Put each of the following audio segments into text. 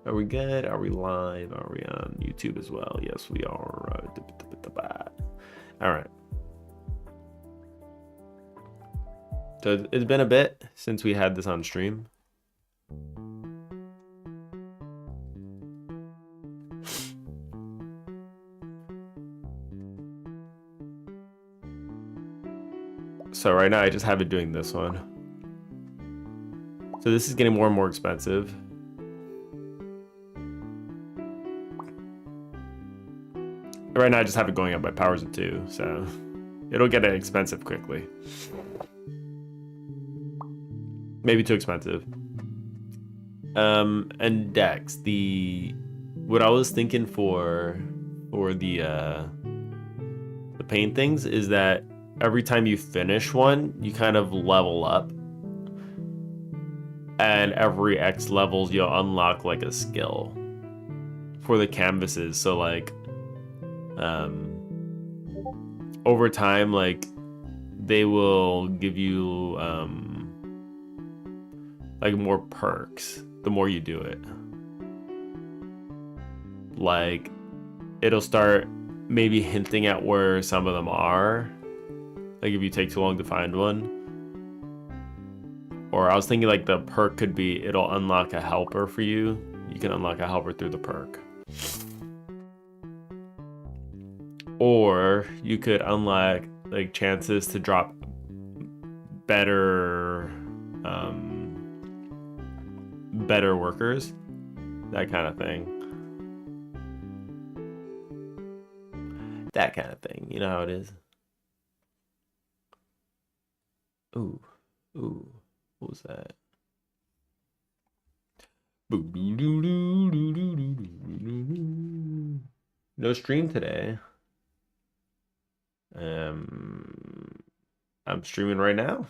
Are we good? Are we live? Are we on YouTube as well? Yes, we are. All right. So it's been a bit since we had this on stream. So right now I just have it doing this one. So this is getting more and more expensive. Right now I just have it going up by powers of 2, so it'll get expensive quickly. Maybe too expensive. And Dex, what I was thinking for the paint things is that every time you finish one, you kind of level up. And every X levels, you'll unlock like a skill for the canvases. So like, over time, like they will give you like more perks the more you do it. Like it'll start maybe hinting at where some of them are, like if you take too long to find one. Or I was thinking like the perk could be it'll unlock a helper for you. You can unlock a helper through the perk. Or you could unlock like chances to drop better better workers, that kind of thing. That kind of thing, you know how it is. Ooh, what was that? No stream today. I'm streaming right now.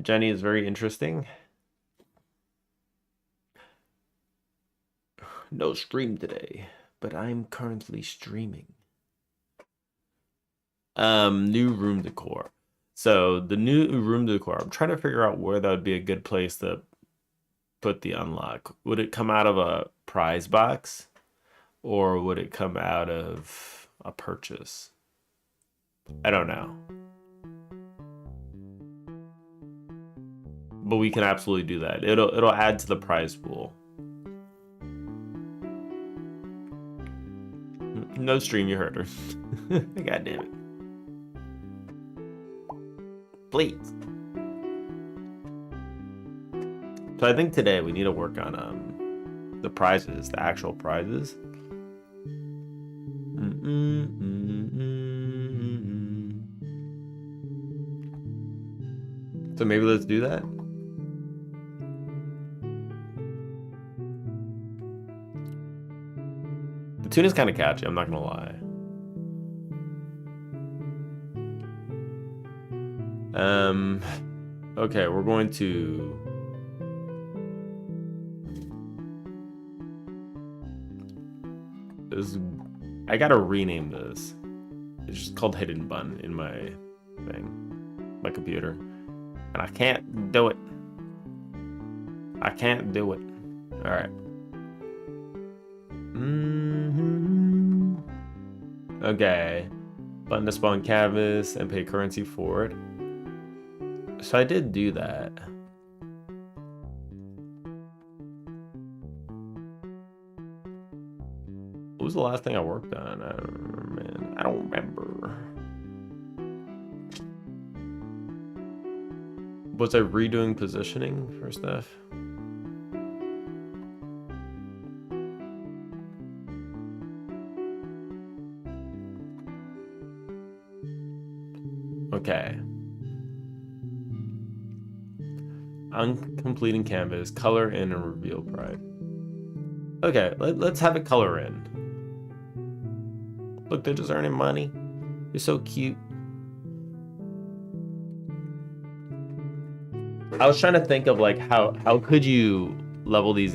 Jenny is very interesting. No stream today, but I'm currently streaming. New room decor. So the new room decor, I'm trying to figure out where that would be a good place to put the unlock. Would it come out of a prize box or would it come out of a purchase? I don't know. But we can absolutely do that. It'll add to the prize pool. No stream, you heard her. God damn it. Please. So I think today we need to work on the prizes, the actual prizes. So maybe let's do that. The tune is kind of catchy, I'm not gonna lie. Okay, we're going to I gotta rename this. It's just called Hidden Bun in my thing, my computer, and I can't do it. All right. Okay, button to spawn canvas and pay currency for it. So I did do that. What was the last thing I worked on? I don't remember. Was I redoing positioning for stuff? Okay. Uncompleting canvas, color in and reveal pride. Okay, let's have it color in. Look, they're just earning money. You're so cute. I was trying to think of like how could you level these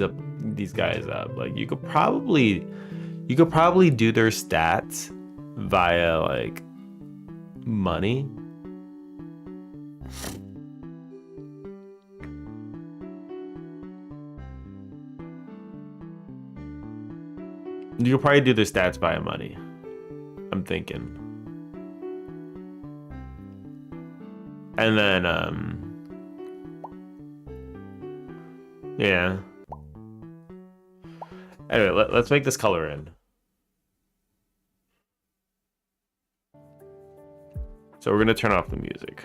guys up? Like you could probably do their stats via like money. You could probably do the stats by money. I'm thinking. And then, yeah. Anyway, let's make this color in. So we're gonna turn off the music.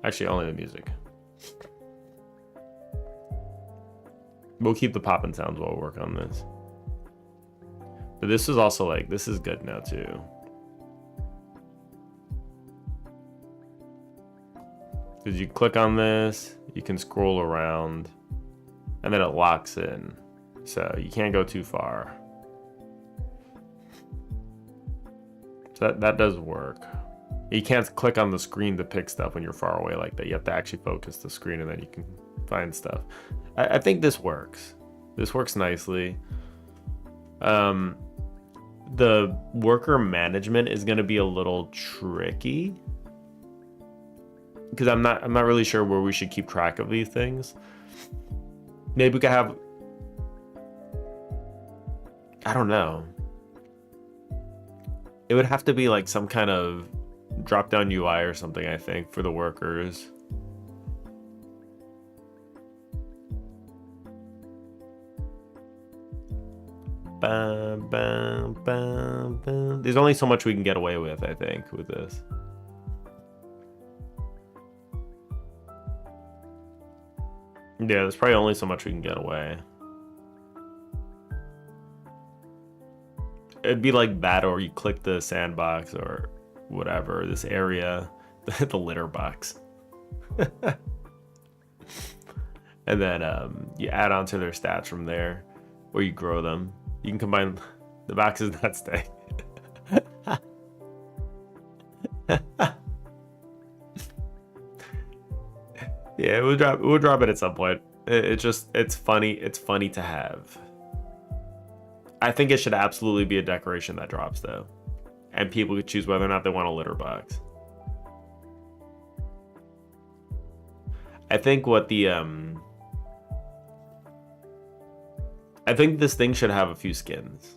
Actually, only the music. We'll keep the popping sounds while we work on this. But this is also like, this is good now too. Because you click on this, you can scroll around, and then it locks in. So you can't go too far. So that does work. You can't click on the screen to pick stuff when you're far away like that. You have to actually focus the screen and then you can find stuff. I think this works. This works nicely. The worker management is going to be a little tricky because I'm not really sure where we should keep track of these things. Maybe we could have, I don't know. It would have to be like some kind of drop-down UI or something, I think, for the workers. Bam, bam, bam, bam. There's only so much we can get away with, I think, with this. Yeah, there's probably only so much we can get away. It'd be like that, or you click the sandbox or whatever, this area, the litter box. And then you add on to their stats from there, or you grow them. You can combine the boxes that stay. Yeah, we'll drop it at some point. It's funny. It's funny to have. I think it should absolutely be a decoration that drops though, and people could choose whether or not they want a litter box. I think I think this thing should have a few skins.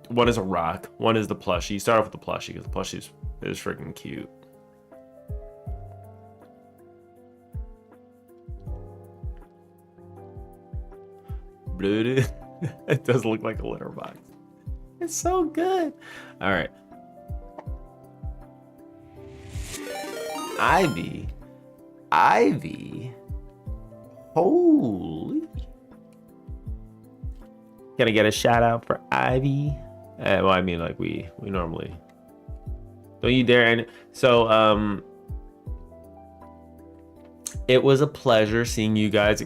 One is a rock, one is the plushie. You start off with the plushie because the plushie is freaking cute. Dude, it does look like a litter box. It's so good. All right. Ivy. Holy. Gonna get a shout out for Ivy. Well, I mean, like we normally. Don't you dare. And so, it was a pleasure seeing you guys.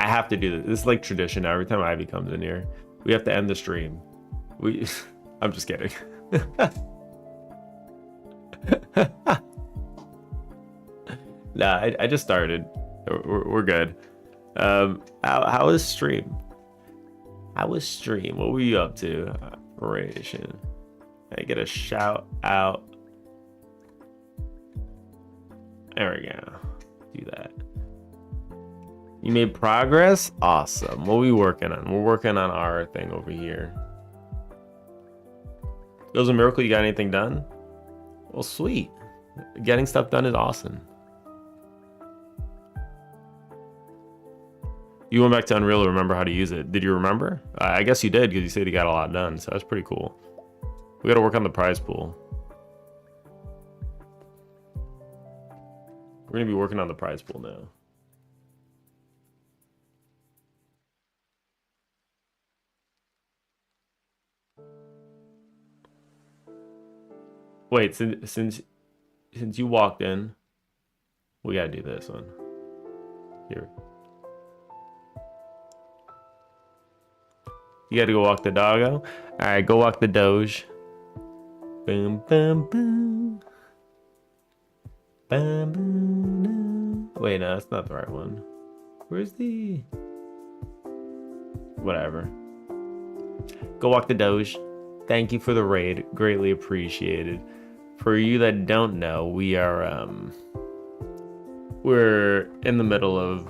I have to do this. This is like tradition now. Every time Ivy comes in here, we have to end the stream. I'm just kidding. Nah, I just started. We're good. How was stream? How was stream? What were you up to? Operation. I get a shout out. There we go. Do that. You made progress? Awesome. What are we working on? We're working on our thing over here. It was a miracle you got anything done? Well, sweet. Getting stuff done is awesome. You went back to Unreal to remember how to use it. Did you remember? I guess you did because you said you got a lot done. So that's pretty cool. We got to work on the prize pool. We're going to be working on the prize pool now. Wait, since you walked in, we gotta do this one. Here. You gotta go walk the doggo. Alright, go walk the doge. Boom, boom, boom. Boom, boom, boom. Wait, no, that's not the right one. Where's the... Whatever. Go walk the doge. Thank you for the raid. Greatly appreciated. For you that don't know, we are we're in the middle of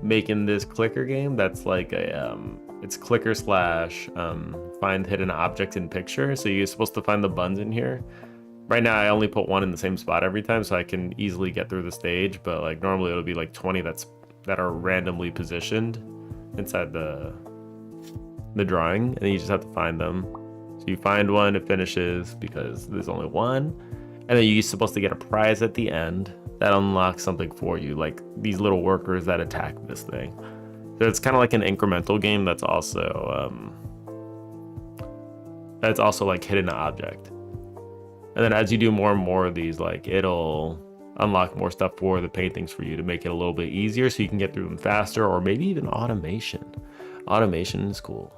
making this clicker game that's like a it's clicker slash find hidden objects in picture. So you're supposed to find the buns in here. Right now I only put one in the same spot every time, so I can easily get through the stage, but like normally it'll be like 20 that are randomly positioned inside the drawing, and you just have to find them. So you find one, it finishes because there's only one, and then you're supposed to get a prize at the end that unlocks something for you, like these little workers that attack this thing. So it's kind of like an incremental game that's also like hidden object. And then as you do more and more of these, like it'll unlock more stuff for the paintings for you to make it a little bit easier so you can get through them faster, or maybe even automation. Automation is cool.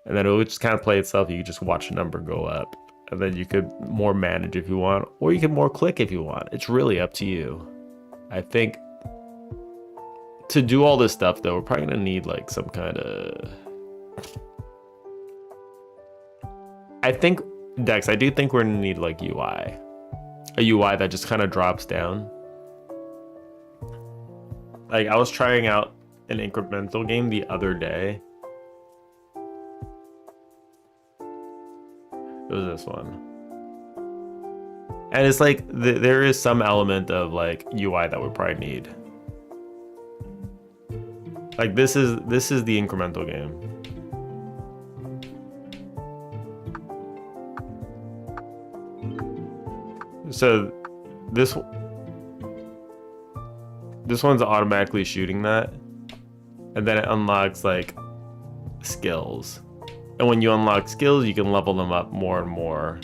And then it will just kind of play itself. You can just watch the number go up, and then you could more manage if you want, or you can more click if you want. It's really up to you. I think to do all this stuff though, we're probably gonna need like some kind of, I think, Dex, I do think we're gonna need like UI. A UI that just kind of drops down. Like I was trying out an incremental game the other day. It was this one. And it's like there is some element of like UI that we probably need. Like this is the incremental game. So this one's automatically shooting that, and then it unlocks like skills. And when you unlock skills, you can level them up more and more.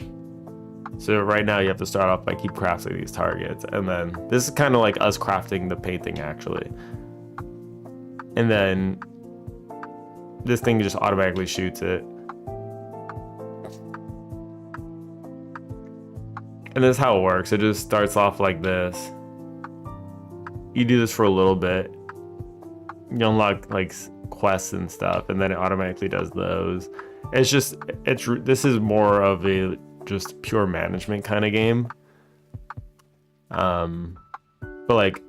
So right now you have to start off by keep crafting these targets, and then this is kind of like us crafting the painting actually. And then this thing just automatically shoots it. And this is how it works. It just starts off like this. You do this for a little bit. You unlock like quests and stuff, and then it automatically does those. This is more of a just pure management kind of game. But like,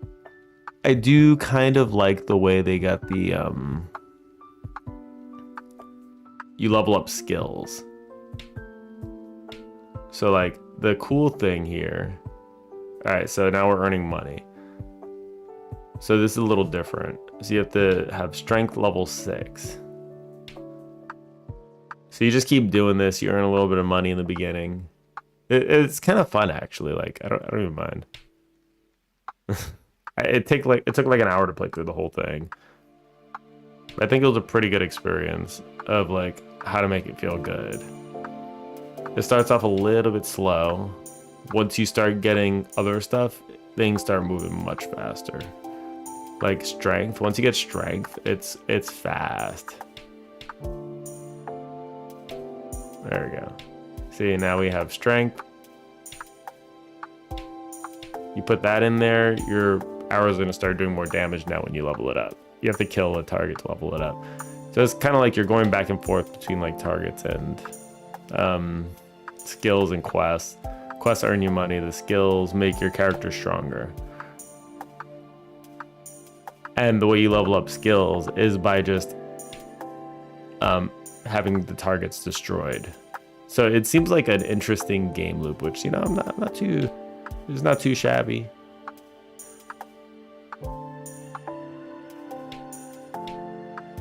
I do kind of like the way they got the you level up skills. So like the cool thing here, all right, so now we're earning money. So this is a little different. So you have to have strength level 6. So you just keep doing this, you earn a little bit of money in the beginning. It's kind of fun actually, like I don't even mind. It took like an hour to play through the whole thing. I think it was a pretty good experience of like how to make it feel good. It starts off a little bit slow. Once you start getting other stuff, things start moving much faster. Like strength, once you get strength, it's fast. There we go. See, now we have strength. You put that in there, your arrow's gonna start doing more damage now when you level it up. You have to kill a target to level it up. So it's kind of like you're going back and forth between like targets and skills and quests. Quests earn you money, the skills make your character stronger. And the way you level up skills is by just having the targets destroyed. So it seems like an interesting game loop, which, you know, it's not too shabby.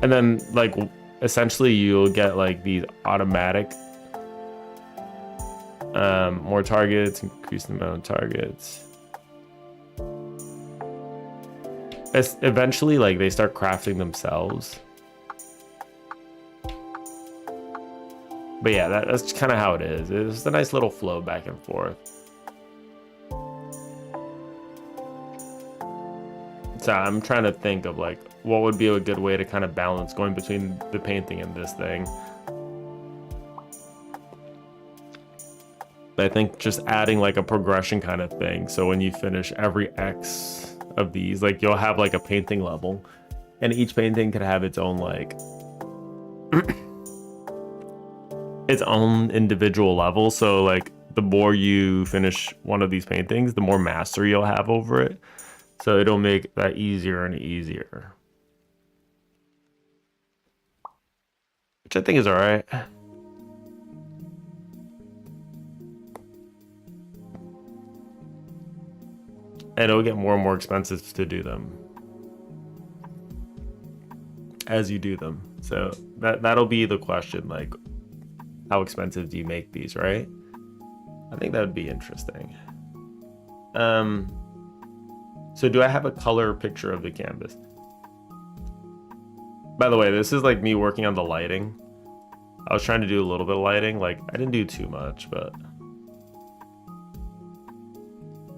And then like essentially you'll get like these automatic more targets, increase the amount of targets. Eventually like they start crafting themselves. But yeah, that's kind of how it is. It's a nice little flow back and forth. So I'm trying to think of like what would be a good way to kind of balance going between the painting and this thing. I think just adding like a progression kind of thing. So when you finish every X of these, like you'll have like a painting level, and each painting could have its own like its own individual level. So like the more you finish one of these paintings, the more mastery you'll have over it. So it'll make that easier and easier. Which I think is all right. And it'll get more and more expensive to do them as you do them. So that'll be the question, like, how expensive do you make these, right? I think that would be interesting. So do I have a color picture of the canvas? By the way, this is like me working on the lighting. I was trying to do a little bit of lighting. Like, I didn't do too much, but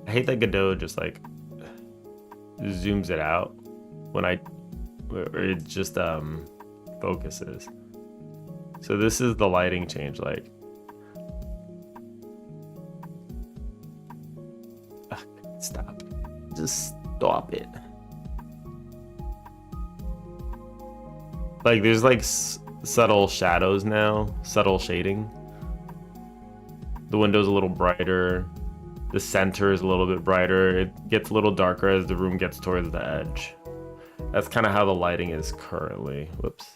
I hate that Godot just like zooms it out when it just focuses. So this is the lighting change, like stop. Just stop it. Like there's like subtle shadows now, subtle shading. The window's a little brighter. The center is a little bit brighter. It gets a little darker as the room gets towards the edge. That's kind of how the lighting is currently. Whoops.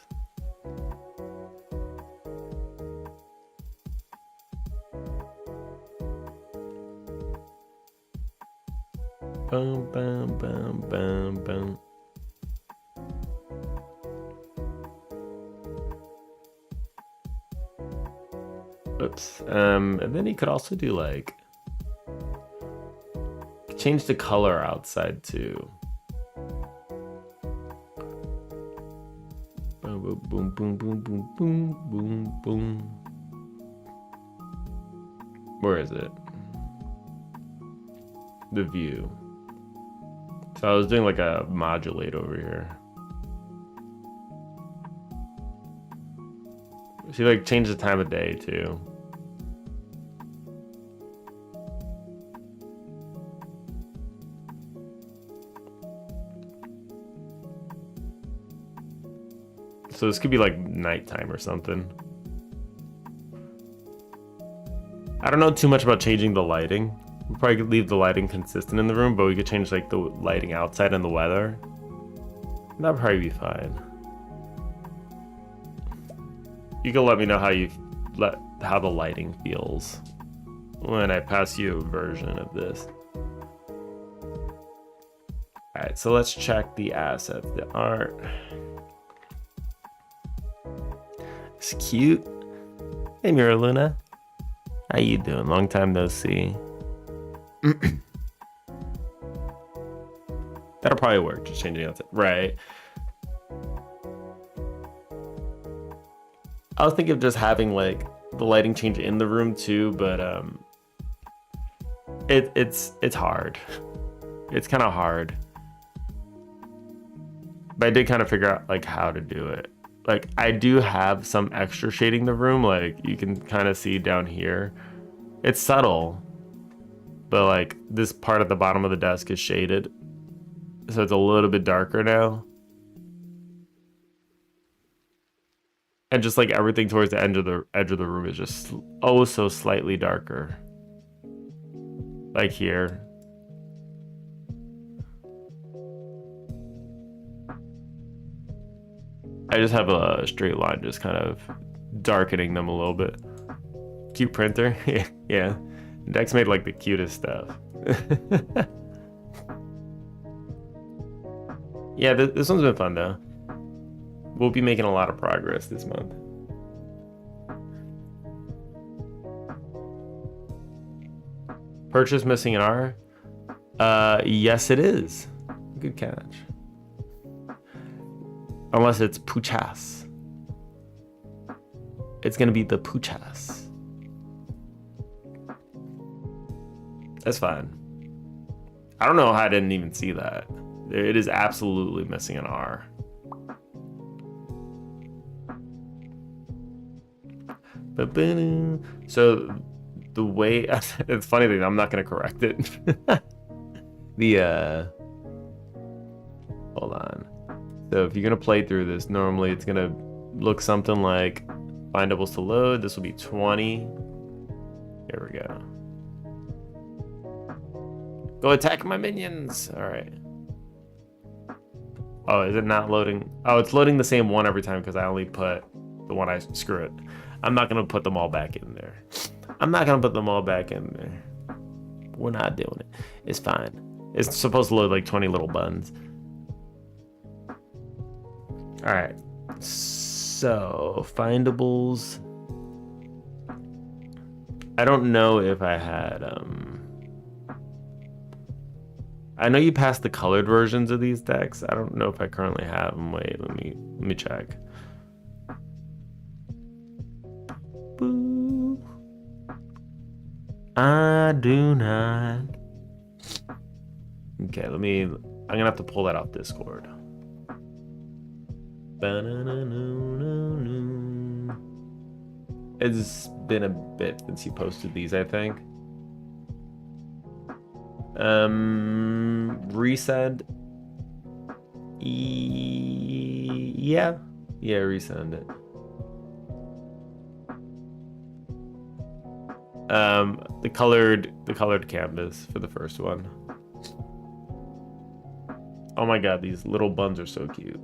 Boom, boom, boom, boom, boom. Oops. And then you could also do like change the color outside too. Boom, boom, boom, boom, boom, boom, boom, boom. Where is it? The view. So I was doing like a modulate over here. See, like change the time of day too. So this could be like nighttime or something. I don't know too much about changing the lighting. We'll probably could leave the lighting consistent in the room, but we could change like the lighting outside and the weather. That'd probably be fine. You can let me know how the lighting feels when I pass you a version of this. All right, so let's check the assets, the art. It's cute. Hey, Mira Luna. How you doing? Long time no see. That'll probably work, just changing outside. Right. I was thinking of just having like the lighting change in the room too, but it's hard. It's kind of hard. But I did kind of figure out like how to do it. Like I do have some extra shading in the room, like you can kind of see down here. It's subtle, but like this part at the bottom of the desk is shaded, so it's a little bit darker now. And just like everything towards the edge of the room is just oh so slightly darker. Like here. I just have a straight line just kind of darkening them a little bit. Cute printer. Yeah. Dex made like the cutest stuff. Yeah, this one's been fun though. We'll be making a lot of progress this month. Purchase missing an R? Yes it is. Good catch. Unless it's Puchas. It's gonna be the Puchas. That's fine. I don't know how I didn't even see that. It is absolutely missing an R. So the way it's funny that I'm not gonna correct it. Hold on. So if you're gonna play through this, normally it's gonna look something like bindables to load. This will be 20. Here we go. Go attack my minions. All right. Oh, is it not loading? Oh, it's loading the same one every time because I only put the one. Screw it. I'm not gonna put them all back in there. I'm not gonna put them all back in there. We're not doing it. It's fine. It's supposed to load like 20 little buttons. All right. So findables. I don't know if I had I know you passed the colored versions of these decks. I don't know if I currently have them. Wait, let me check. Boo. I do not. Okay, I'm gonna have to pull that off Discord. It's been a bit since you posted these, I think. Resend. Yeah, resend it. The colored canvas for the first one. Oh my god, these little buns are so cute.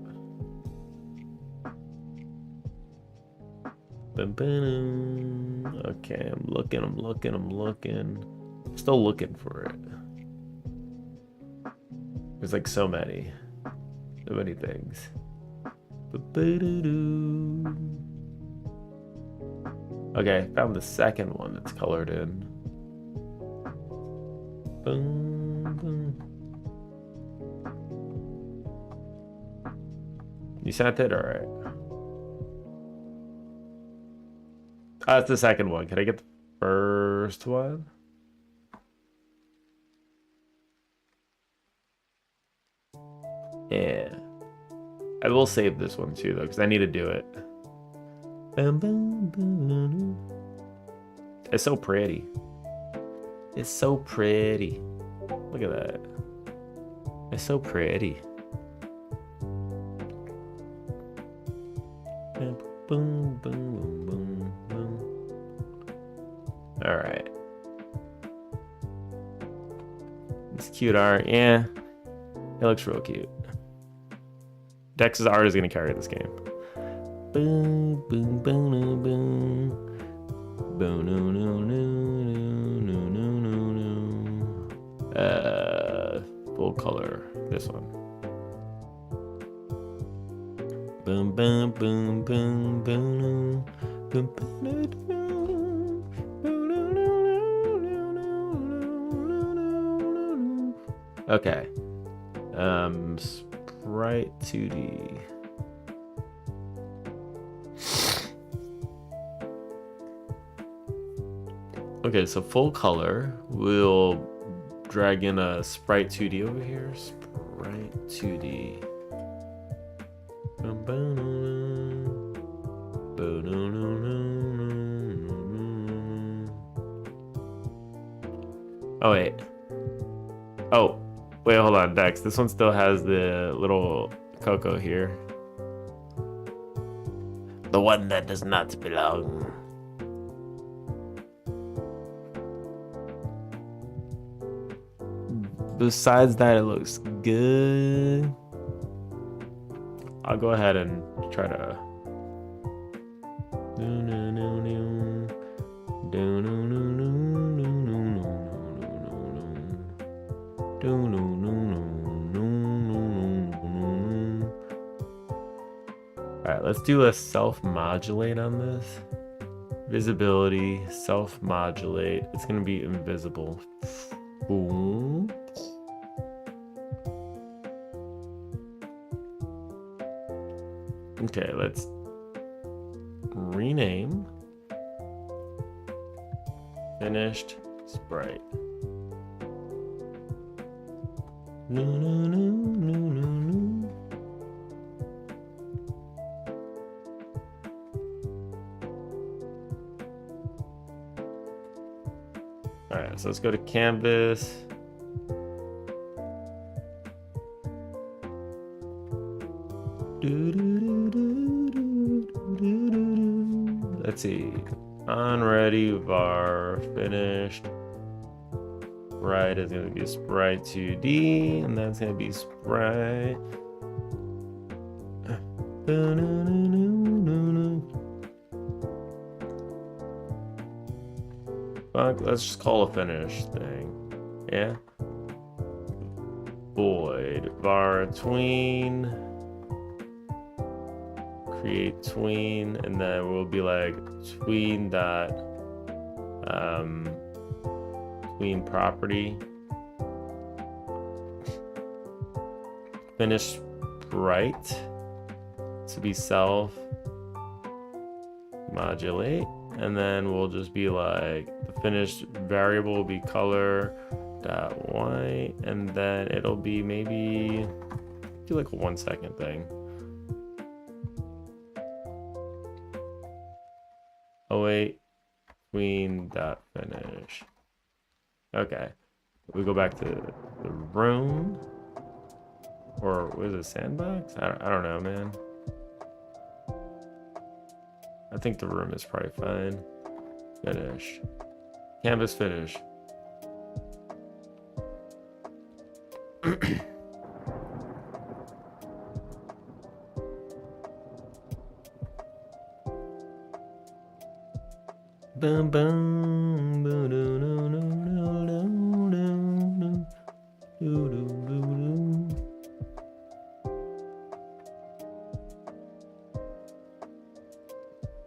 Okay, I'm looking. I'm still looking for it. There's like so many things. Okay, found the second one that's colored in. You sent it? All right. That's the second one. Can I get the first one? Yeah. I will save this one too, though, because I need to do it. It's so pretty. It's so pretty. Look at that. It's so pretty. Boom, boom, boom, boom, boom. All right. This cute art, yeah. It looks real cute. Dex's art is gonna carry this game. Boom, boom, boom, boom, boom. Boom, no, no, no, no, no, no, no. Full color. This one. Boom, boom, boom, boom, boom, boom, boom. Okay. Sprite 2D. Okay, so full color. We'll drag in a Sprite 2D over here. Sprite 2D. Oh, wait. Oh, wait, hold on, Dex. This one still has the little Coco here. The one that does not belong. Besides that, it looks good. I'll go ahead and try to. Alright, let's do a self-modulate on this. Visibility, self-modulate. It's gonna be invisible. Boom. Okay, let's rename. Finished sprite. No, no, no, no, no, no. All right, so let's go to canvas. Let's see. On ready, var, finished. sprite is going to be sprite 2D, and that's going to be sprite. Fuck, let's just call a finish thing. Yeah. Void var tween. Create tween, and then we'll be like tween dot tween property finish sprite to be self modulate, and then we'll just be like the finished variable will be color dot white, and then it'll be maybe do like a 1 second thing. Oh wait, queen dot finish. Okay, we go back to the room, or was it sandbox? I don't know, man. I think the room is probably fine. Finish. Canvas finish. Boom, boom, boom,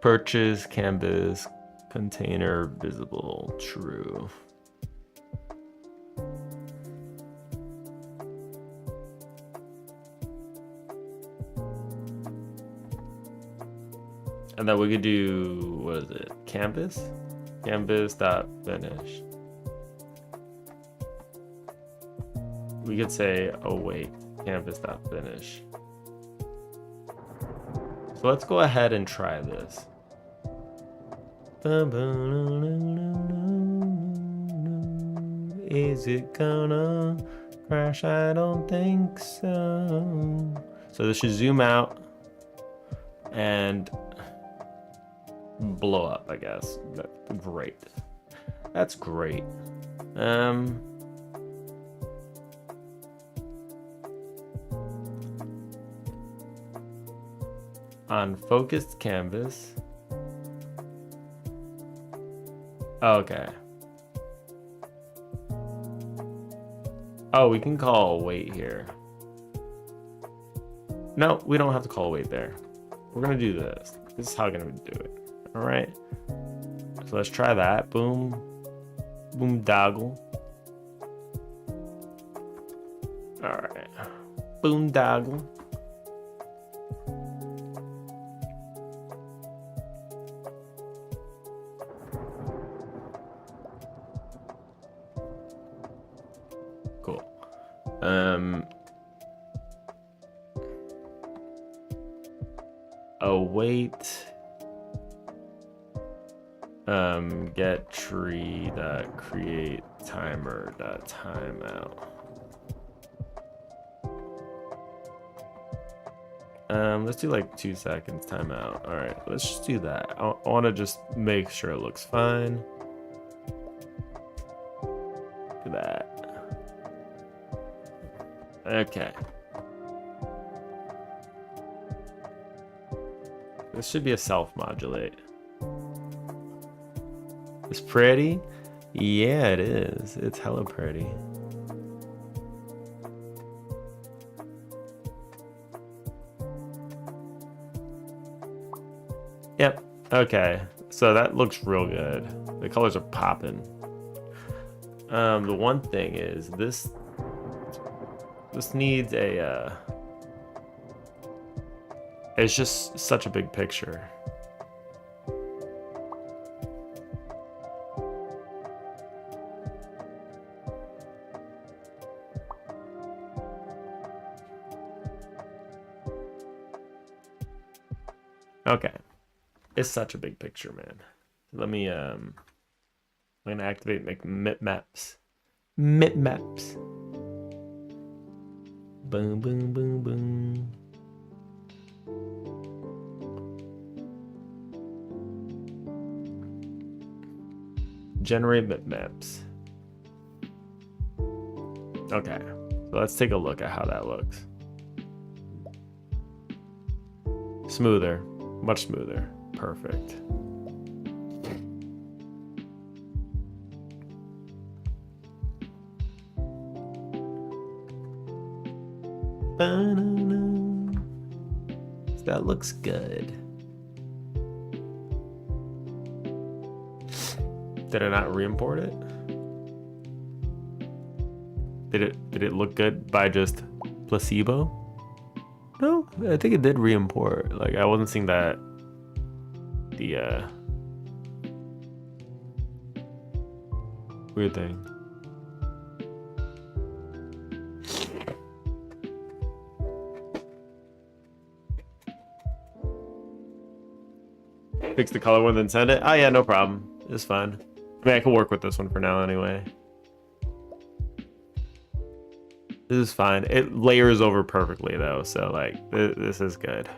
purchase canvas container visible true. And then we could do, what is it? Canvas? Canvas dot finish. We could say, oh wait, canvas dot finish. So let's go ahead and try this. Is it gonna crash? I don't think so. So this should zoom out and blow up, I guess. Great. That's great. On focused canvas. Okay. Oh, we can call wait here. No, we don't have to call wait there. We're gonna do this. This is how I'm gonna do it. All right. So let's try that. Boom, boom, doggle. All right. Boom, doggle. Cool. Await get tree dot create timer dot timeout. Let's do like 2 seconds timeout. All right, let's just do that. I want to just make sure it looks fine. Do that. Okay. This should be a self-modulate. It's pretty? Yeah, it is. It's hella pretty. Yep. Okay. So that looks real good. The colors are popping. The one thing is this needs a it's just such a big picture. Okay. It's such a big picture, man. Let me I'm gonna activate make maps. Maps. Boom, boom, boom, boom. Generate bitmaps. Okay, so let's take a look at how that looks. Smoother, much smoother. Perfect. That looks good. Did I not re-import it? Did it look good by just placebo? No, I think it did re-import. Like I wasn't seeing that the weird thing. Fix the color one, then send it. Oh yeah, no problem. It's fine. I mean, I can work with this one for now anyway. This is fine. It layers over perfectly though, so like this is good.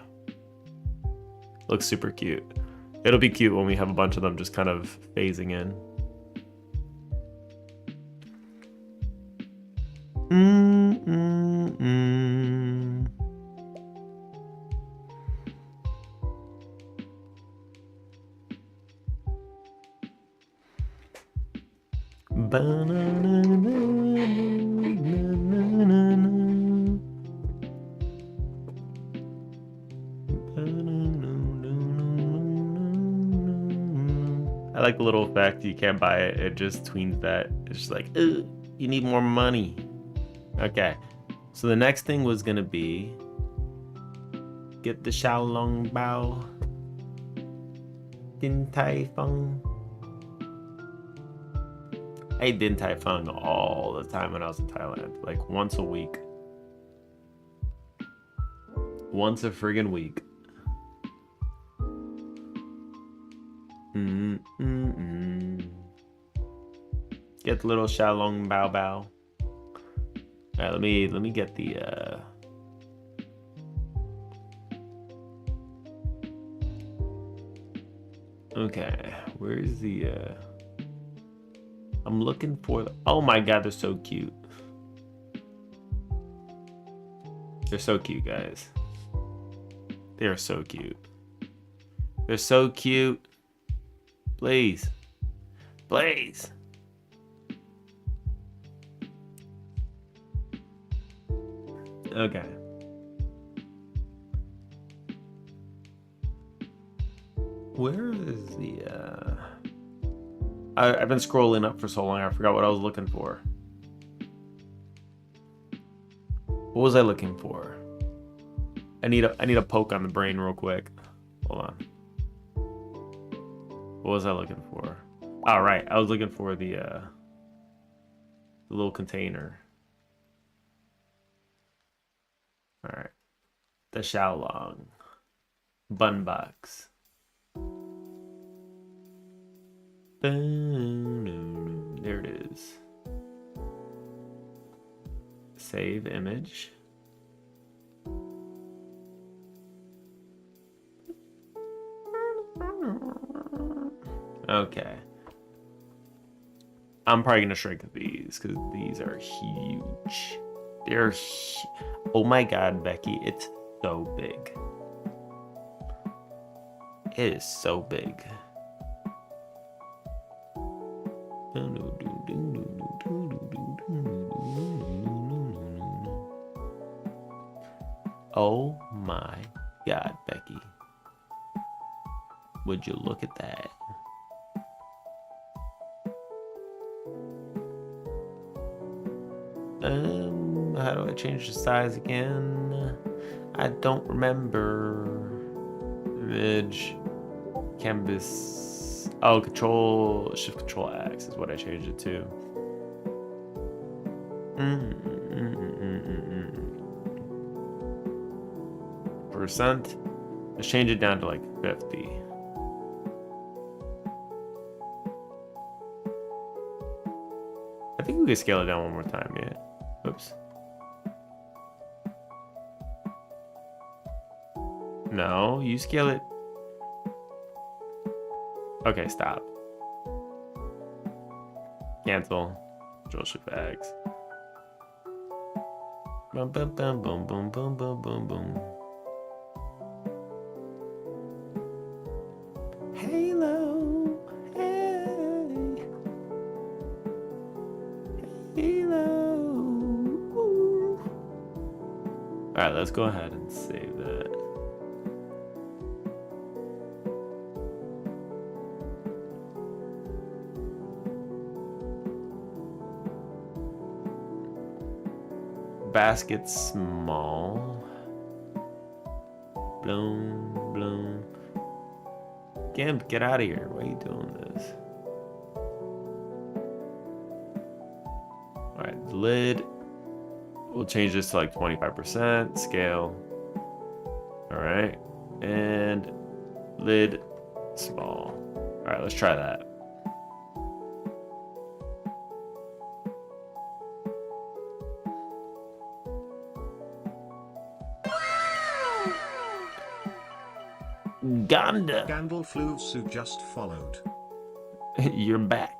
Looks super cute. It'll be cute when we have a bunch of them just kind of phasing in. I like the little effect. You can't buy it. It just tweens that. It's just like, you need more money. Okay. So the next thing was going to be get the Xiaolong Bao Din Tai Fung. I ate Din Tai Fung all the time when I was in Thailand. Like once a week. Once a friggin' week. Get the little Xiaolong Bao Bao. Alright, let me get the okay, where's the I'm looking for the, oh my god, they're so cute. They're so cute, guys. They are so cute. They're so cute. Please. Please. Okay. Where is the I've been scrolling up for so long I forgot what I was looking for. What was I looking for? I need a poke on the brain real quick. Hold on. What was I looking for? All right, I was looking for the little container. All right, the Xiaolong bun box. There it is. Save image. Okay. I'm probably gonna shrink these because these are huge. They're oh my god, Becky, it's so big. It is so big. Oh my god, Becky. Would you look at that? How do I change the size again? I don't remember. Image, canvas. Oh, shift control X is what I changed it to. Percent. Let's change it down to like 50. I think we can scale it down one more time, yeah. Oops. No, you scale it. Okay, stop. Cancel. Control shift X. Boom, boom, boom, boom, boom, boom, boom, boom, boom. Halo, hey, Halo. Ooh. All right, let's go ahead and save that. Basket small. Bloom, bloom. Gimp, get out of here. Why are you doing this? All right, lid. We'll change this to like 25% scale. All right, and lid small. All right, let's try that. Gonda. Gandalflusu just followed. You're back.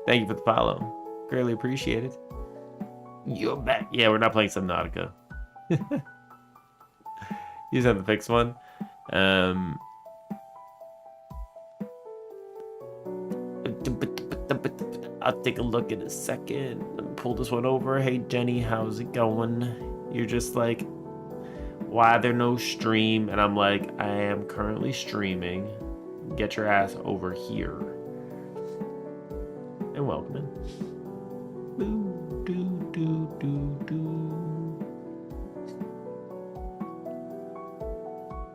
Thank you for the follow. Greatly appreciated. You're back. Yeah, we're not playing Subnautica. You just have to fix one. I'll take a look in a second. Let me pull this one over. Hey Jenny, how's it going? You're just like, why there no stream? And I'm like, I am currently streaming. Get your ass over here. And welcome in. Boo, doo, doo, doo, doo.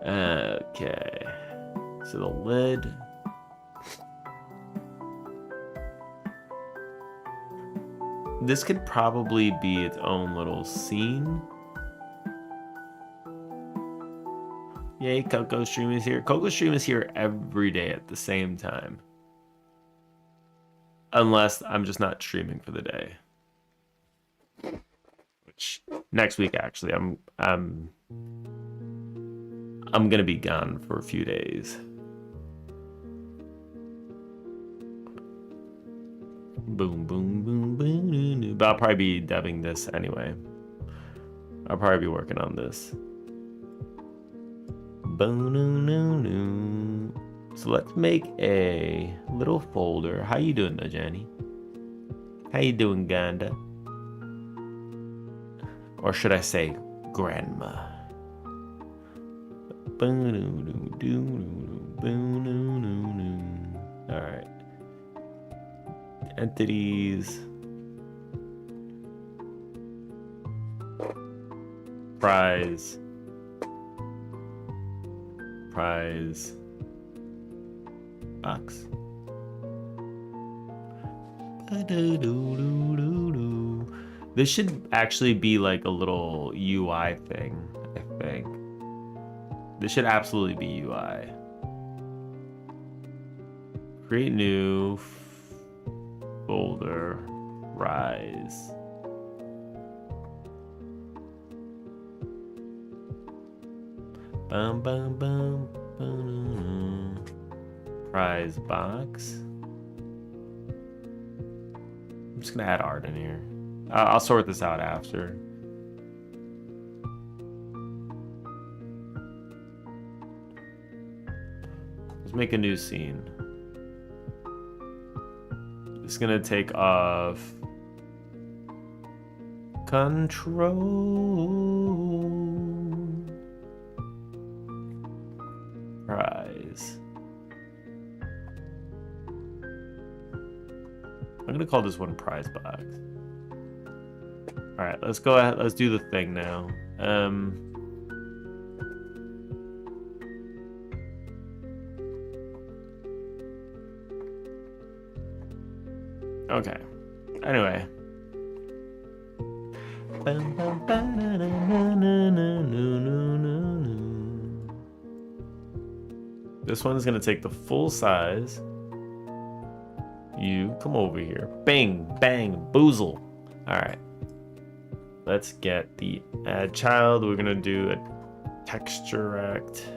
Okay. So the lid. This could probably be its own little scene. Yay, Coco Stream is here. Coco Stream is here every day at the same time. Unless I'm just not streaming for the day. Which next week actually I'm gonna be gone for a few days. Boom, boom, boom, boom. But I'll probably be dubbing this anyway. I'll probably be working on this. So let's make a little folder. How you doing, Najani? How you doing, Ganda? Or should I say, Grandma? All right. Entities. Prize. Box. This should actually be like a little UI thing, I think. This should absolutely be UI. Create new folder, rise. Bum, bum, bum, bum. Prize box. I'm just gonna add art in here. I'll sort this out after. Let's make a new scene. It's gonna take off control. Prize. I'm gonna call this one prize box. All right, let's go ahead. Let's do the thing now. Okay. Anyway. This one's gonna take the full size. You come over here. Bang, bang, boozle. All right. Let's get the add child. We're gonna do a texture act.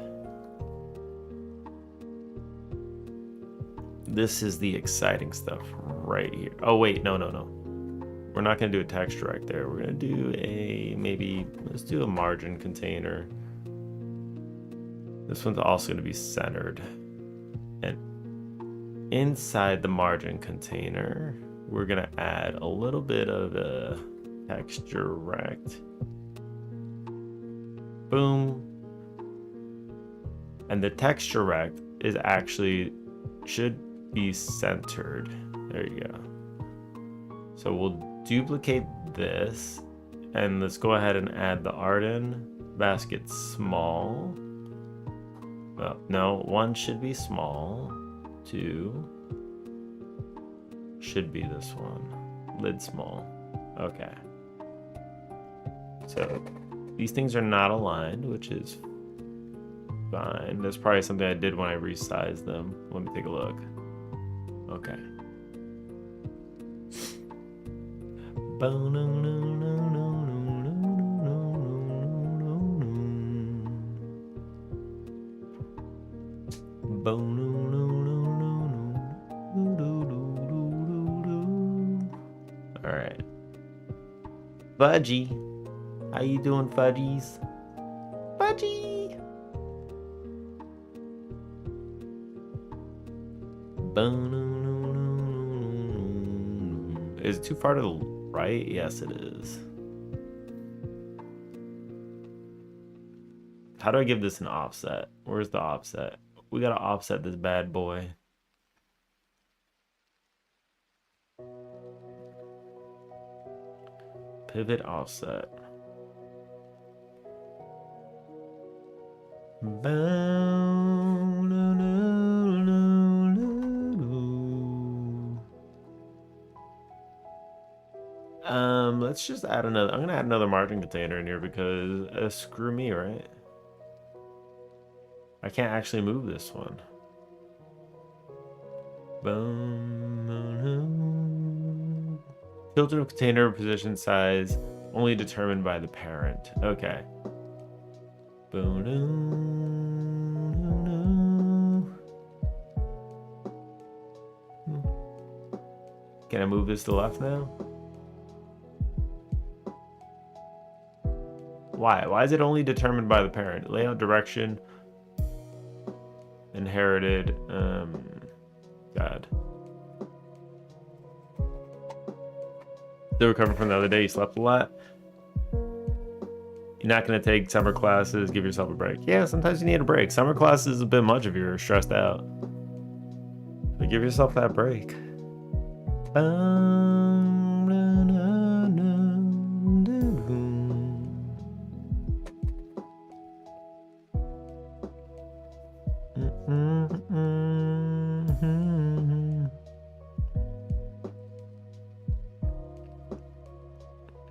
This is the exciting stuff right here. Oh wait, no. we're not gonna do a texture right there. We're gonna do let's do a margin container. This one's also gonna be centered. And inside the margin container, we're gonna add a little bit of a texture rect. Boom. And the texture rect is actually should be centered. There you go. So we'll duplicate this and let's go ahead and add the Arden basket small. Oh, no, 1 should be small. 2 should be this one. Lid small. Okay. So these things are not aligned, which is fine. That's probably something I did when I resized them. Let me take a look. Okay. All right. Fudgy. How you doing, Fudgies? Fudgy! Is it too far to the right? Yes, it is. How do I give this an offset? Where's the offset? We gotta offset this bad boy. Pivot offset. Let's just add another. I'm gonna add another margin container in here because screw me, right? I can't actually move this one. Boom. Children of container position size only determined by the parent. Okay. Can I move this to the left now? Why? Why is it only determined by the parent? Layout direction. Inherited. God. Still recovering from the other day. You slept a lot. You're not going to take summer classes. Give yourself a break. Yeah, sometimes you need a break. Summer classes is a bit much if you're stressed out. But give yourself that break.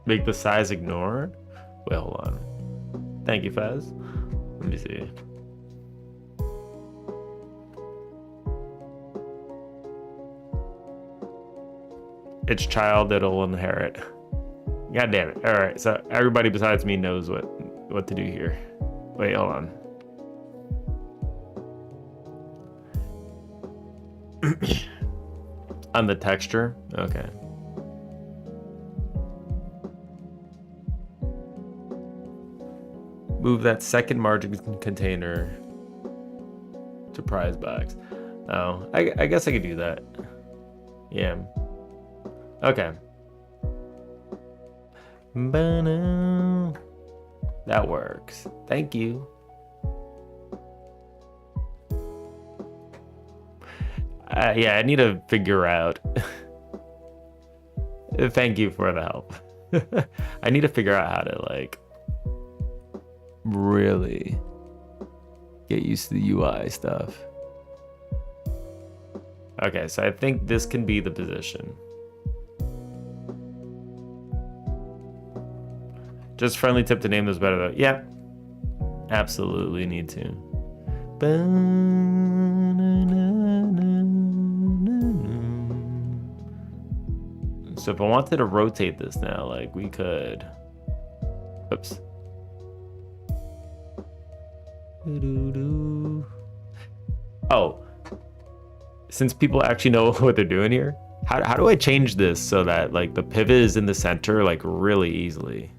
Make the size ignored? Wait, hold on. Thank you, Fez. Let me see. It's child that'll inherit. God damn it. Alright, so everybody besides me knows what to do here. Wait, hold on. On the texture? Okay. Move that second margin container to prize box. Oh, I guess I could do that. Yeah. Okay. That works. Thank you. Yeah, I need to figure out. Thank you for the help. I need to figure out how to like really get used to the UI stuff. Okay, so I think this can be the position. Just friendly tip to name this better though. Yeah, absolutely need to. So if I wanted to rotate this now, like we could. Oops. Oh, since people actually know what they're doing here, How do I change this so that like the pivot is in the center like really easily?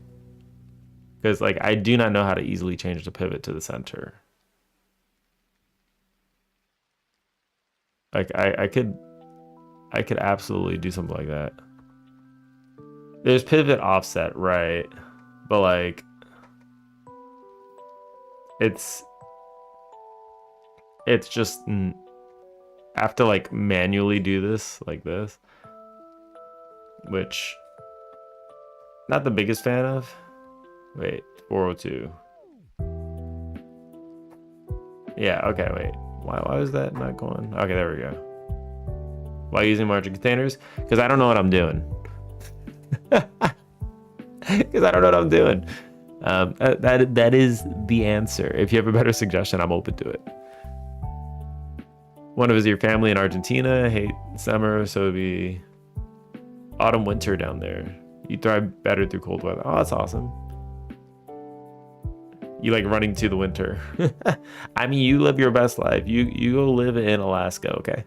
Because like I do not know how to easily change the pivot to the center. Like I could absolutely do something like that. There's pivot offset, right? But like it's just I have to like manually do this like this, which not the biggest fan of. Wait, 402. Yeah, okay, wait. Why was that not going? Okay, there we go. While using margin containers? Because I don't know what I'm doing. Because I don't know what I'm doing. That is the answer. If you have a better suggestion, I'm open to it. Want to visit your family in Argentina? Hate summer, so it'd be autumn, winter down there. You thrive better through cold weather. Oh, that's awesome. You like running to the winter. I mean, you live your best life. You go live in Alaska, okay?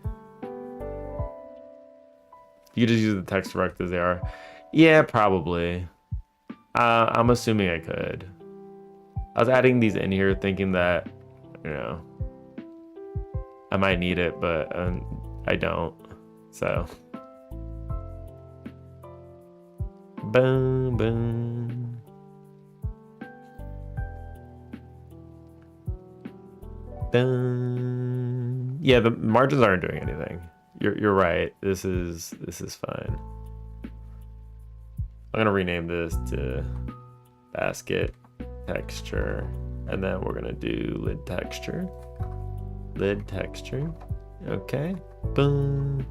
You just use the text direct as they are. Yeah, probably. I'm assuming I could. I was adding these in here thinking that, you know, I might need it, but I don't. So. Boom, boom. Boom. Yeah, the margins aren't doing anything. You're right. This is fine. I'm gonna rename this to basket texture, and then we're gonna do lid texture. Lid texture. Okay. Boom.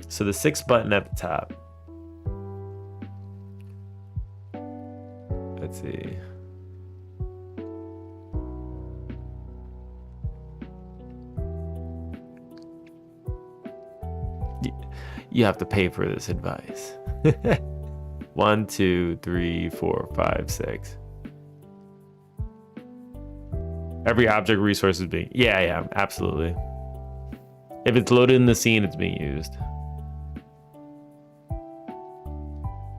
So the 6 button at the top. Let's see. You have to pay for this advice. 1, 2, 3, 4, 5, 6. Every object resource is being... Yeah, absolutely. If it's loaded in the scene, it's being used.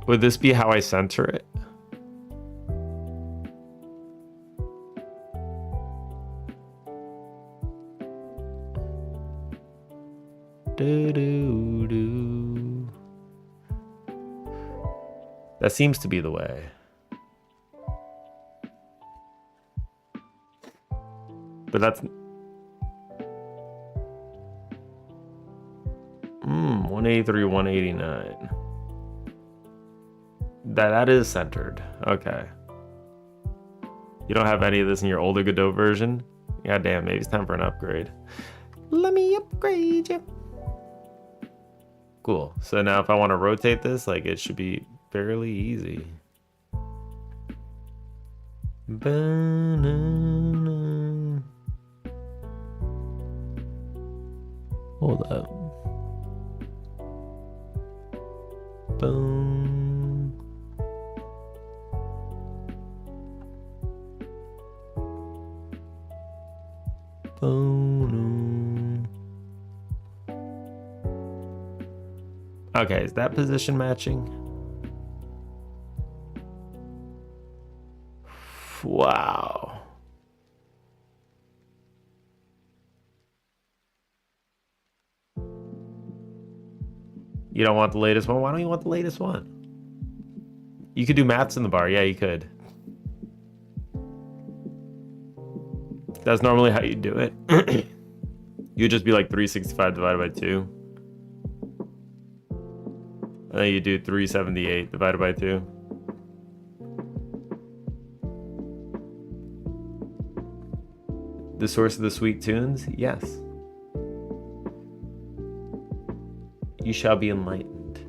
Would this be how I center it? Do. That seems to be the way. But that's 183, 189. That is centered. Okay. You don't have any of this in your older Godot version? God damn, maybe it's time for an upgrade. Let me upgrade you. Cool. So now if I want to rotate this, like it should be fairly easy. Banana. Hold up. Boom. Boom. Okay, is that position matching? Wow. You don't want the latest one? Why don't you want the latest one? You could do maths in the bar. Yeah, you could. That's normally how you do it. You'd just be like 365 divided by 2. And then you do 378 divided by 2. The source of the sweet tunes? Yes. You shall be enlightened.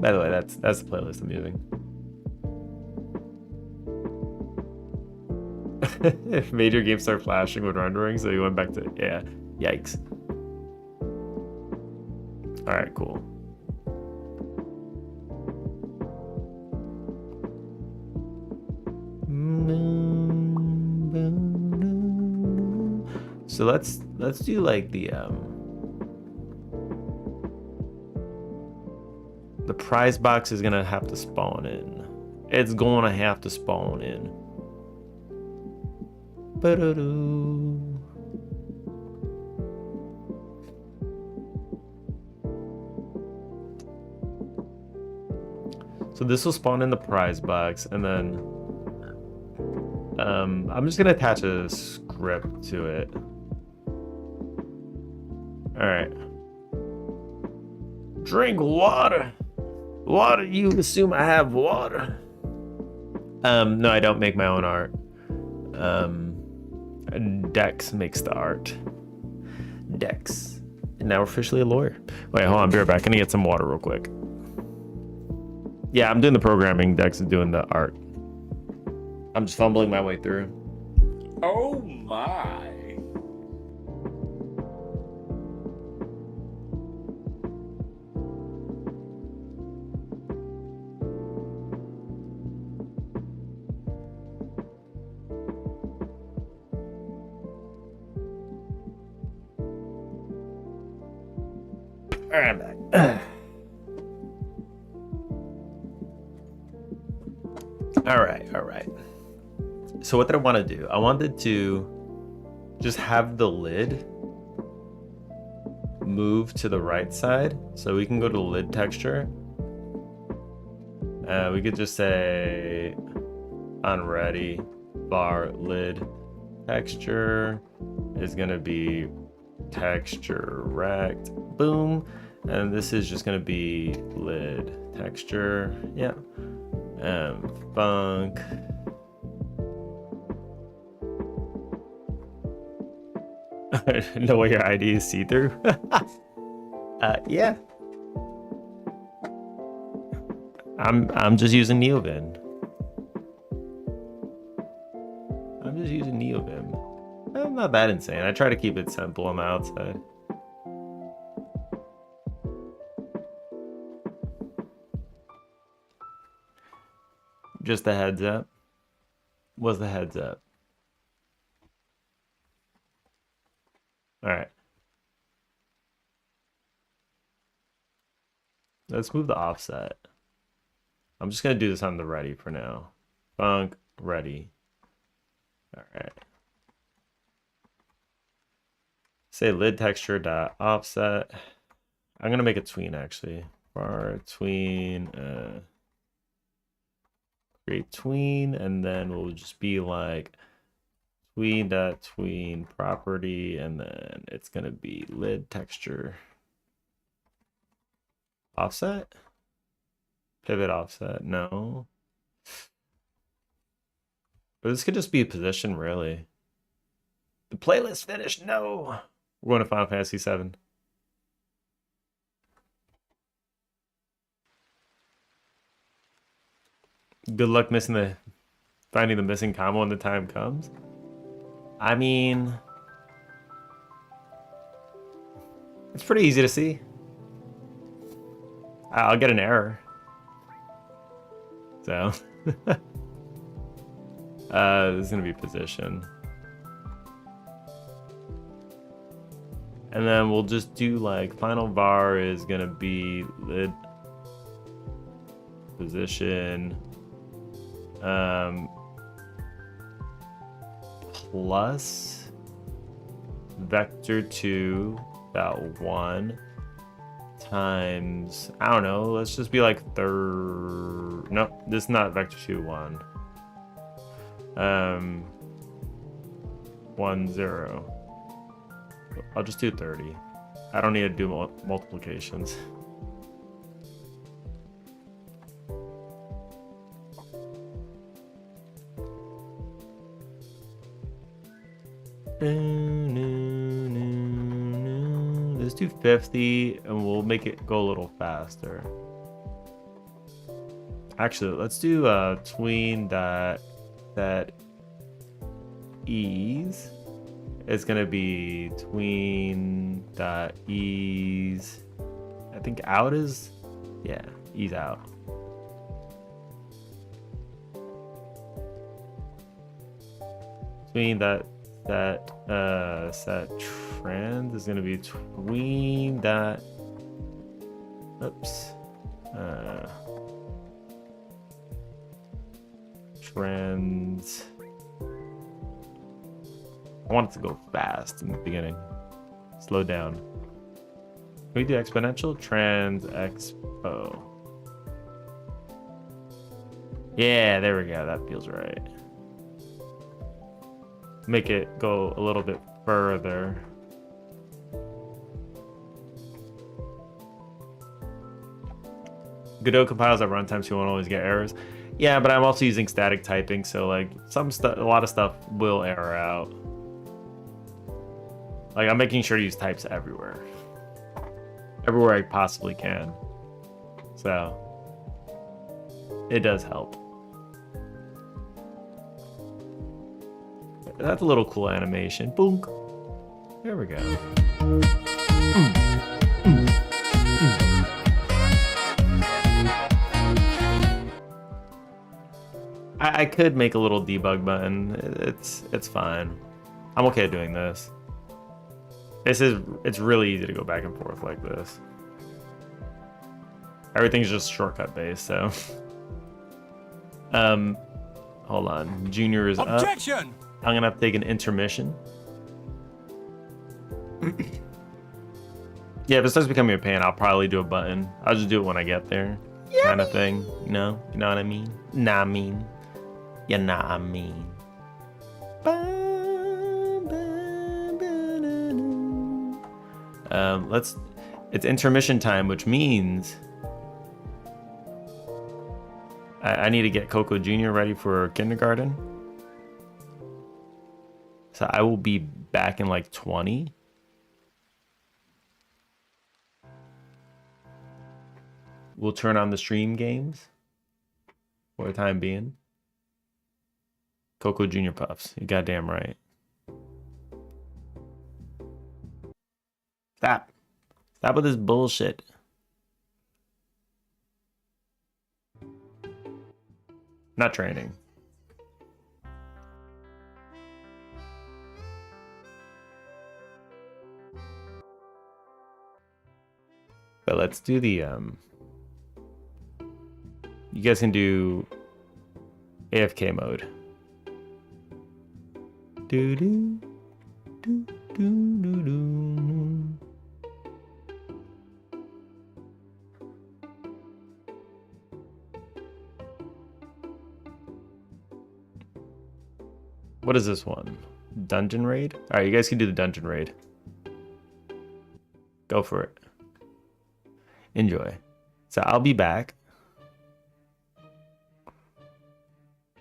By the way, that's the playlist I'm using. If major games start flashing when rendering, so you went back to yikes. All right, cool. So let's do like the prize box is gonna have to spawn in. It's gonna have to spawn in. Ba-da-doo. So this will spawn in the prize box, and then I'm just gonna attach a script to it. All right. Drink water. Water. You assume I have water. No, I don't make my own art. Dex makes the art. Dex. And now we're officially a lawyer. Wait, hold on. Be right back. I'm gonna get some water real quick. Yeah, I'm doing the programming. Dex is doing the art. I'm just fumbling my way through. Oh my. All right, I'm back. All right. So what did I want to do? I wanted to just have the lid move to the right side. So we can go to the lid texture. We could just say on ready bar lid texture is going to be texture rect. Boom. And this is just going to be lid texture. Yeah. Funk. No way your ID is see-through. Yeah. I'm just using Neovim. I'm not that insane. I try to keep it simple on the outside. Just a heads up. What's the heads up? All right. Let's move the offset. I'm just gonna do this on the ready for now. Funk ready. All right. Say lid texture dot offset. I'm gonna make a tween actually. Bar tween. Create tween, and then we'll just be like tween dot tween property, and then it's gonna be lid texture offset. Pivot offset, no. But this could just be a position, really. The playlist finished, no. We're going to Final Fantasy VII. Good luck finding the missing combo when the time comes. I mean, it's pretty easy to see. I'll get an error. So, this is gonna be position. And then we'll just do like final var is gonna be lid position. Plus vector 2 about 1 times, I don't know, let's just be like no, this is not vector 2 1 1 0. I'll just do 30. I don't need to do multiplications. Let's do 50 and we'll make it go a little faster. Actually, let's do tween dot set ease. It's gonna be tween dot ease. I think out is, yeah, ease out. Tween dot Set trans is gonna be tween dot. Oops. Trends. I want it to go fast in the beginning. Slow down. Can we do exponential? Trans expo. Yeah, there we go. That feels right. Make it go a little bit further. Godot compiles at runtime, so you won't always get errors. Yeah, but I'm also using static typing, so like some stuff, a lot of stuff will error out. Like I'm making sure to use types everywhere I possibly can. So it does help. That's a little cool animation. Boom. There we go. I could make a little debug button. It's fine. I'm okay doing this. It's really easy to go back and forth like this. Everything's just shortcut based, so. Hold on. Junior is Objection! up. I'm gonna have to take an intermission. Yeah, if it starts becoming a pain, I'll probably do a button. I'll just do it when I get there, kind of thing. You know what I mean? Nah, I mean. Yeah, nah, I mean. It's intermission time, which means I need to get Coco Jr. ready for kindergarten. So I will be back in like 20. We'll turn on the stream games for the time being. Coco Jr. Puffs. You goddamn right. Stop. Stop with this bullshit. Not training. But let's do the you guys can do AFK mode. Do do do do do do. What is this one? Dungeon raid? All right, you guys can do the dungeon raid. Go for it. Enjoy. So I'll be back.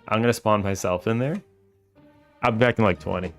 I'm gonna spawn myself in there. I'll be back in like 20.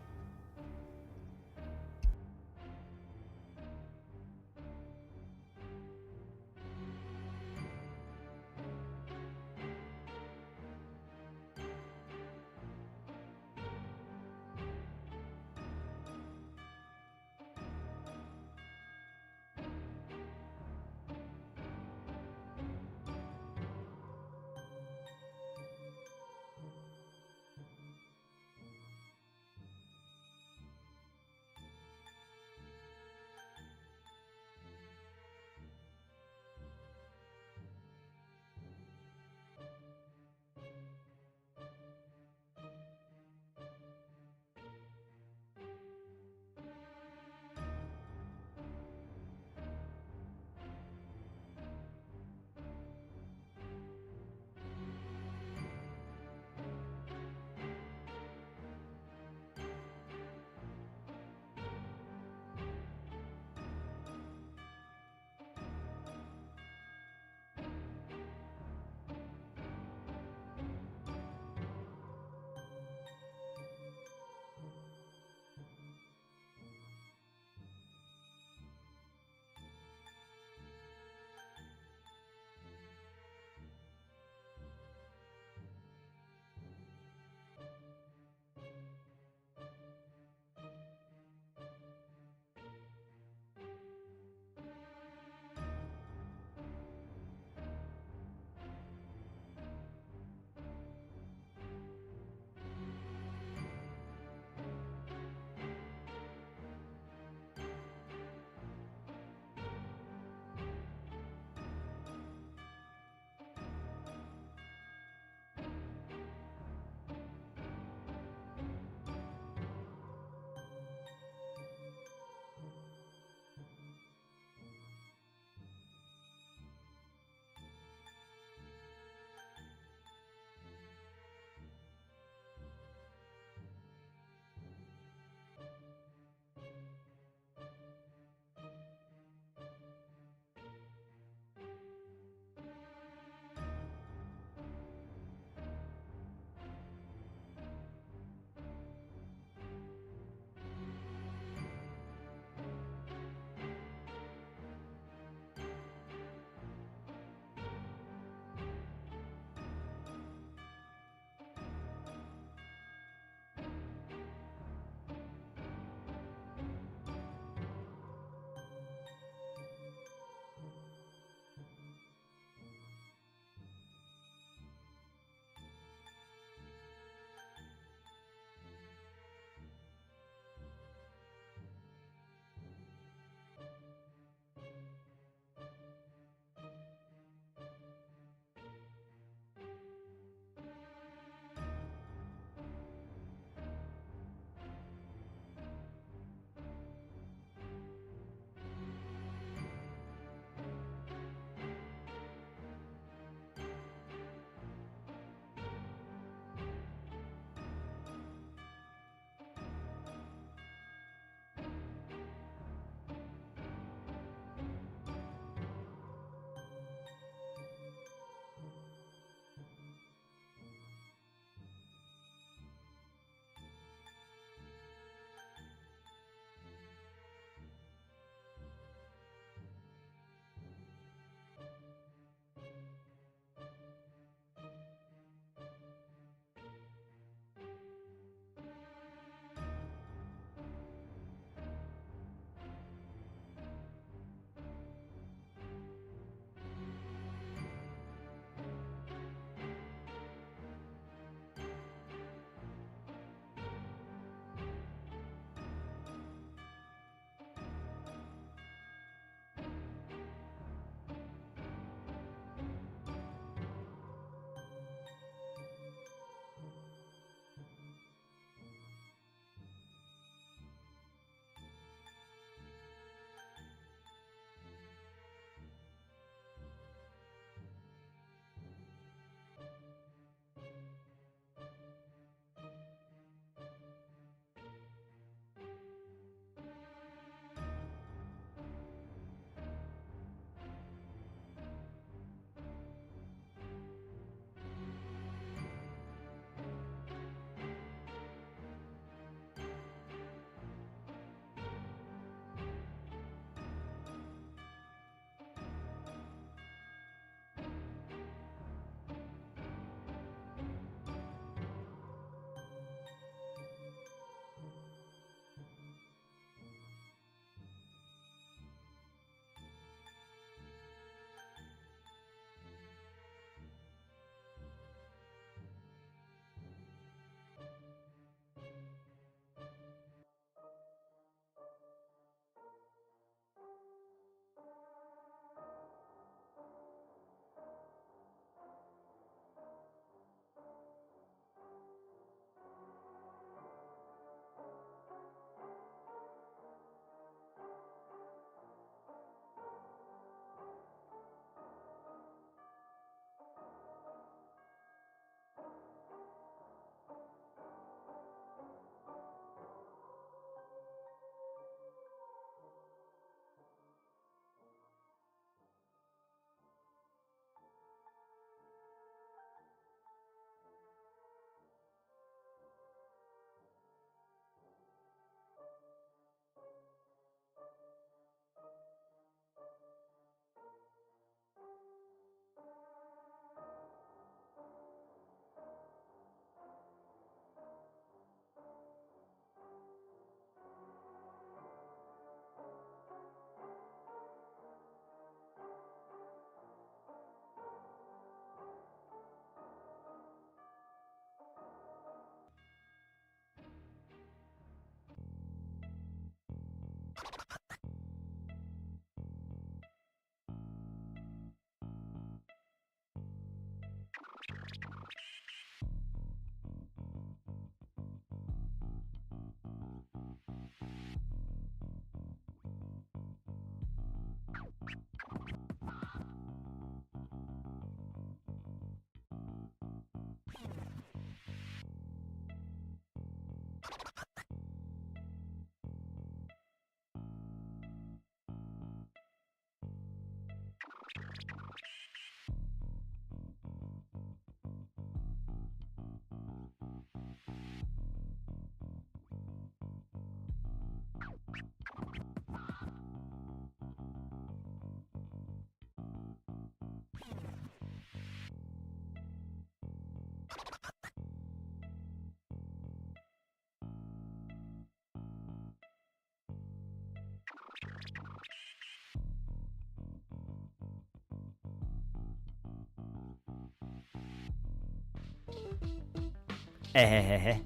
Ehehehe.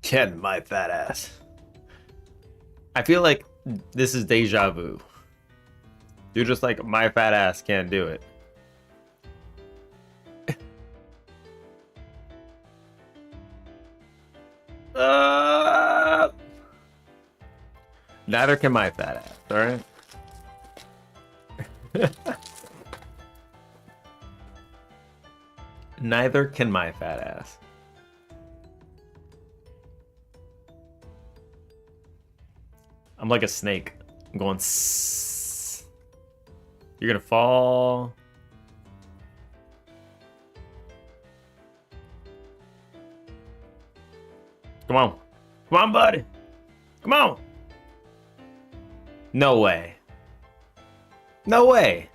Ken, my fat ass. I feel like this is deja vu. You're just like, my fat ass can't do it. Neither can my fat ass, alright? Neither can my fat ass. I'm like a snake. I'm going. Sss. You're gonna fall. Come on. Come on, buddy. Come on. No way. No way.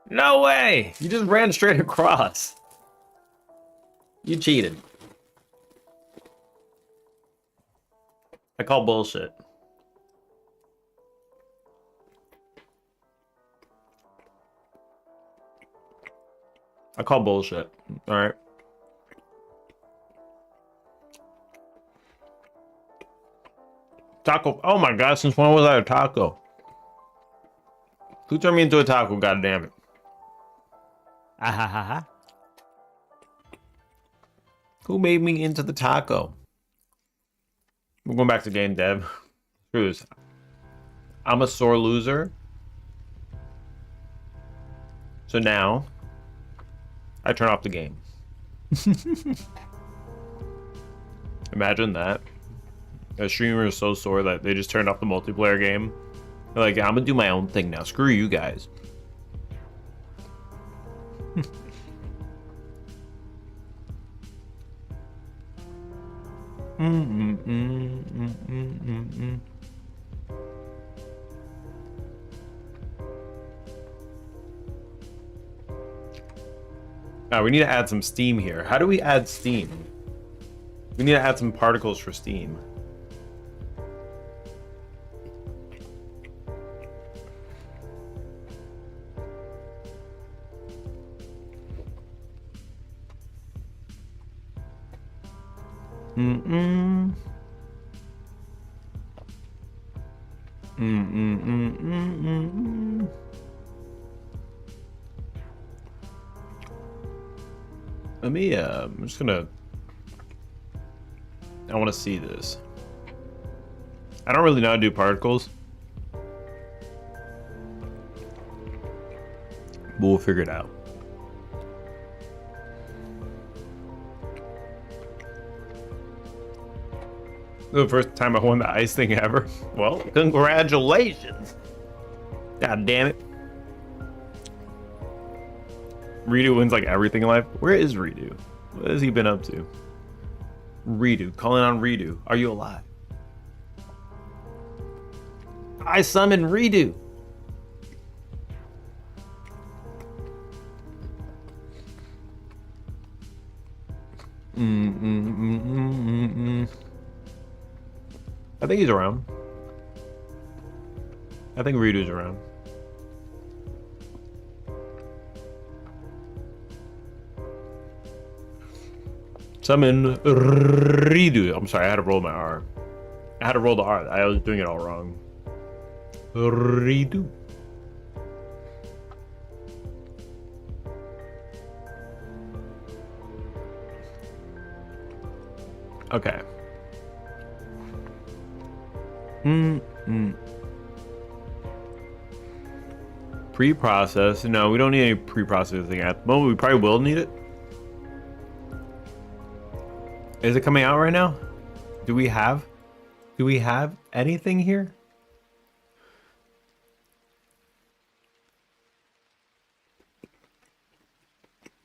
No way. You just ran straight across. You cheated. I call bullshit. I call bullshit. All right. Taco. Oh my god, since when was I a taco? Who turned me into a taco, god damn it? Ah ha ha ha. Who made me into the taco? We're going back to game dev. Screw this. I'm a sore loser. So now I turn off the game. Imagine that. A streamer is so sore that they just turned off the multiplayer game. They're like, I'm gonna do my own thing now. Screw you guys. Now we need to add some steam here. How do we add steam? We need to add some particles for steam. Let me, I'm just gonna, I want to see this. I don't really know how to do particles, but we'll figure it out. The first time I won the ice thing ever. Well, congratulations. God damn it. Redo wins like everything in life. Where is Redo? What has he been up to? Redo. Calling on Redo. Are you alive? I summon Redo. I think he's around. I think Redo's around. Summon Redo. I'm sorry, I had to roll my R. I had to roll the R. I was doing it all wrong. Redo. Okay. Pre-process. No, we don't need any pre-processing at the moment. We probably will need it. Is it coming out right now? Do we have anything here?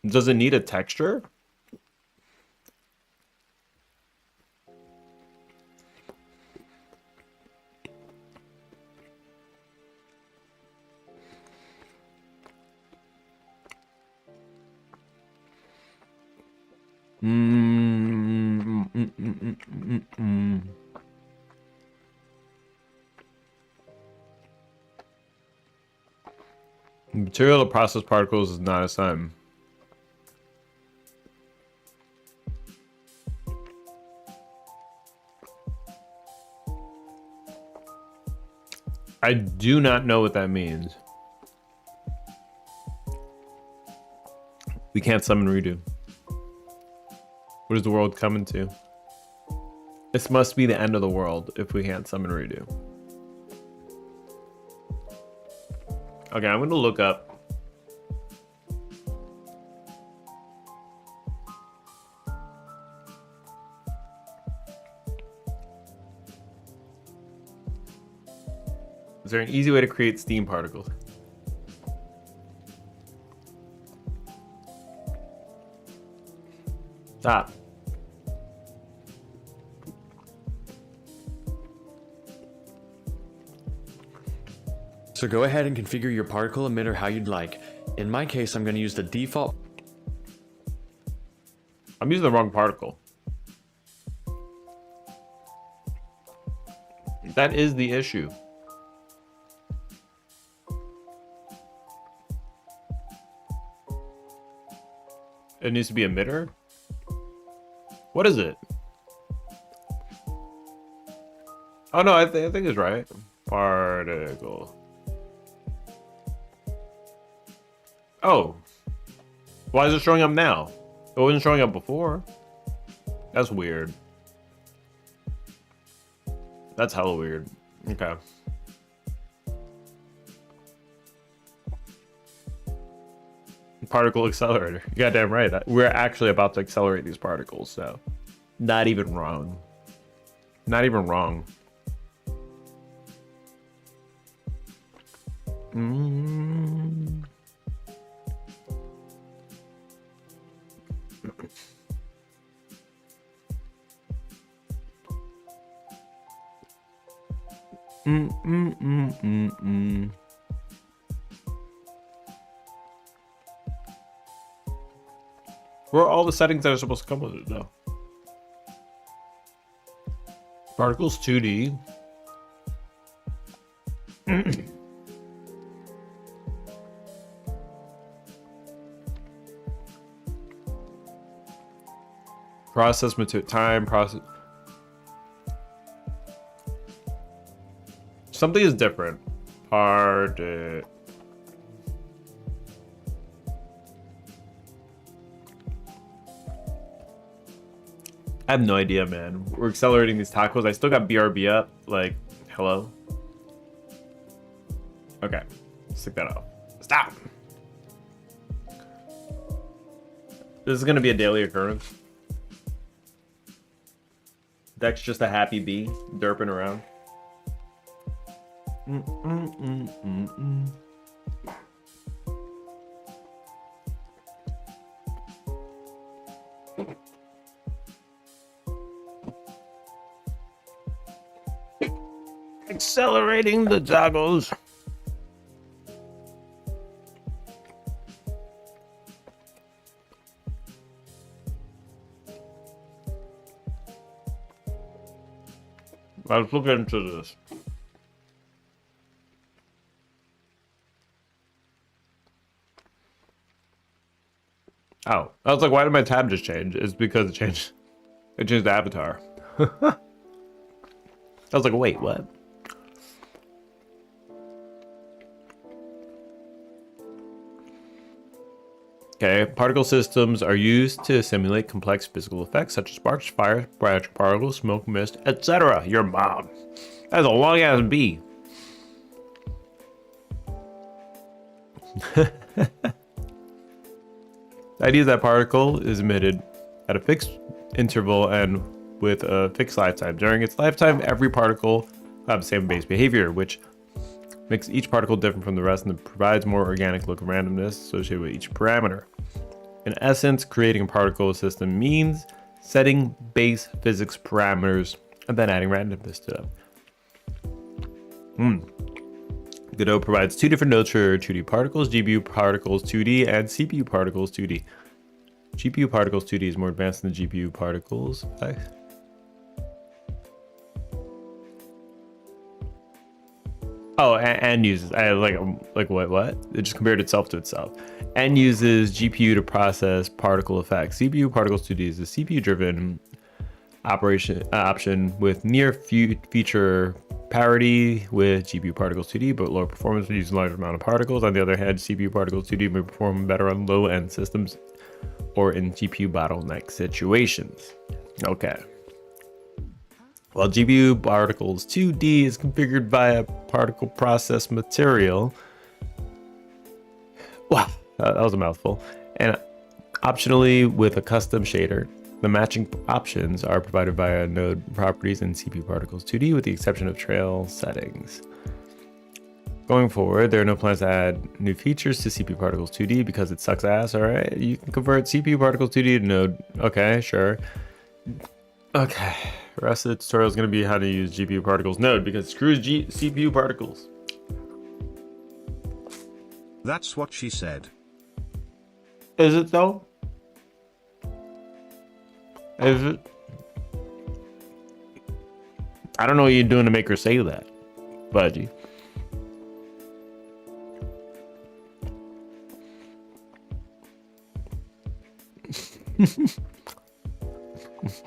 Does it need a texture? Material to process particles is not assigned. I do not know what that means. We can't summon redo. What is the world coming to? This must be the end of the world if we can't summon redo. Okay, I'm gonna look up. Is there an easy way to create steam particles? Stop. So go ahead and configure your particle emitter how you'd like. In my case, I'm going to use the default. I'm using the wrong particle. That is the issue. It needs to be emitter? What is it? Oh no, I think it's right. Particle. Oh. Why is it showing up now? It wasn't showing up before. That's weird. That's hella weird. Okay. Particle accelerator. You goddamn right. We're actually about to accelerate these particles, so not even wrong. Not even wrong. Where are all the settings that are supposed to come with it, though? Particles 2D. Process material time process. Something is different. Part. I have no idea, man. We're accelerating these tacos. I still got BRB up. Like, hello? Okay. Stick that off. Stop! This is gonna be a daily occurrence. Deck's just a happy bee, derping around. Accelerating the tacos. Let's look into this. Oh, I was like, why did my tab just change? It's because it changed the avatar. I was like, wait, what? Okay, particle systems are used to simulate complex physical effects such as sparks, fire, bright particles, smoke, mist, etc. Your mom. That's a long ass B. The idea is that particle is emitted at a fixed interval and with a fixed lifetime. During its lifetime, every particle will have the same base behavior, which makes each particle different from the rest and provides more organic look of randomness associated with each parameter. In essence, creating a particle system means setting base physics parameters and then adding randomness to them. Godot provides two different nodes for 2D particles, GPU particles 2D and CPU particles 2D. GPU particles 2D is more advanced than the GPU particles. Oh, and uses like what? It just compared itself to itself. And uses GPU to process particle effects. CPU particles 2D is a CPU-driven option with near feature parity with GPU particles 2D, but lower performance when using a large amount of particles. On the other hand, CPU particles 2D may perform better on low-end systems or in GPU bottleneck situations. Okay. While GPU particles 2D is configured via particle process material. Wow, that was a mouthful. And optionally with a custom shader. The matching options are provided via node properties in CPU particles 2D with the exception of trail settings. Going forward, there are no plans to add new features to CPU particles 2D because it sucks ass. All right, you can convert CPU particles 2D to node. Okay, sure. Okay, the rest of the tutorial is going to be how to use GPU particles node because screws CPU particles. That's what she said. Is it though? Is it? I don't know what you're doing to make her say that, Budgie.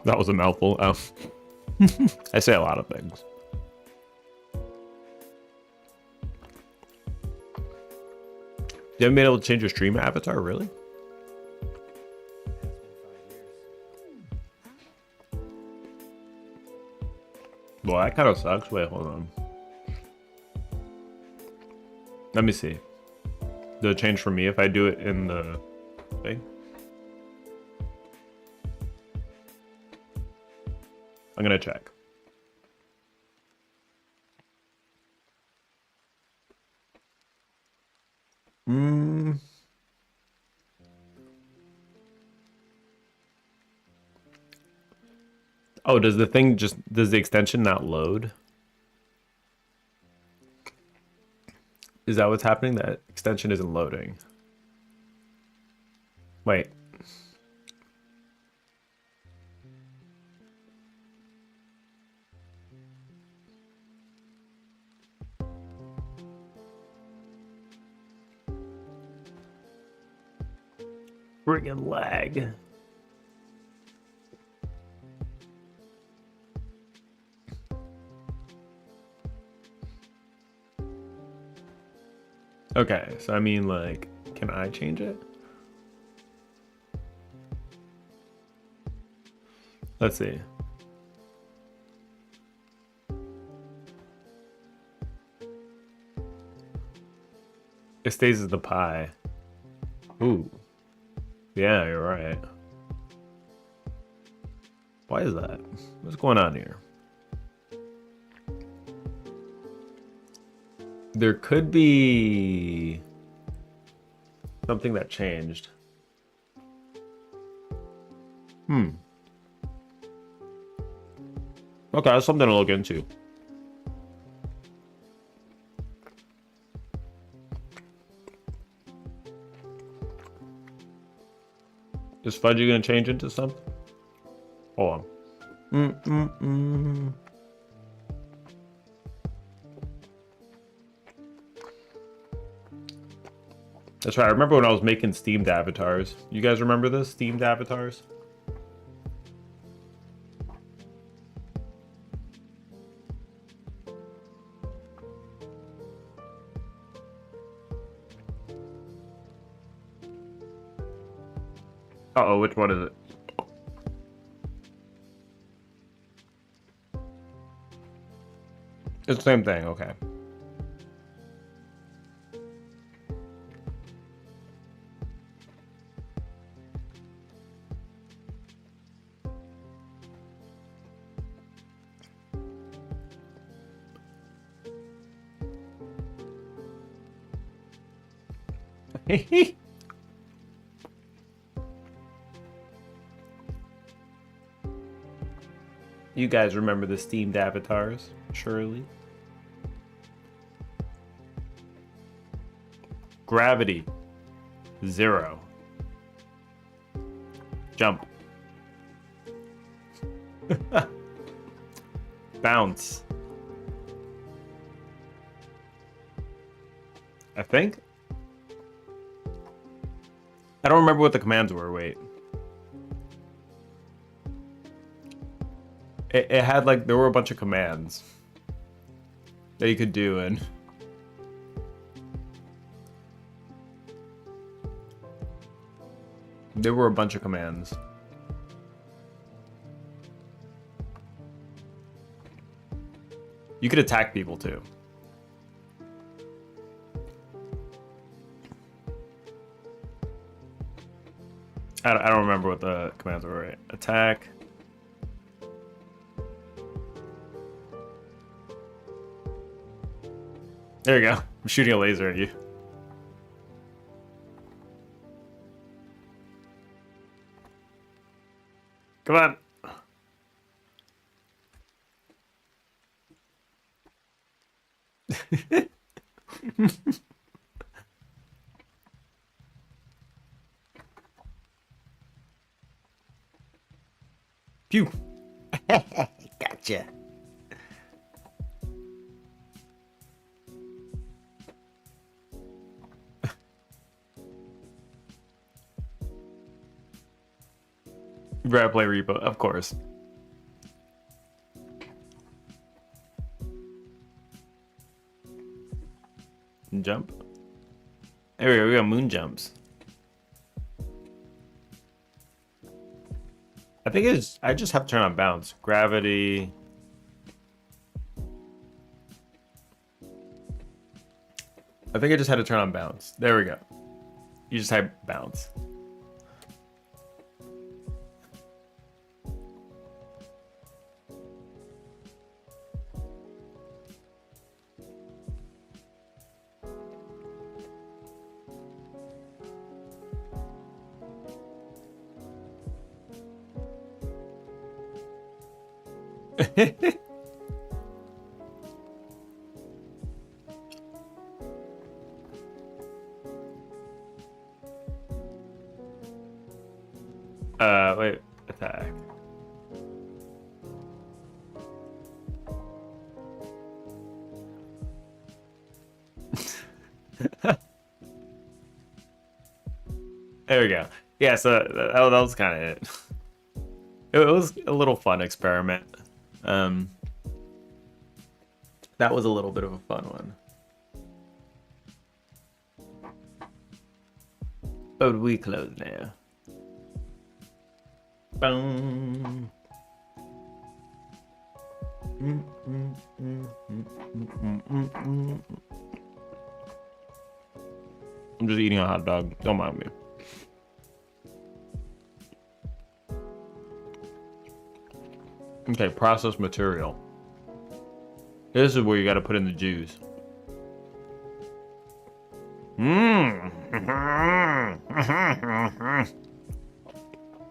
That was a mouthful. I say a lot of things. You haven't been able to change your stream avatar, really? Well, that kind of sucks. Wait, hold on. Let me see. Does it change for me if I do it in the thing? I'm gonna check. Oh, does the extension not load? Is that what's happening? That extension isn't loading. Wait. Friggin' lag. Okay, so I mean, like, can I change it? Let's see. It stays as the pie. Ooh. Yeah, you're right. Why is that? What's going on here? There could be something that changed. Okay, that's something to look into. Is Fudgy gonna change into something? Hold on. That's right. I remember when I was making themed avatars. You guys remember this? Themed avatars? Uh-oh, which one is it? It's the same thing, okay. You guys remember the themed avatars, surely. Gravity, 0. Jump. Bounce. I think. I don't remember what the commands were, wait. It had like, there were a bunch of commands. that you could do, and there were a bunch of commands. You could attack people too. I don't remember what the commands were. Right? Attack. There you go. I'm shooting a laser at you. Come on. Pew. Gotcha. Grab play repo, of course. Jump. There we go. We got moon jumps. I think it's. I just have to turn on bounce. Gravity. I think I just had to turn on bounce. There we go. You just type bounce. Wait, attack. There we go. Yeah, so that was kind of it. It was a little fun experiment. That was a little bit of a fun one. But we close now. Boom. I'm just eating a hot dog. Don't mind me. Okay, processed material. This is where you got to put in the juice.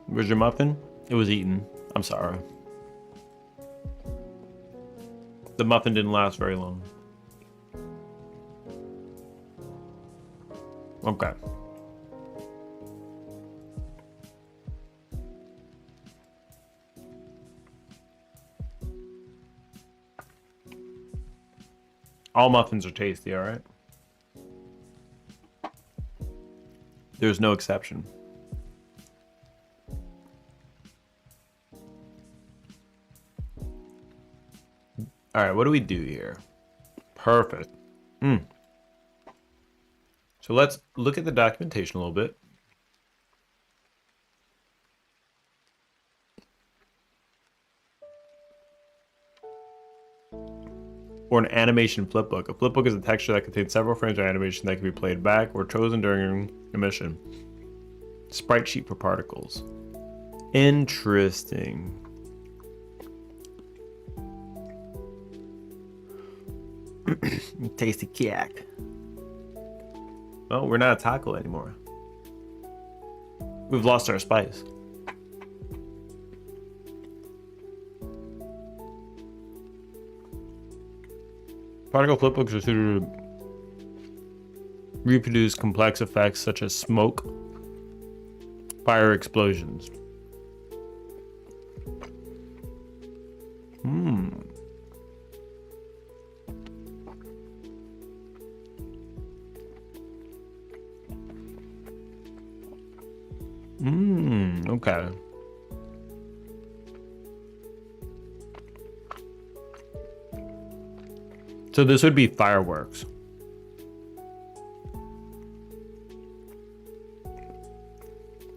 Where's your muffin? It was eaten. I'm sorry. The muffin didn't last very long. Okay. All muffins are tasty, all right? There's no exception. All right, what do we do here? Perfect. So let's look at the documentation a little bit. Or an animation flipbook. A flipbook is a texture that contains several frames of animation that can be played back or chosen during emission. Sprite sheet for particles. Interesting. Tasty yak. Oh, we're not a taco anymore. We've lost our spice. Particle flipbooks are suited to reproduce complex effects such as smoke, fire explosions. Okay. So this would be fireworks.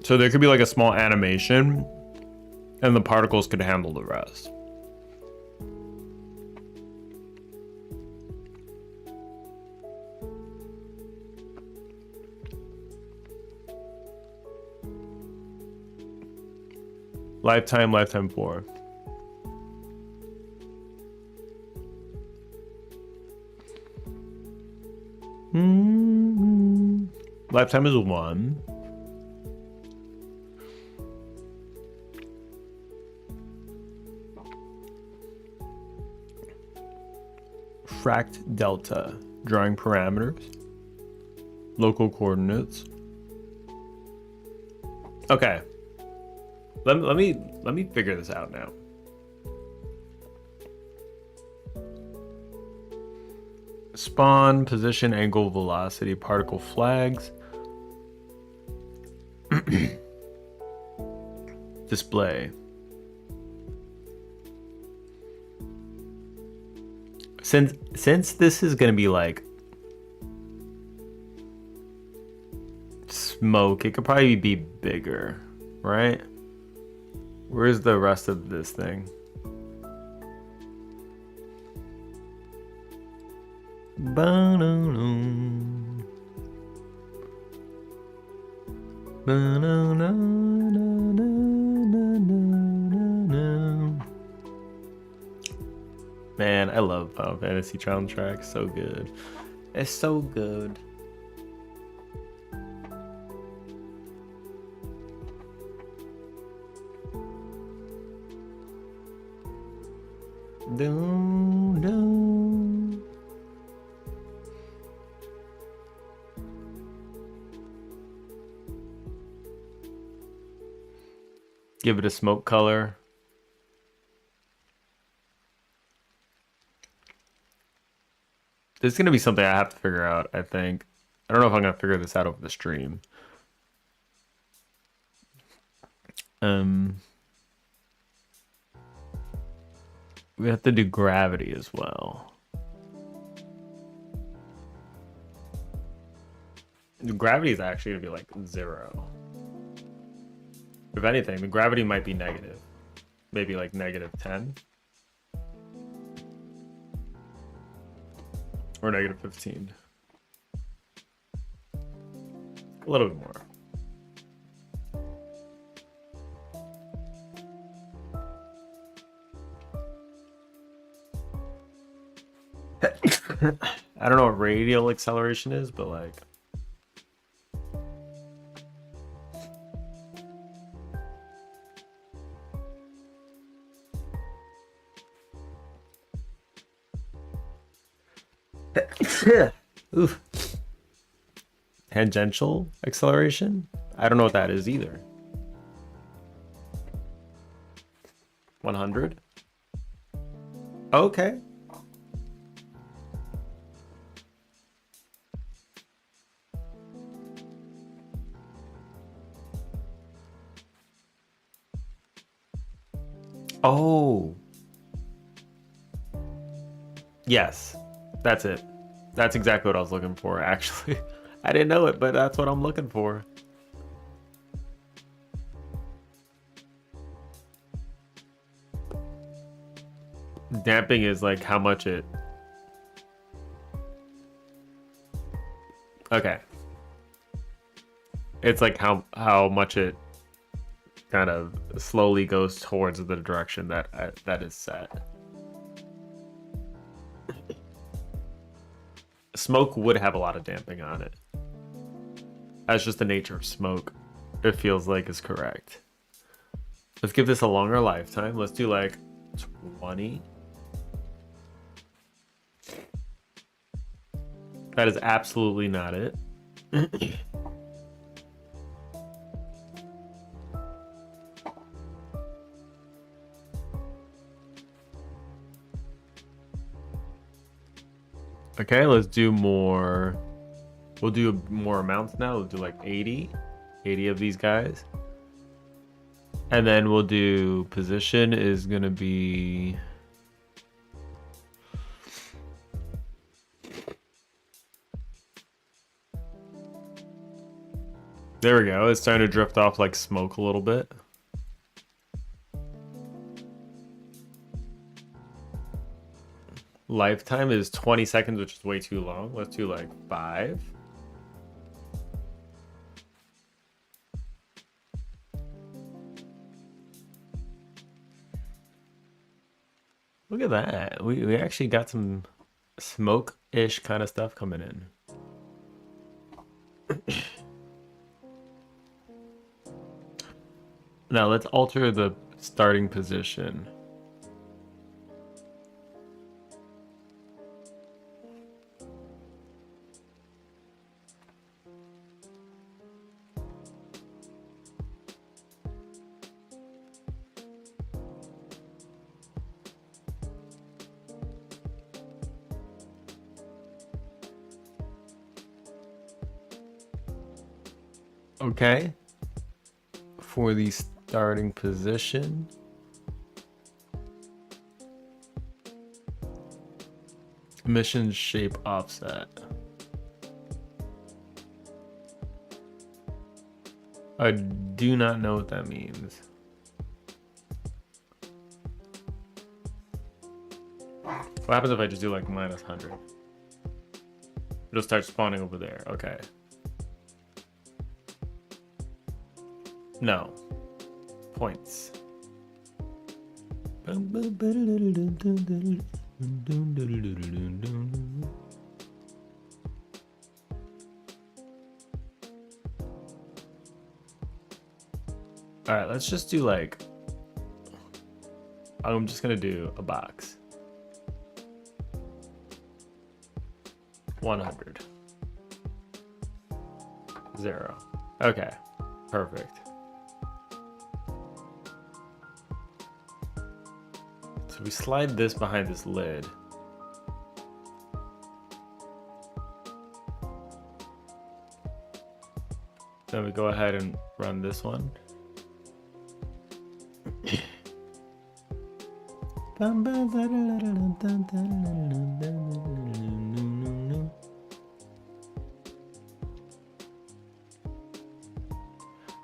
So there could be like a small animation and the particles could handle the rest. Lifetime 4. Lifetime is 1. Fract delta, drawing parameters, local coordinates. Okay. Let me figure this out now. Spawn, position, angle, velocity, particle flags. Display. Since this is gonna be like smoke, it could probably be bigger, right? Where's the rest of this thing? Man, I love Final Fantasy soundtrack. So good. It's so good. Dun, dun. Give it a smoke color. This is going to be something I have to figure out, I think. I don't know if I'm going to figure this out over the stream. We have to do gravity as well. The gravity is actually going to be like 0. If anything, the gravity might be negative. Maybe like -10. Or -15. A little bit more. I don't know what radial acceleration is, but like... Oof. Tangential acceleration? I don't know what that is either. 100? Okay. Oh. Yes, that's it. That's exactly what I was looking for, actually. I didn't know it, but that's what I'm looking for. Damping is like how much it... Okay. It's like how much it kind of slowly goes towards the direction that is set. Smoke would have a lot of damping on it. That's just the nature of smoke. It feels like is correct. Let's give this a longer lifetime. Let's do like 20. That is absolutely not it. Okay, let's do more. We'll do more amounts now. We'll do like 80 of these guys. And then we'll do position is going to be There we go. It's starting to drift off like smoke a little bit. Lifetime is 20 seconds, which is way too long. Let's do like 5. Look at that. We actually got some smoke-ish kind of stuff coming in. Now let's alter the starting position. Okay. For the starting position. Mission shape offset. I do not know what that means. What happens if I just do like minus 100? It'll start spawning over there. Okay. No. Points. Alright, let's just do like... I'm just gonna do a box. 100. 0. Okay. Perfect. So we slide this behind this lid. Then we go ahead and run this one.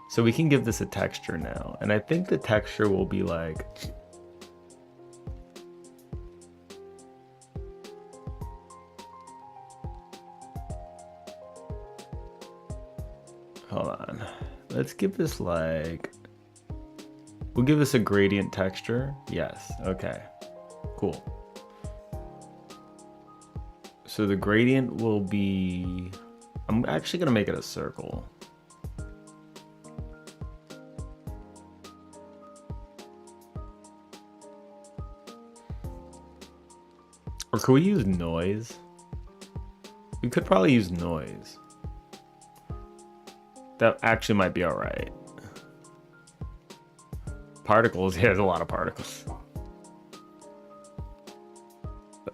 So we can give this a texture now. And I think the texture will be like... Hold on. Let's give this like... We'll give this a gradient texture. Yes. Okay. Cool. So the gradient will be... I'm actually going to make it a circle. Or could we use noise? We could probably use noise. That actually might be all right. Particles, yeah, there's a lot of particles.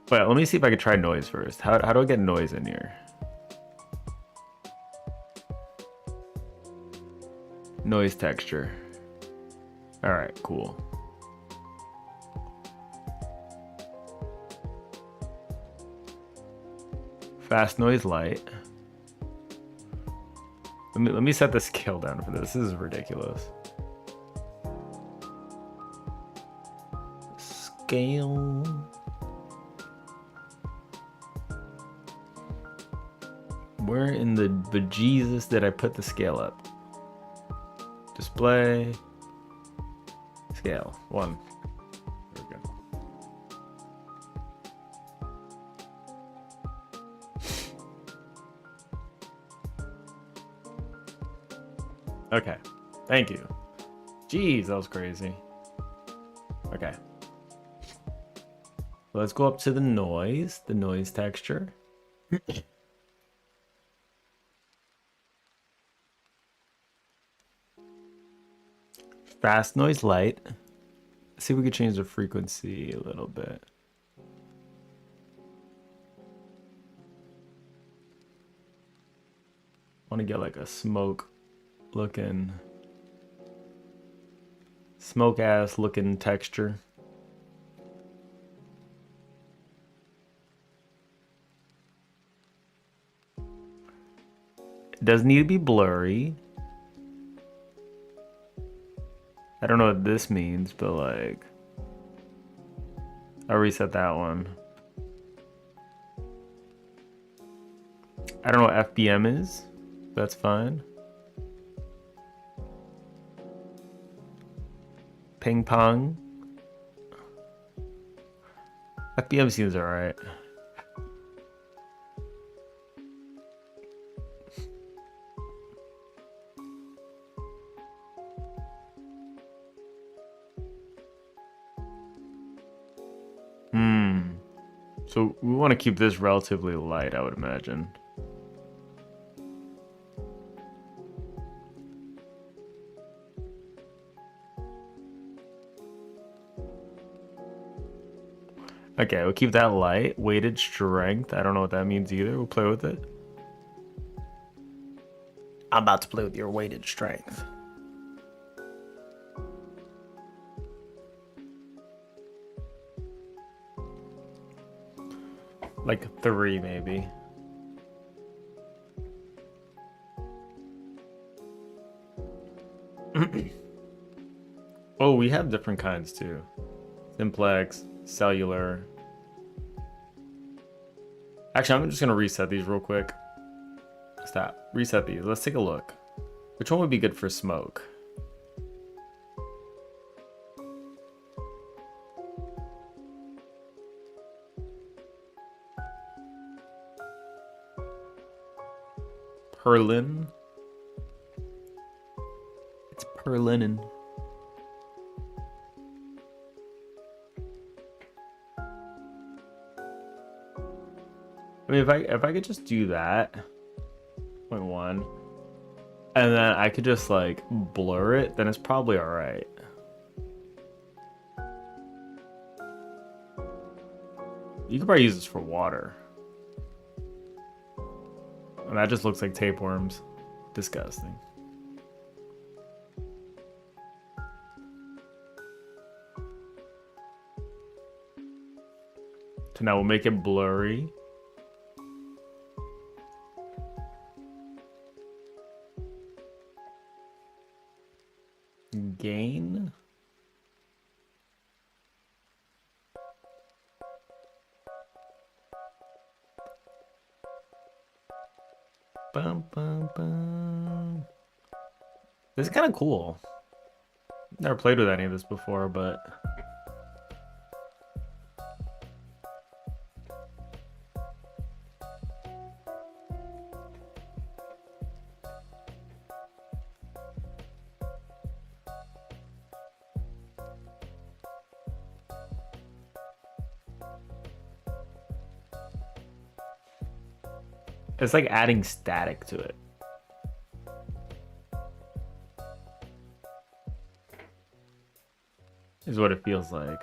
Wait, let me see if I can try noise first. How do I get noise in here? Noise texture. All right, cool. Fast noise light. Let me set the scale down for this. This is ridiculous. Scale. Where in the bejesus did I put the scale up? Display. Scale. 1. There we go. Okay, thank you. Jeez, that was crazy. Okay. Let's go up to the noise texture. Fast noise light. Let's see if we can change the frequency a little bit. I want to get like a smoke ass looking texture. It doesn't need to be blurry. don't know what this means, but like, I'll reset that one. I don't know what FBM is. That's fine. Ping pong. FBM seems alright. So we want to keep this relatively light, I would imagine. Okay, we'll keep that light. Weighted strength. I don't know what that means either. We'll play with it. I'm about to play with your weighted strength. Like 3, maybe. Oh, we have different kinds too. Simplex, cellular. Actually, I'm just gonna reset these real quick. Stop. Reset these. Let's take a look. Which one would be good for smoke? Perlin. It's perlinen. I mean, if I could just do that, 0.1, and then I could just like blur it, then it's probably all right. You could probably use this for water. And that just looks like tapeworms. Disgusting. So now we'll make it blurry. Gain. Bum, bum, bum. This is kind of cool. Never played with any of this before, but it's like adding static to it. Is what it feels like.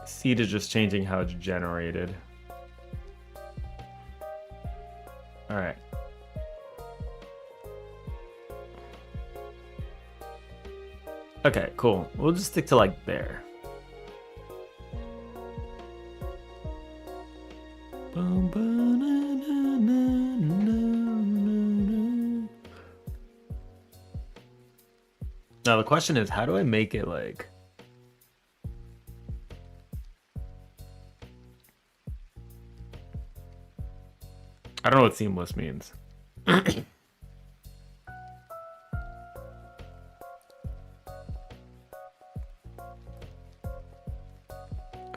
Seed is just changing how it's generated. All right. Okay, cool. We'll just stick to like there. Now the question is, how do I make it like... I don't know what seamless means.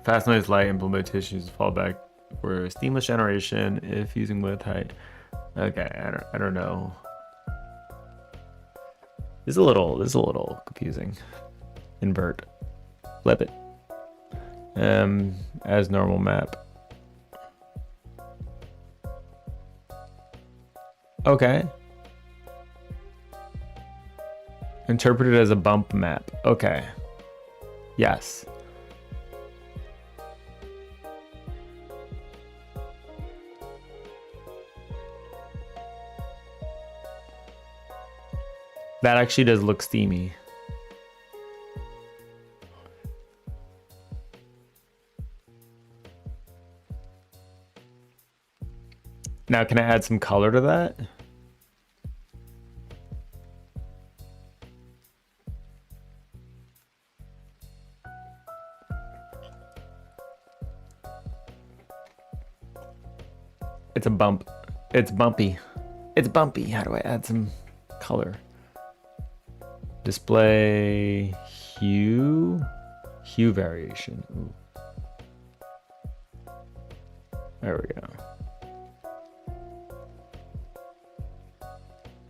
Fast noise light implementation is fallback for seamless generation if using width height. Okay, I don't know. This is a little confusing. Invert. Flip it. As normal map. Okay. Interpret it as a bump map. Okay. Yes. That actually does look steamy. Now, can I add some color to that? It's a bump. It's bumpy. It's bumpy. How do I add some color? Display hue. Hue variation. Ooh. There we go.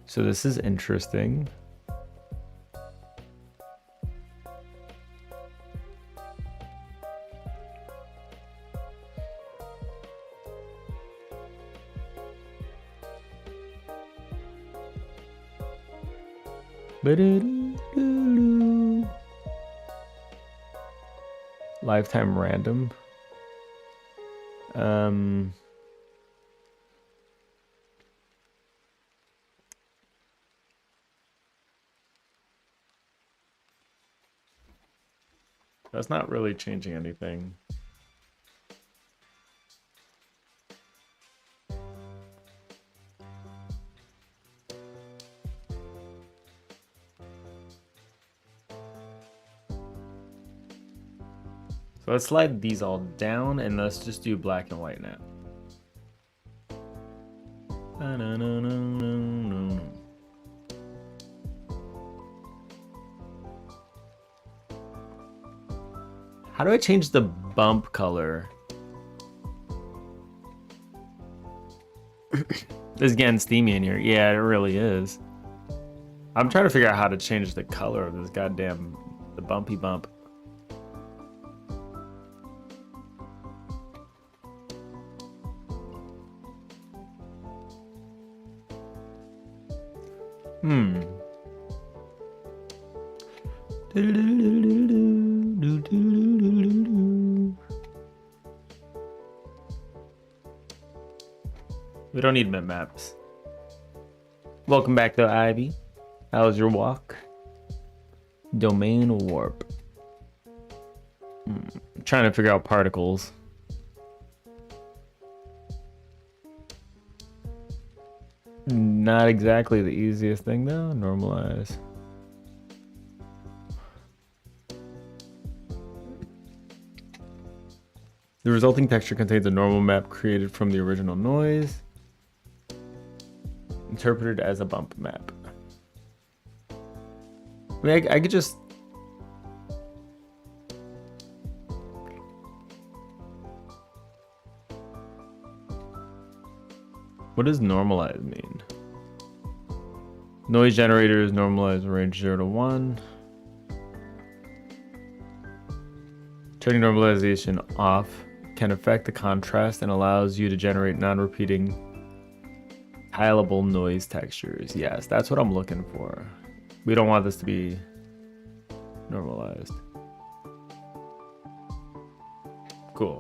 So this is interesting. Lifetime random. That's not really changing anything. So let's slide these all down and let's just do black and white now. How do I change the bump color? This is getting steamy in here. Yeah, it really is. I'm trying to figure out how to change the color of this goddamn the bumpy bump. We don't need map maps. Welcome back though, Ivy. How was your walk? Domain warp. Trying to figure out particles. Not exactly the easiest thing though. Normalize. The resulting texture contains a normal map created from the original noise, interpreted as a bump map. I mean, I could just... What does normalize mean? Noise generator is normalized range 0 to 1. Turning normalization off can affect the contrast and allows you to generate non-repeating tileable noise textures. Yes, that's what I'm looking for. We don't want this to be normalized. Cool.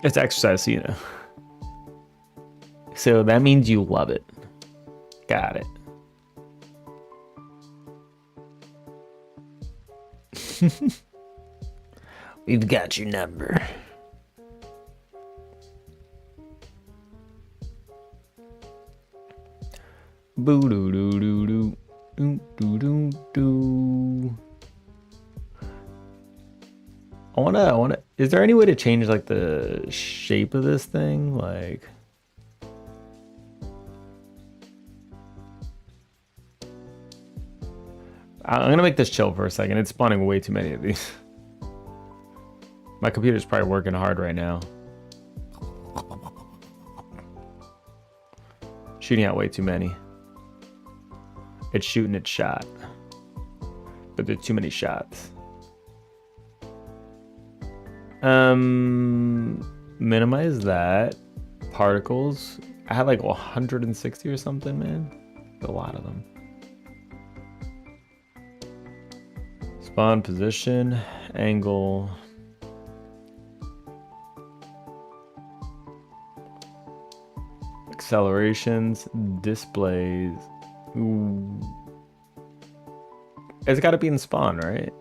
It's exercise, you know. So that means you love it. Got it. We've got your number. Boo doo doo doo doo doo doo doo doo. I wanna. Is there any way to change like the shape of this thing? Like, I'm gonna make this chill for a second. It's spawning way too many of these. My computer's probably working hard right now. Shooting out way too many. It's shooting its shot. But there's too many shots. Minimize that. Particles. I had like 160 or something, man. A lot of them. Spawn position, angle. Accelerations, displays. Ooh. It's got to be in spawn, right?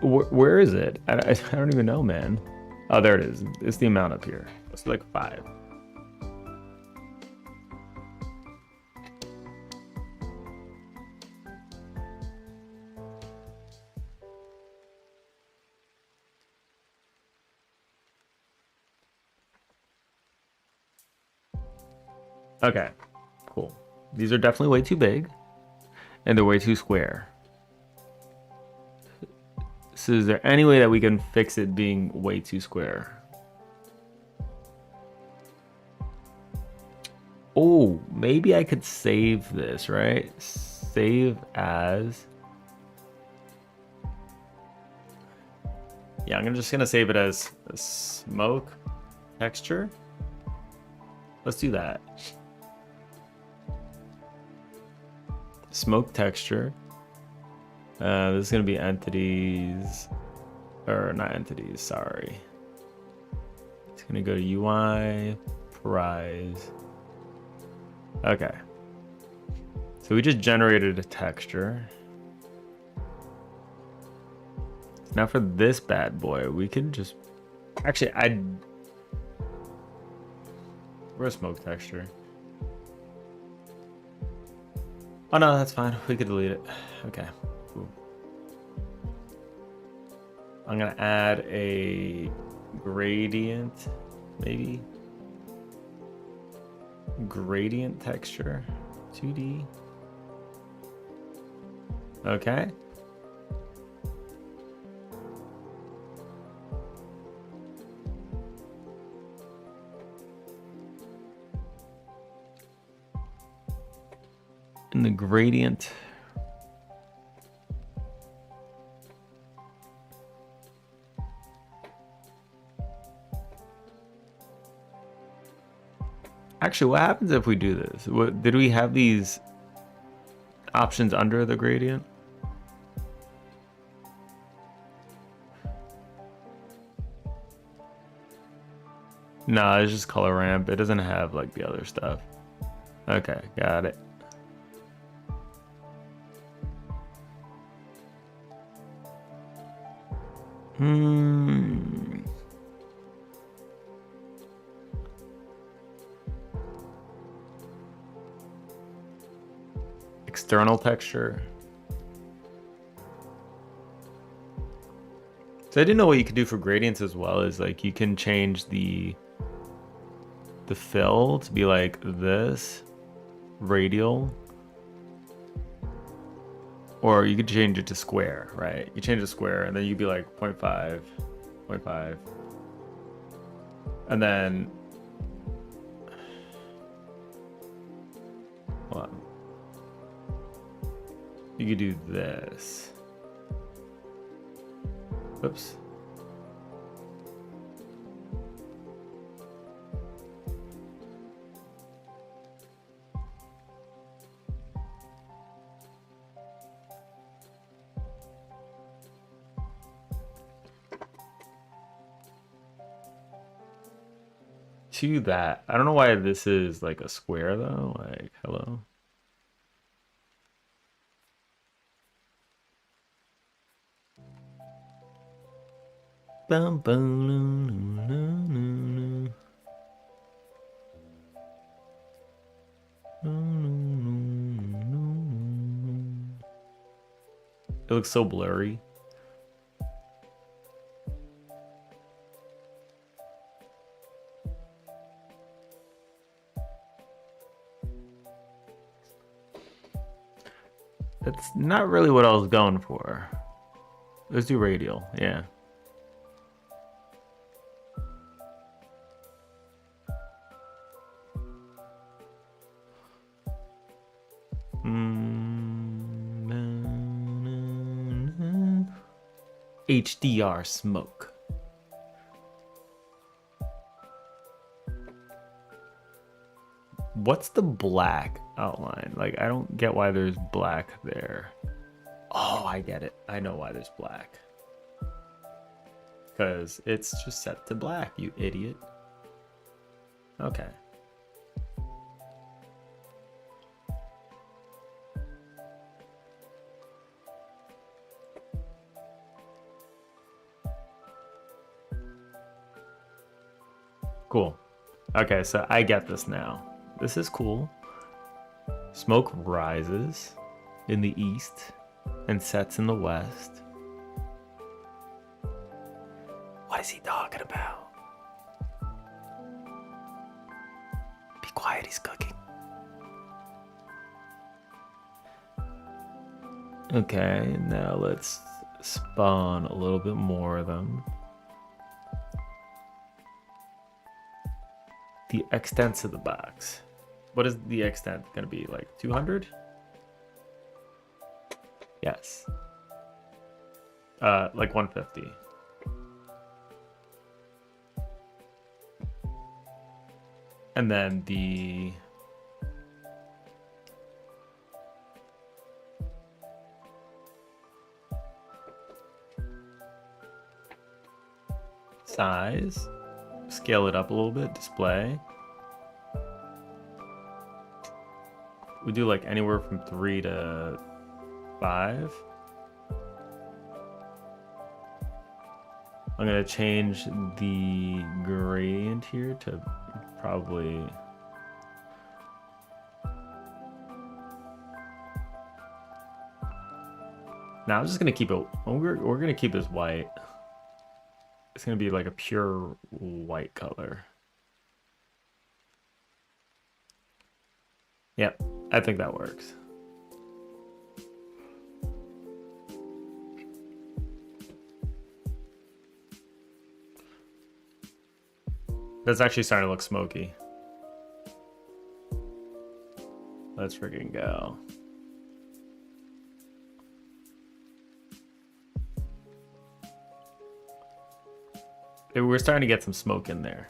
Where is it? I don't even know, man. Oh, there it is. It's the amount up here. It's like 5. Okay, cool. These are definitely way too big, and they're way too square. So is there any way that we can fix it being way too square? Oh, maybe I could save this, right? Save as. Yeah, I'm just gonna save it as a smoke texture. Let's do that. Smoke texture. This is gonna be entities, or not entities, sorry. It's gonna go to UI, prize. Okay. So we just generated a texture. Now for this bad boy, we can just, actually, where's smoke texture? Oh no, that's fine. We could delete it. Okay. Cool. I'm gonna add a gradient, maybe. Gradient texture, 2D. Okay. And the gradient. Actually, what happens if we do this? Did we have these options under the gradient? No, it's just color ramp. It doesn't have like the other stuff. Okay, got it. External texture. So I didn't know what you could do for gradients as well, is like you can change the fill to be like this, radial, or you could change it to square, right? You change the square and then you'd be like 0.5, 0.5, and then hold on. You could do this. Oops. To that, I don't know why this is like a square though. Like, hello. Bum, bum, no, no, no, no. It looks so blurry. That's not really what I was going for. Let's do radial, yeah. HDR smoke. What's the black outline? Like, I don't get why there's black there. Oh, I get it. I know why there's black. Because it's just set to black, you idiot. Okay. Cool. Okay, so I get this now. This is cool. Smoke rises in the east and sets in the west. What is he talking about? Be quiet, he's cooking. Okay, now let's spawn a little bit more of them. The extent of the box. What is the extent gonna be? Like 200? Yes. Like 150. And then the size, scale it up a little bit, display. We do like anywhere from 3 to 5. I'm gonna change the gradient here to probably now I'm just gonna keep it. We're gonna keep this white. It's gonna be like a pure white color. Yep, I think that works. That's actually starting to look smoky. Let's freaking go. We're starting to get some smoke in there.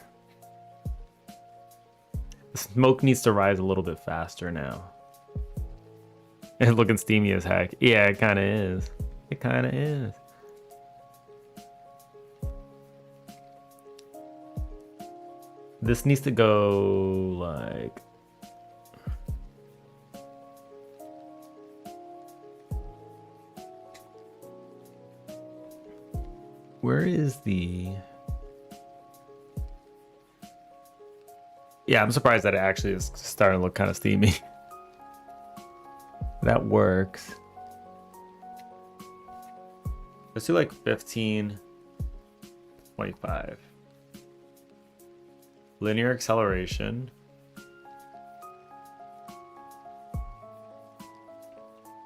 The smoke needs to rise a little bit faster now. It's looking steamy as heck. Yeah, it kind of is. It kind of is. This needs to go like... Where is the... Yeah, I'm surprised that it actually is starting to look kind of steamy. That works. Let's do like 15, 25. Linear acceleration.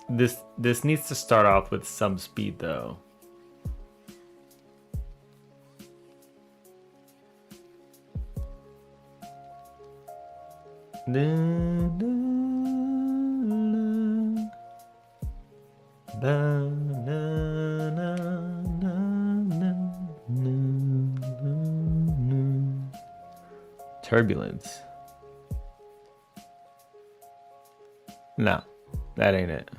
This needs to start off with some speed though. Turbulence. No, that ain't it.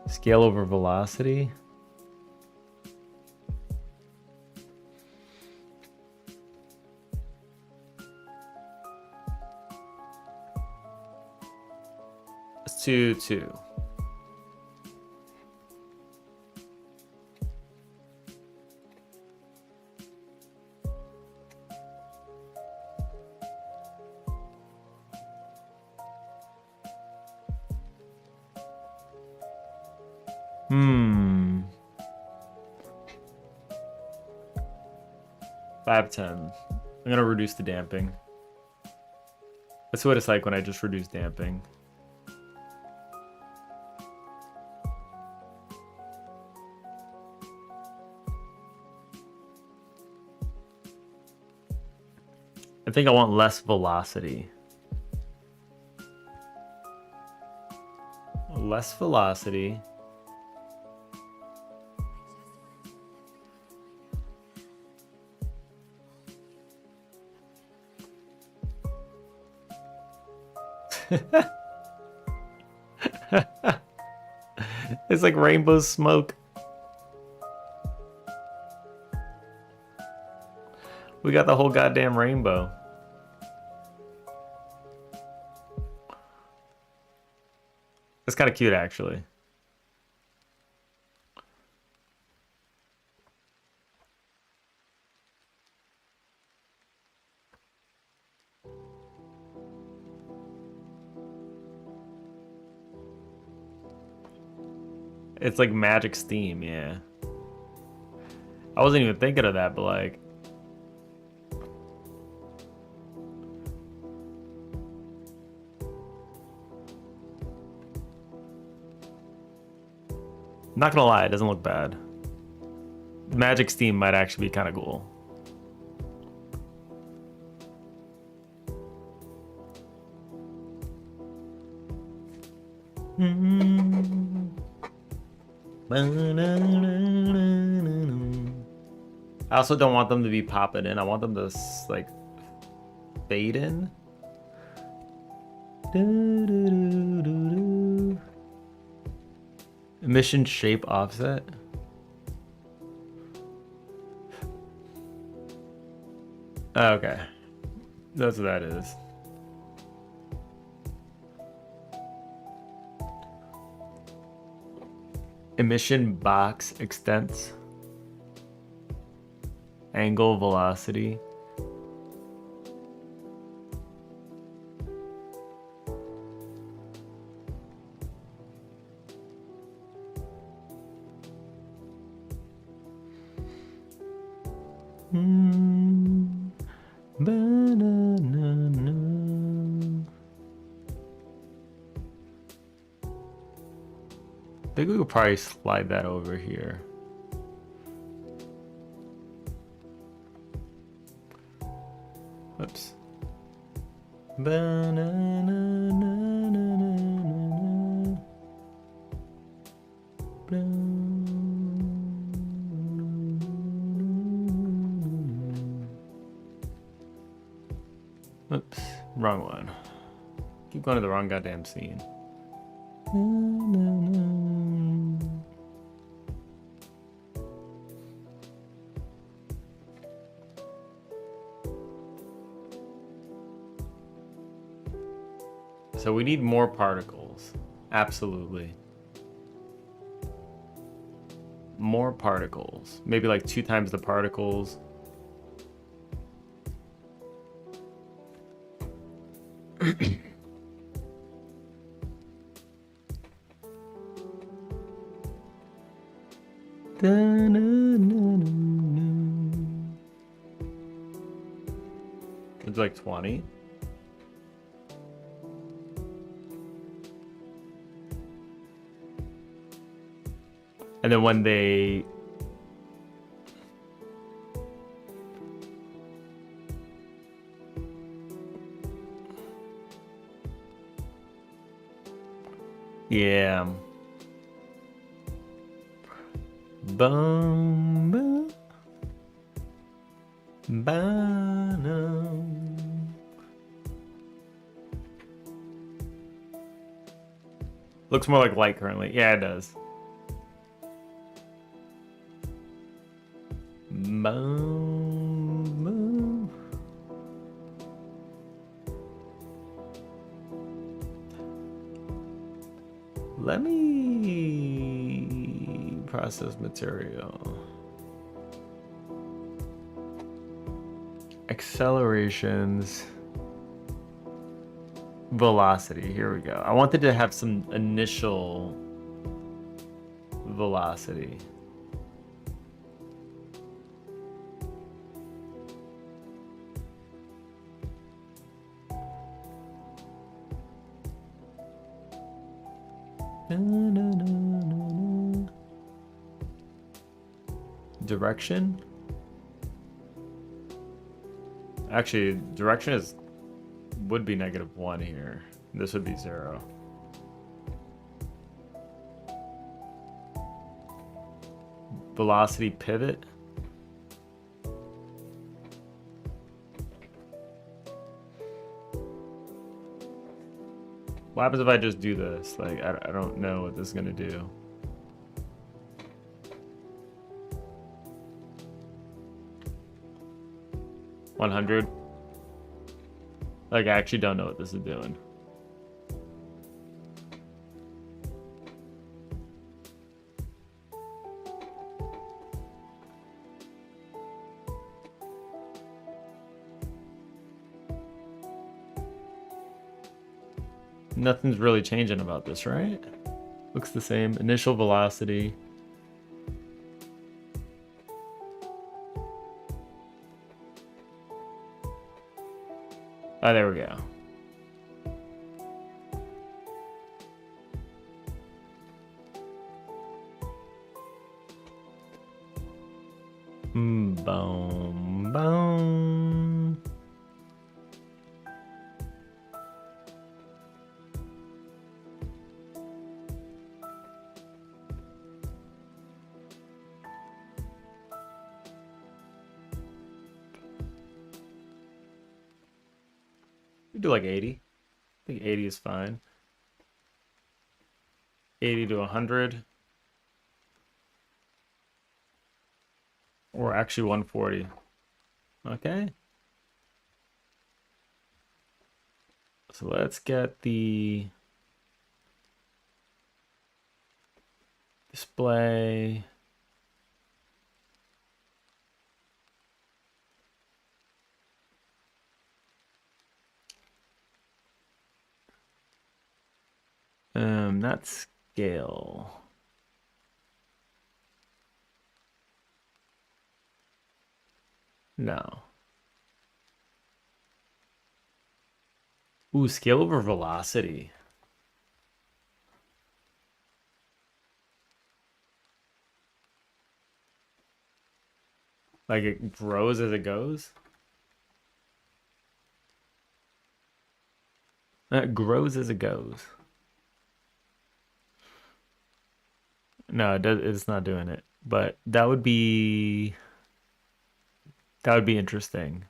Scale over velocity. Let's do 2. Hmm. 510. I'm gonna reduce the damping. That's what it's like when I just reduce damping. I think I want less velocity. Less velocity. It's like rainbow smoke. We got the whole goddamn rainbow. That's kind of cute, actually. It's like magic steam, yeah. I wasn't even thinking of that, but like, not gonna lie, it doesn't look bad. Magic steam might actually be kind of cool. I also don't want them to be popping in. I want them to like fade in. Emission shape offset. Okay, that's what that is. Emission box extents. Angle velocity. Ba-na-na-na. I think we could probably slide that over here. Oops. Ba-na-na-na-na-na-na. Oops, wrong one. Keep going to the wrong goddamn scene. So we need more particles. Absolutely. More particles. Maybe like 2 times the particles. It's like 20. And then when they yeah. Bum, bum, ba-num. Looks more like light currently. Yeah, it does. Boom, boom. Let me process material. Accelerations. Velocity. Here we go. I wanted to have some initial velocity. Direction? Actually, direction would be -1 here. This would be 0. Velocity pivot. What happens if I just do this? Like, I don't know what this is gonna do. $100. Like, I actually don't know what this is doing. Nothing's really changing about this, right? Looks the same. Initial velocity. Oh, there we go. Boom, boom. We do like 80. I think 80 is fine. 80 to 100. Or actually 140. Okay. So let's get the display. Not scale. No. Ooh, scale over velocity. Like it grows as it goes? It grows as it goes. No, it's not doing it. But that would be interesting.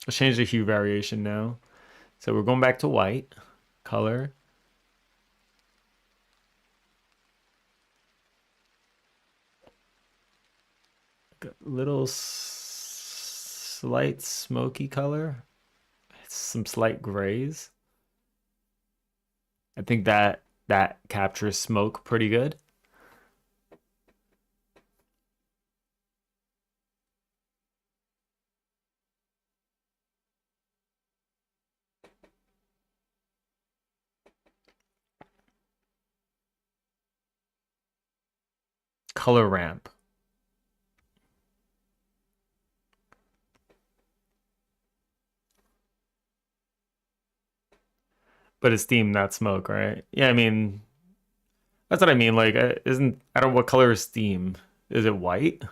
Let's change the hue variation now. So we're going back to white color. Little slight smoky color. Some slight grays. I think that captures smoke pretty good. Color ramp. But it's steam, not smoke, right? Yeah, I mean, that's what I mean. Like, isn't, I don't know, what color is steam? Is it white?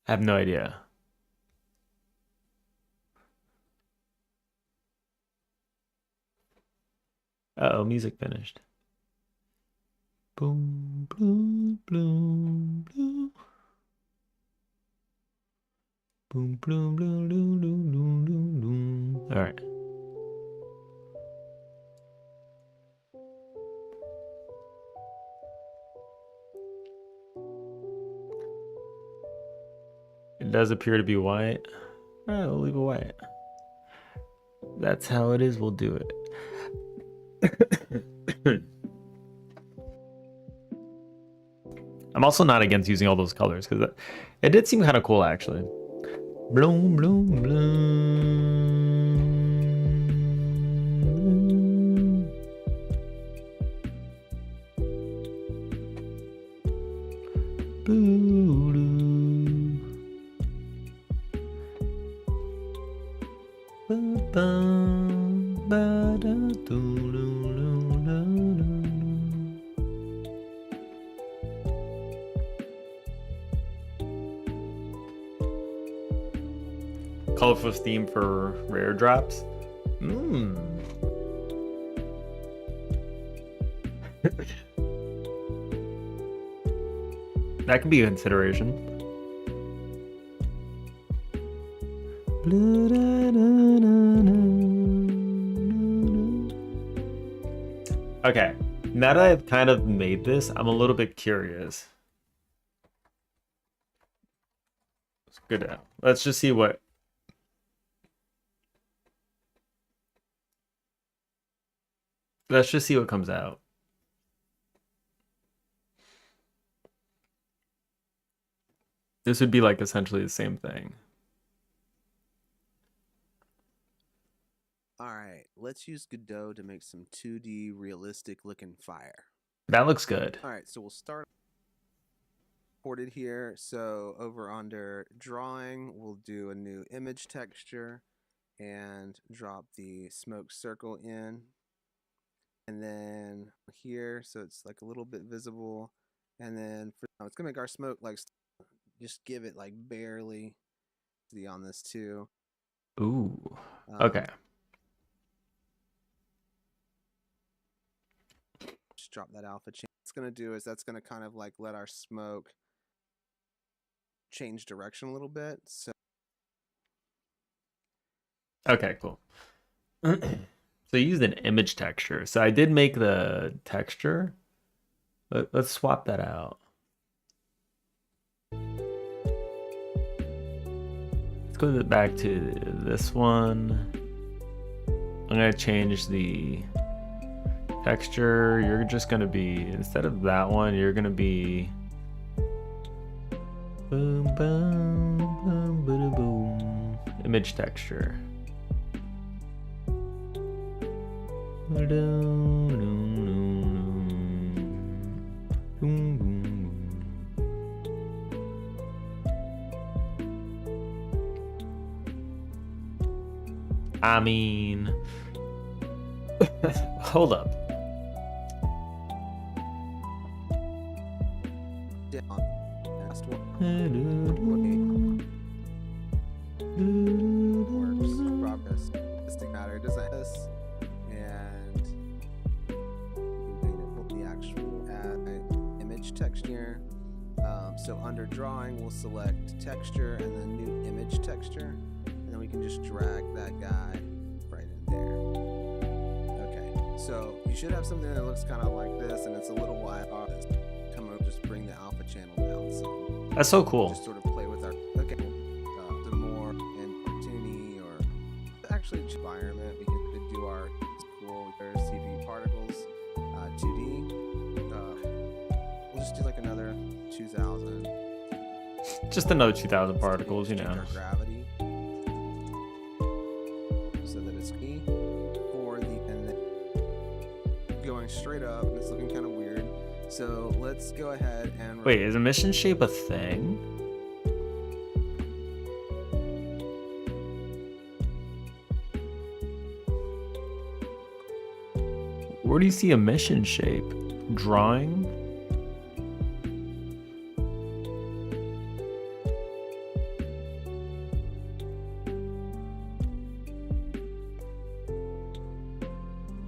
I have no idea. Uh-oh, music finished. Boom, boom, boom, boom. Boom, boom, boom, boom, boom, boom, boom, boom. All right. It does appear to be white. All right, we'll leave it white. That's how it is. We'll do it. I'm also not against using all those colors because it did seem kind of cool, actually. Bloom, bloom, bloom. Boo-doo. Ba-bum, ba-da-doo-doo-doo-doo-doo. Colorful steam for rare drops. That could be a consideration. Okay, now that I've kind of made this, I'm a little bit curious. It's good. Let's just see what. Let's just see what comes out. This would be like essentially the same thing. All right, let's use Godot to make some 2D realistic looking fire. That looks good. All right, so we'll start ported here. So over under drawing, we'll do a new image texture and drop the smoke circle in. And then here, so it's like a little bit visible. And then for now, it's gonna make our smoke like just give it like barely on this too. Ooh. Okay. Just drop that alpha chain. What's gonna do is that's gonna kind of like let our smoke change direction a little bit. So Okay, cool. So you used an image texture. So I did make the texture. Let's swap that out. Let's go back to this one. I'm gonna change the texture. You're just gonna be, instead of that one, you're gonna be boom boom boom boom boom. Image texture. I mean, hold up. down. Last one. Works. Progress. Mystic matter doesn't this. And you can put the actual image texture. So under drawing, we'll select texture and then new image texture. And then we can just drag that guy right in there. Okay, so you should have something that looks kind of like this, and it's a little wide. Come over, just bring the alpha channel down. So That's so cool. just sort of play with our some more in cartoony or actually environment. We can do our cool CPU particles 2D. We'll just do like another 2,000. Just another 2,000 particles, you Change know. our gravity so that it's E for the and then going straight up. And it's looking kind of weird. So let's go ahead and Wait, is emission shape a thing? Where do you see emission shape? Drawing?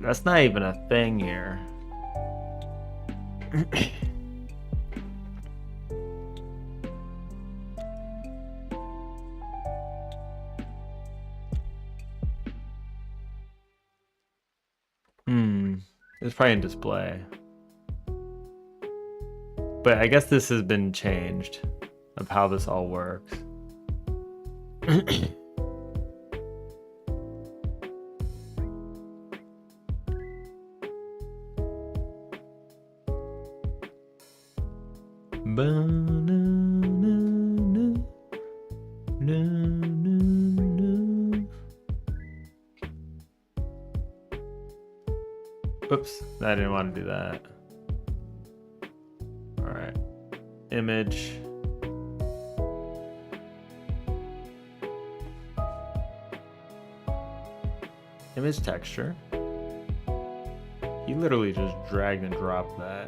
That's not even a thing here. It's probably in display. But I guess this has been changed of how this all works. Oops, I didn't want to do that. All right, image. Image texture. You literally just dragged and dropped that.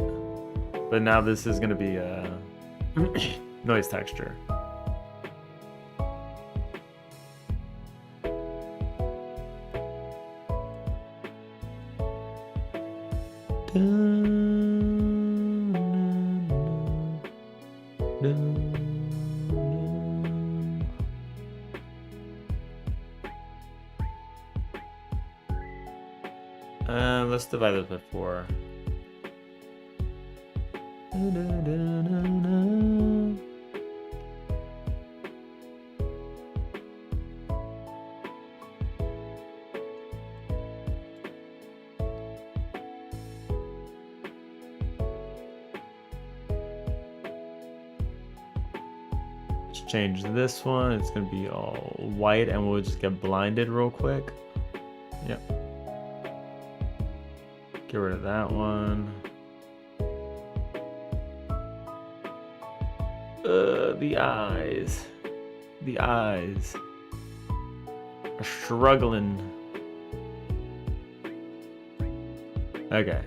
But now this is gonna be a noise texture. Let's divide this by 4. just change this one. It's gonna be all white and we'll just get blinded real quick. Yep. Get rid of that one. The eyes. The eyes are struggling. Okay.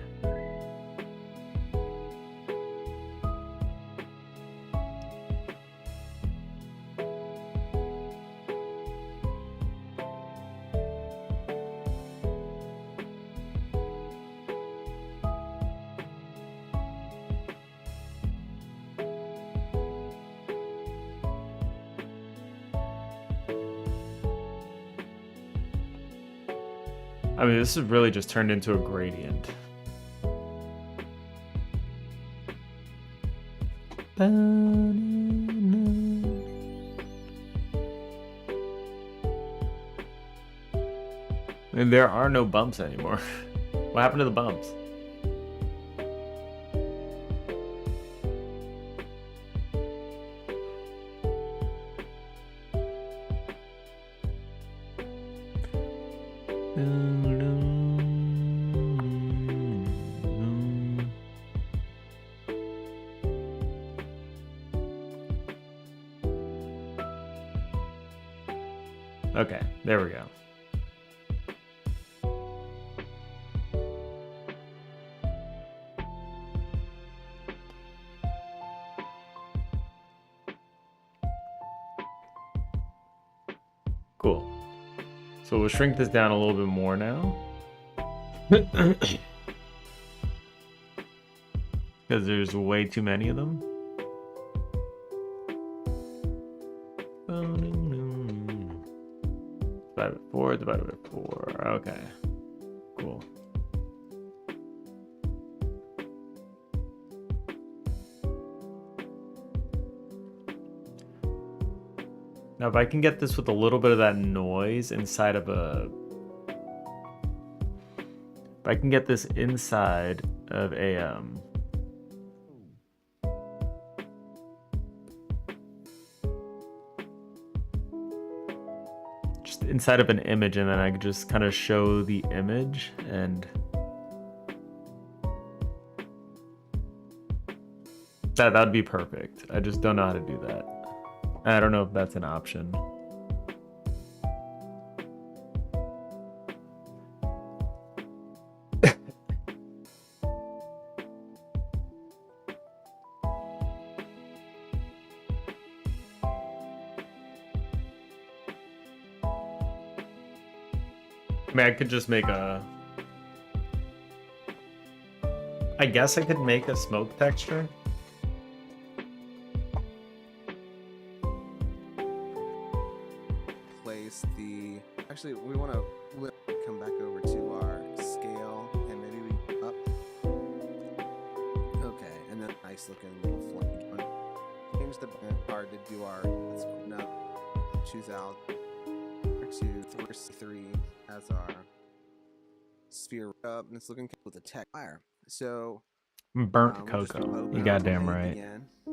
I mean, this has really just turned into a gradient. And there are no bumps anymore. What happened to the bumps? Okay, there we go. Cool. So we'll shrink this down a little bit more now. Because there's way too many of them. Divided by 4. Okay. Cool. Now if I can get this with a little bit of that noise inside of a... If I can get this inside of a... just inside of an image, and then I could just kind of show the image and... That would be perfect. I just don't know how to do that. I don't know if that's an option. I mean, I could just make a... I guess I could make a smoke texture. Place the... Actually, we want to come back over to our scale and maybe we up. Okay, and then nice looking little flank one. Change the card to do our... Let's open up 2000 to 3 as our sphere up, and it's looking with a tech fire. So Burnt cocoa. You goddamn right. I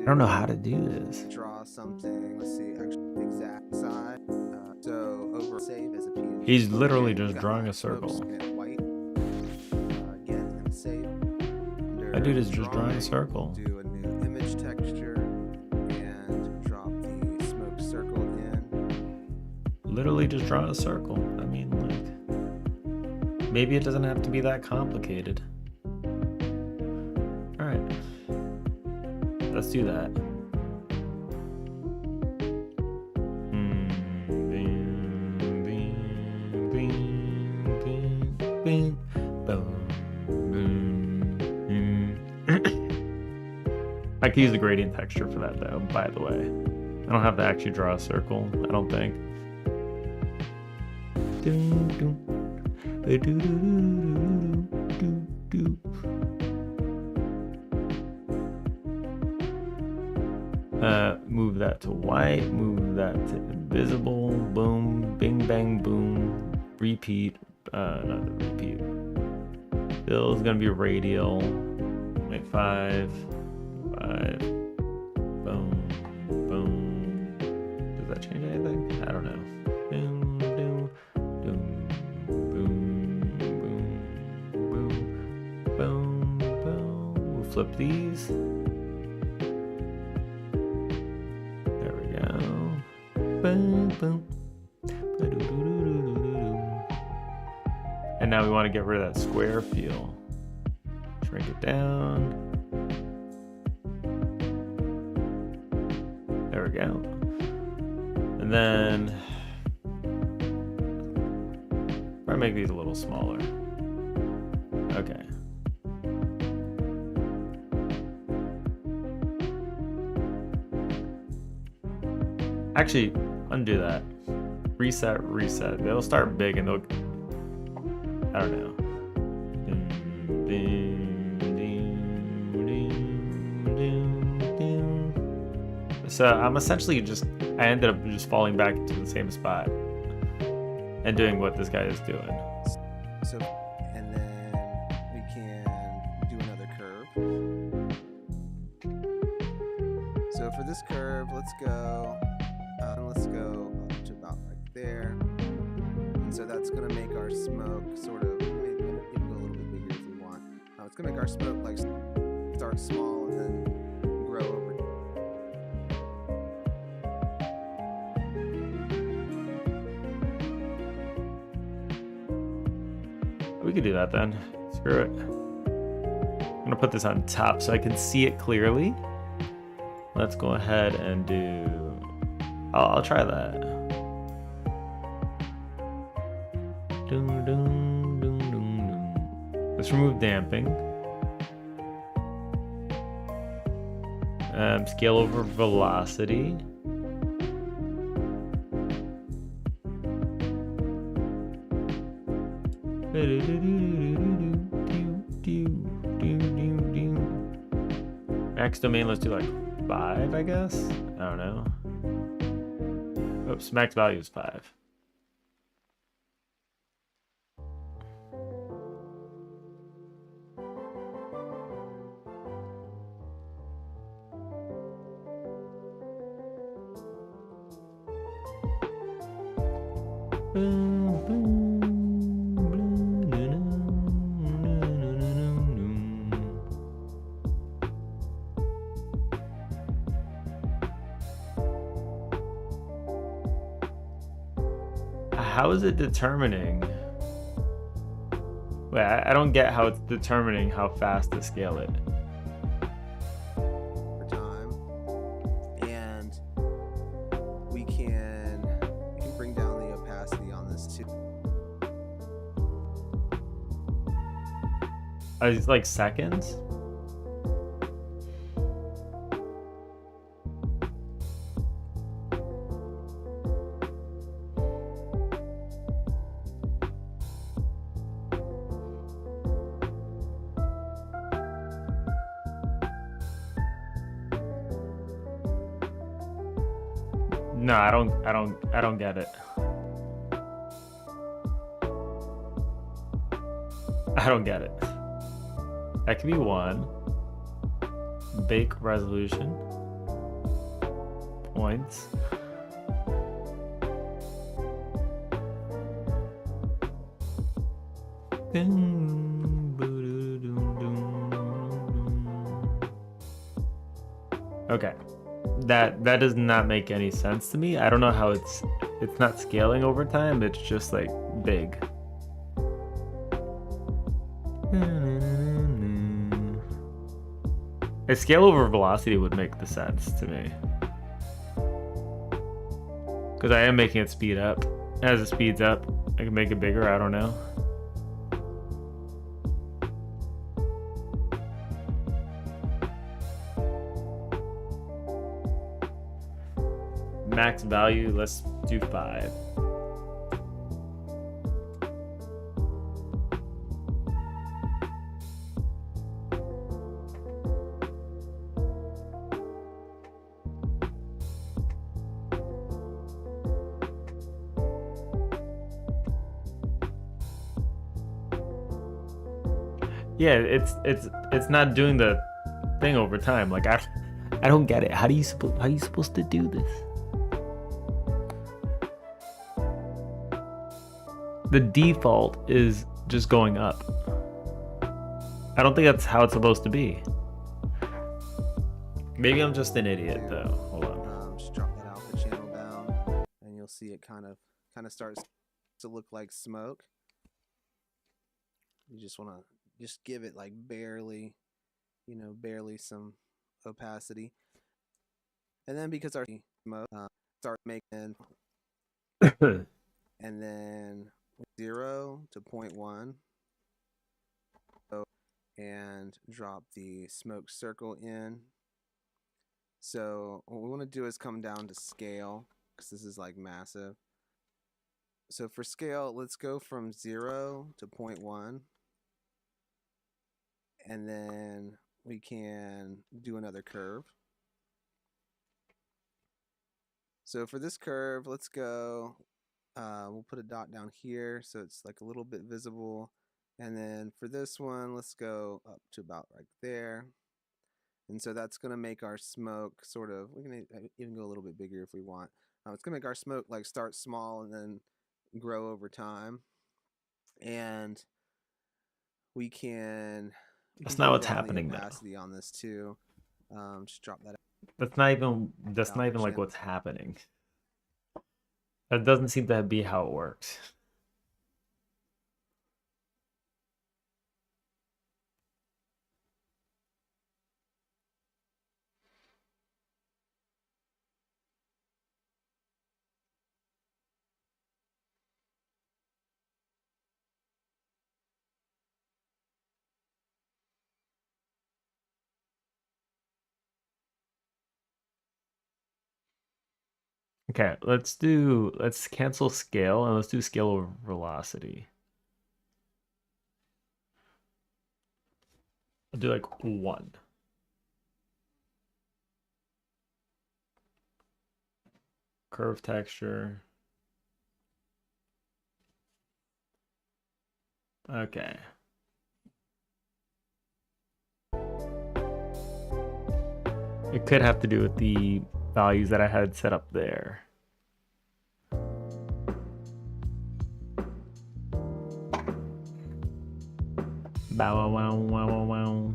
don't know how to do this. Draw something. Let's see, actually exact size. So over save as a PNG. He's literally just drawing a circle. White. Again, and save. That dude is just drawing a circle. Do a new image texture and drop the smoke circle in. Literally just draw a circle. I mean, like, maybe it doesn't have to be that complicated. All right, let's do that. I can use the gradient texture for that though, by the way. I don't have to actually draw a circle, I don't think. Move that to white, move that to invisible, boom, bing, bang, boom, repeat, not repeat. Bill is gonna be radial, wait, 5, boom, boom, that change anything? I don't know. Boom, boom, boom, boom, boom, boom, boom. We'll flip these. There we go. Boom, boom. And now we want to get rid of that square feel. Shrink it down. There we go. And then I'll make these a little smaller. Okay. Actually, undo that. Reset, reset. They'll start big and they'll, I don't know. So I'm essentially I ended up just falling back into the same spot and doing what this guy is doing. So, and then we can do another curve. So for this curve, let's go up to about right there. And so that's gonna make our smoke sort of, maybe go a little bit bigger if we want. It's gonna make our smoke like start small and then grow over. We could do that then. Screw it. I'm gonna put this on top so I can see it clearly. Let's go ahead and do. I'll try that. Dun, dun, dun, dun, dun. Let's remove damping. Scale over velocity. Max domain, let's do like 5, I guess. I don't know. Oops, max value is 5. How is it determining? Wait, I don't get how it's determining how fast to scale it. For time, and we can bring down the opacity on this too. It's like seconds. No, I don't get it. I don't get it. That could be 1. Bake resolution. Points. Okay. That does not make any sense to me. I don't know how it's not scaling over time. It's just like big. A scale over velocity would make the sense to me. Because I am making it speed up. As it speeds up, I can make it bigger. I don't know. Max value, let's do 5. Yeah, it's not doing the thing over time. Like I don't get it. How are you supposed to do this? the default is just going up. I don't think that's how it's supposed to be. Maybe I'm just an idiot though. Hold on. Just drop that alpha channel down, and you'll see it kind of starts to look like smoke. You just want to just give it like barely, barely some opacity, and then because our smoke start making, and then 0 to 0.1, and drop the smoke circle in. So what we want to do is come down to scale, because this is like massive. So for scale, let's go from 0 to 0.1. And then we can do another curve. So for this curve, let's go, we'll put a dot down here so it's like a little bit visible. And then for this one, let's go up to about right there. And so that's going to make our smoke sort of, we can even go a little bit bigger if we want. It's going to make our smoke like start small and then grow over time. And we can... That's not what's happening now. Opacity on this too. Just drop that. That's not even like what's happening. That doesn't seem to be how it works. Okay, let's cancel scale and let's do scale over velocity. I'll do like 1. Curve texture. Okay. It could have to do with the values that I had set up there. Bow wow wow wow wow.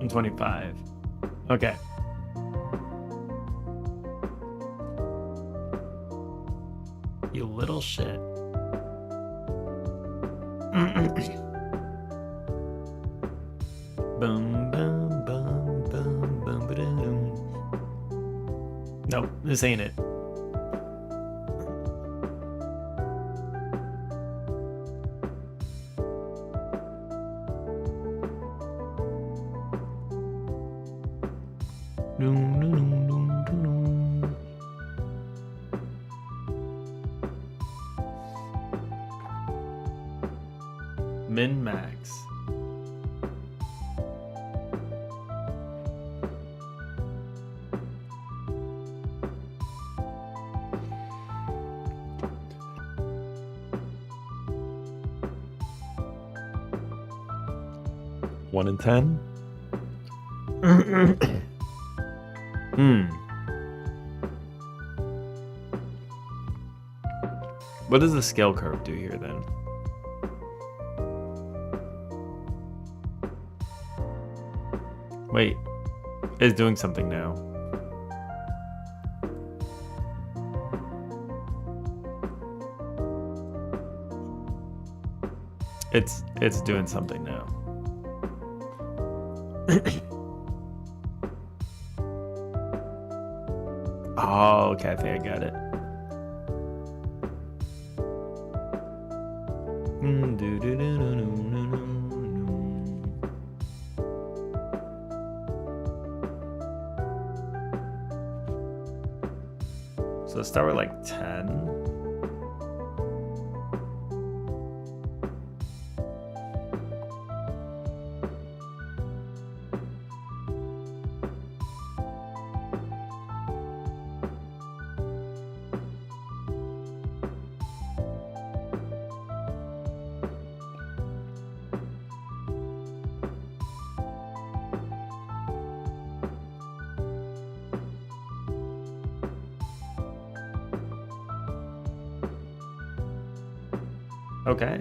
And 25. Okay. You little shit. Boom, boom, boom, boom, boom, ba-dum. Nope, this ain't it. Min max. One in 10. What does the scale curve do here then? Wait, it's doing something now. It's doing something now. Oh, okay, I think I got it. So let's start with like 10. Okay.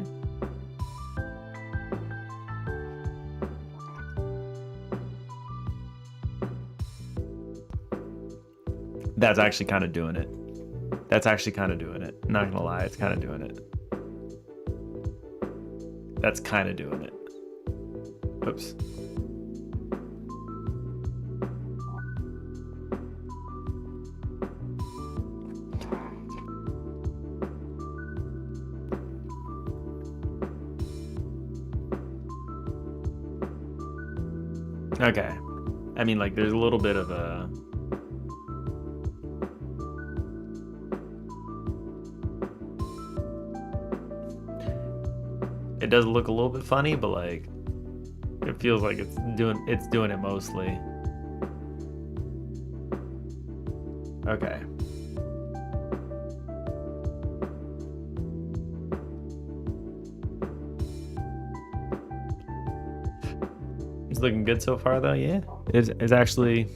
That's actually kind of doing it. That's actually kind of doing it. Not gonna lie, it's kind of doing it. That's kind of doing it. Oops. Okay. I mean, like, there's a little bit of a... It does look a little bit funny, but like, it feels like it's doing it mostly. Okay. It's looking good so far, though. Yeah, it's actually.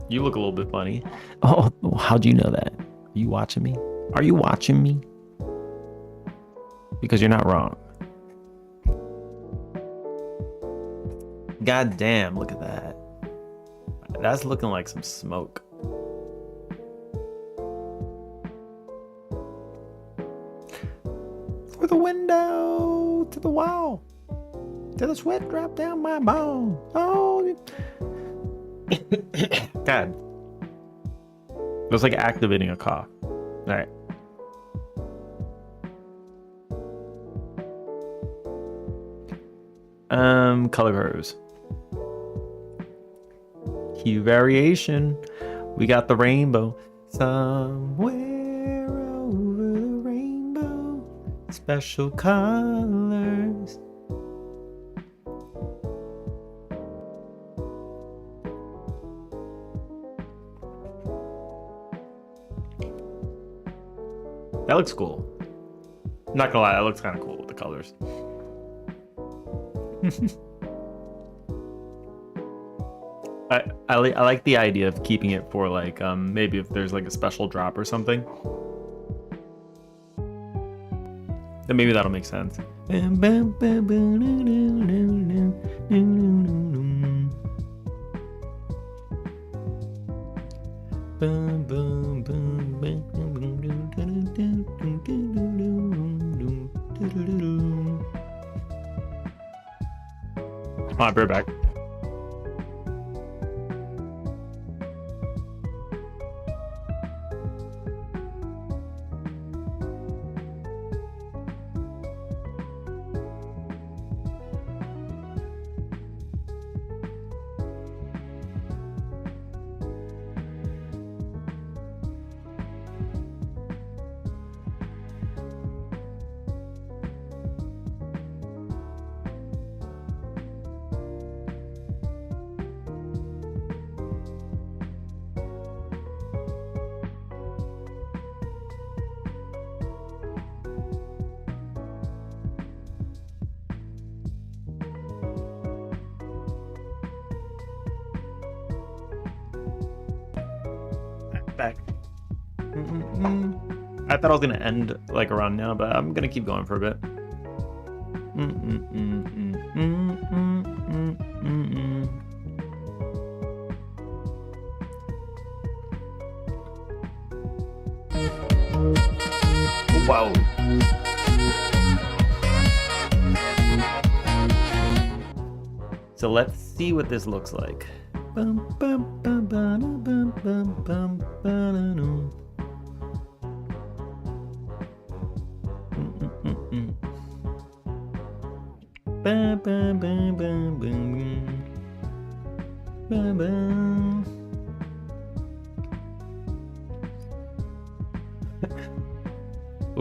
You look a little bit funny. Oh, how'd you know that? Are you watching me? Are you watching me? Because you're not wrong. God damn, look at that. That's looking like some smoke. Through the window to the wall. Till the sweat drop down my bone. Oh. God. It was like activating a cough. All right. Color curves. Hue variation. We got the rainbow. Somewhere over the rainbow. Special colors. That looks cool. Not gonna lie, that looks kind of cool with the colors. I like the idea of keeping it for like maybe if there's like a special drop or something. Then maybe that'll make sense. I'll be right back. Back. I thought I was gonna end like around now, but I'm gonna keep going for a bit. Wow. So let's see what this looks like. We'll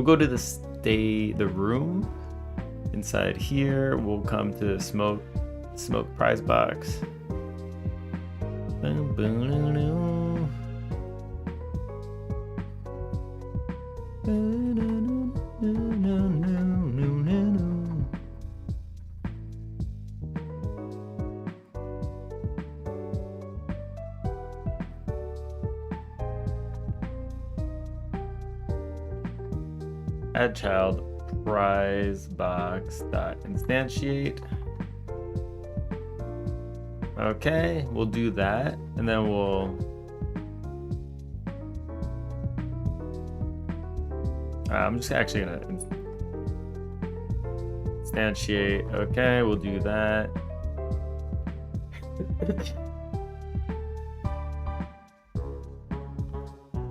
go to the room. Inside here, we'll come to smoke prize box. add child prize box dot instantiate. Okay, we'll do that, and then we'll I'm just actually gonna instantiate. Okay, we'll do that.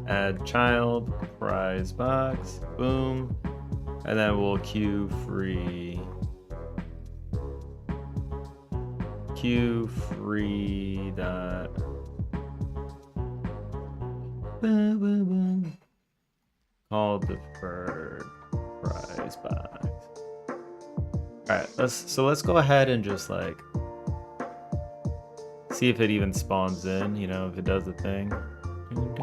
Add child prize box, boom, and then we'll queue free dot boom, boom, boom. Called deferred prize box. All right, let's go ahead and just like see if it even spawns in, you know, if it does the thing. Boom,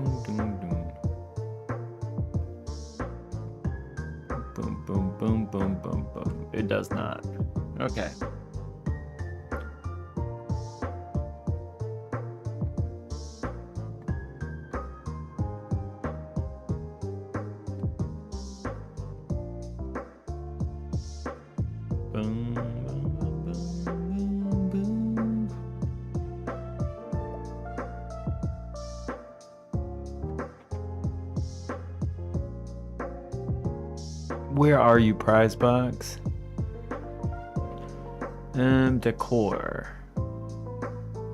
boom, boom, boom, boom, boom. It does not. Okay. Boom, boom, boom, boom, boom. Where are you, prize box? Decor.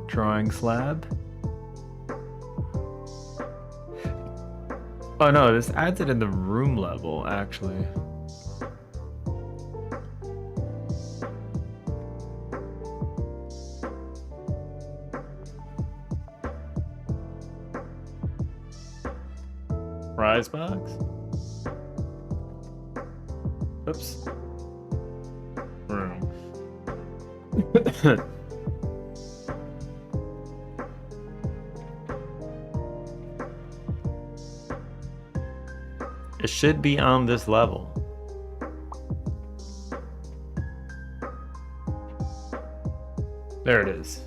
Drawing slab. Oh no, this adds it in the room level, actually. Prize box? Oops. Room. It should be on this level. There it is.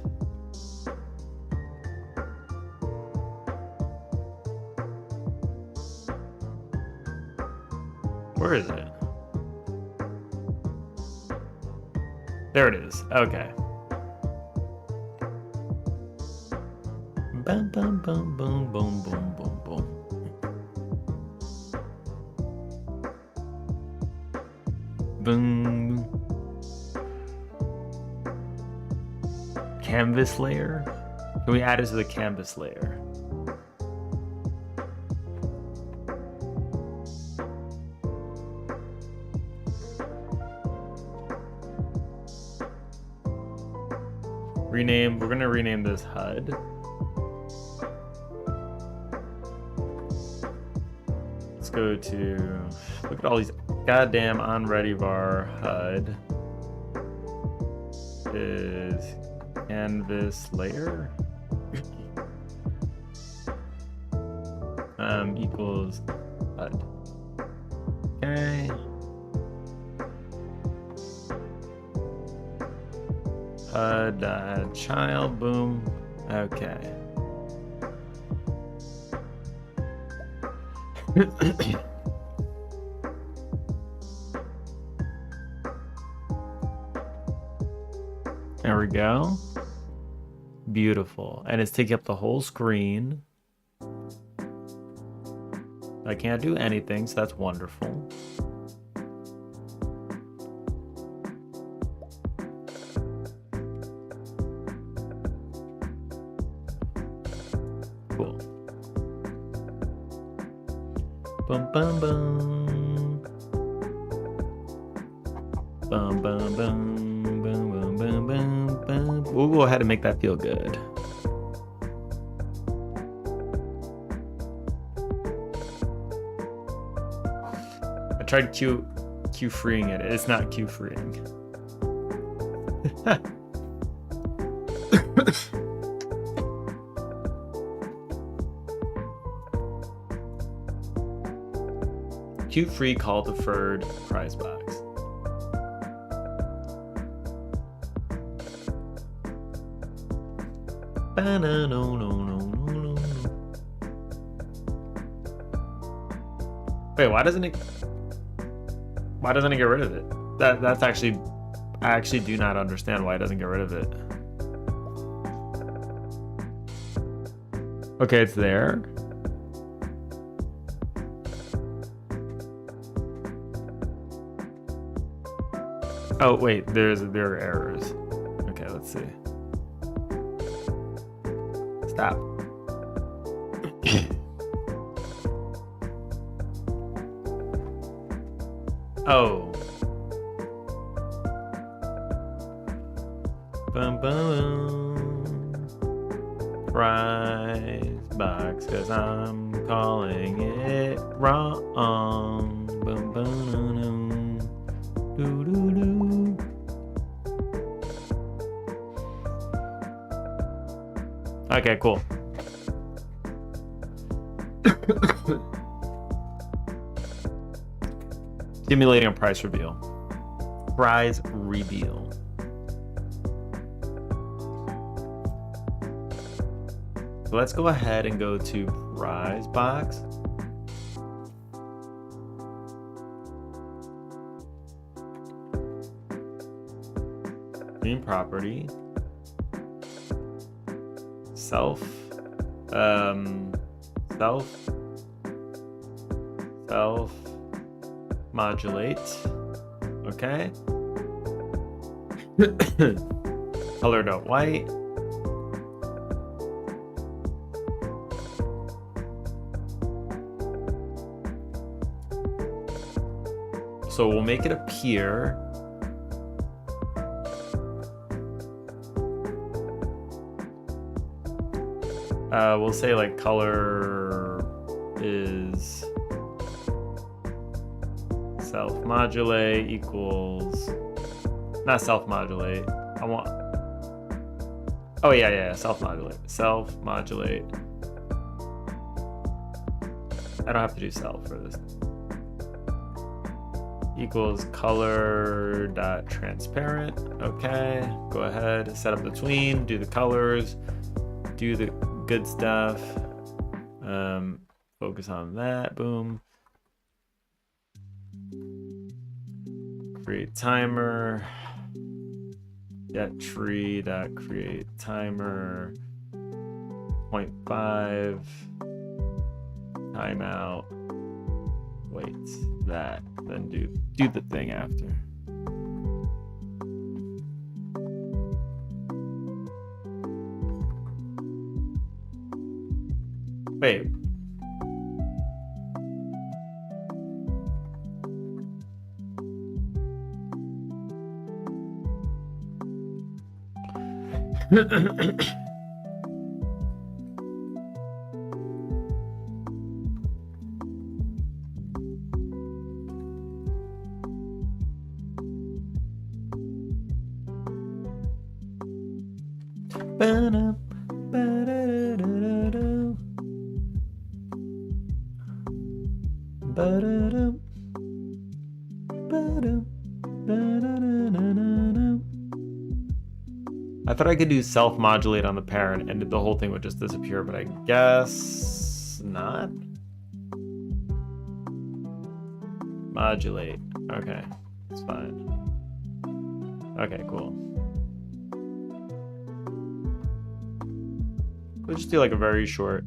Where is it? There it is. Okay. Bum, bum, bum, bum, boom, boom, boom, boom. Boom. Canvas layer? Can we add it to the canvas layer? Rename, we're gonna rename this HUD. Let's go to, look at all these goddamn on ready var HUD is canvas layer equals HUD. Okay. HUD child, boom. Okay. There we go. Beautiful. And it's taking up the whole screen. I can't do anything, so that's wonderful. Cool. Bum bum bum. Bum bum bum. Bum bum bum bum bum. We'll go ahead and make that feel good. I tried Q freeing it. It's not Q freeing. Q free call deferred prize box. Wait, why doesn't it? Why doesn't it get rid of it? That's actually, I actually do not understand why it doesn't get rid of it. Okay, it's there. Oh wait, there are errors. Okay, let's see. Stop. Oh. Boom boom. Prize box, cause I'm calling it wrong. Boom boom. Doo doo doo. Okay, cool. Simulating a price reveal. Prize reveal. So let's go ahead and go to prize box. Green property. Self modulate. Okay. Color note white. So we'll make it appear. We'll say like color is self-modulate equals, not self-modulate. I want, oh yeah, self-modulate. Self-modulate. I don't have to do self for this. Equals color dot transparent. Okay, go ahead, set up the tween, do the colors, do the good stuff. Focus on that. Boom. Create timer. Get tree dot create timer. 0.5. Timeout. Wait, that. Then do the thing after. Wait. I thought I could do self-modulate on the parent and the whole thing would just disappear, but I guess not. Modulate. Okay, it's fine. Okay, cool. We'll just do like a very short.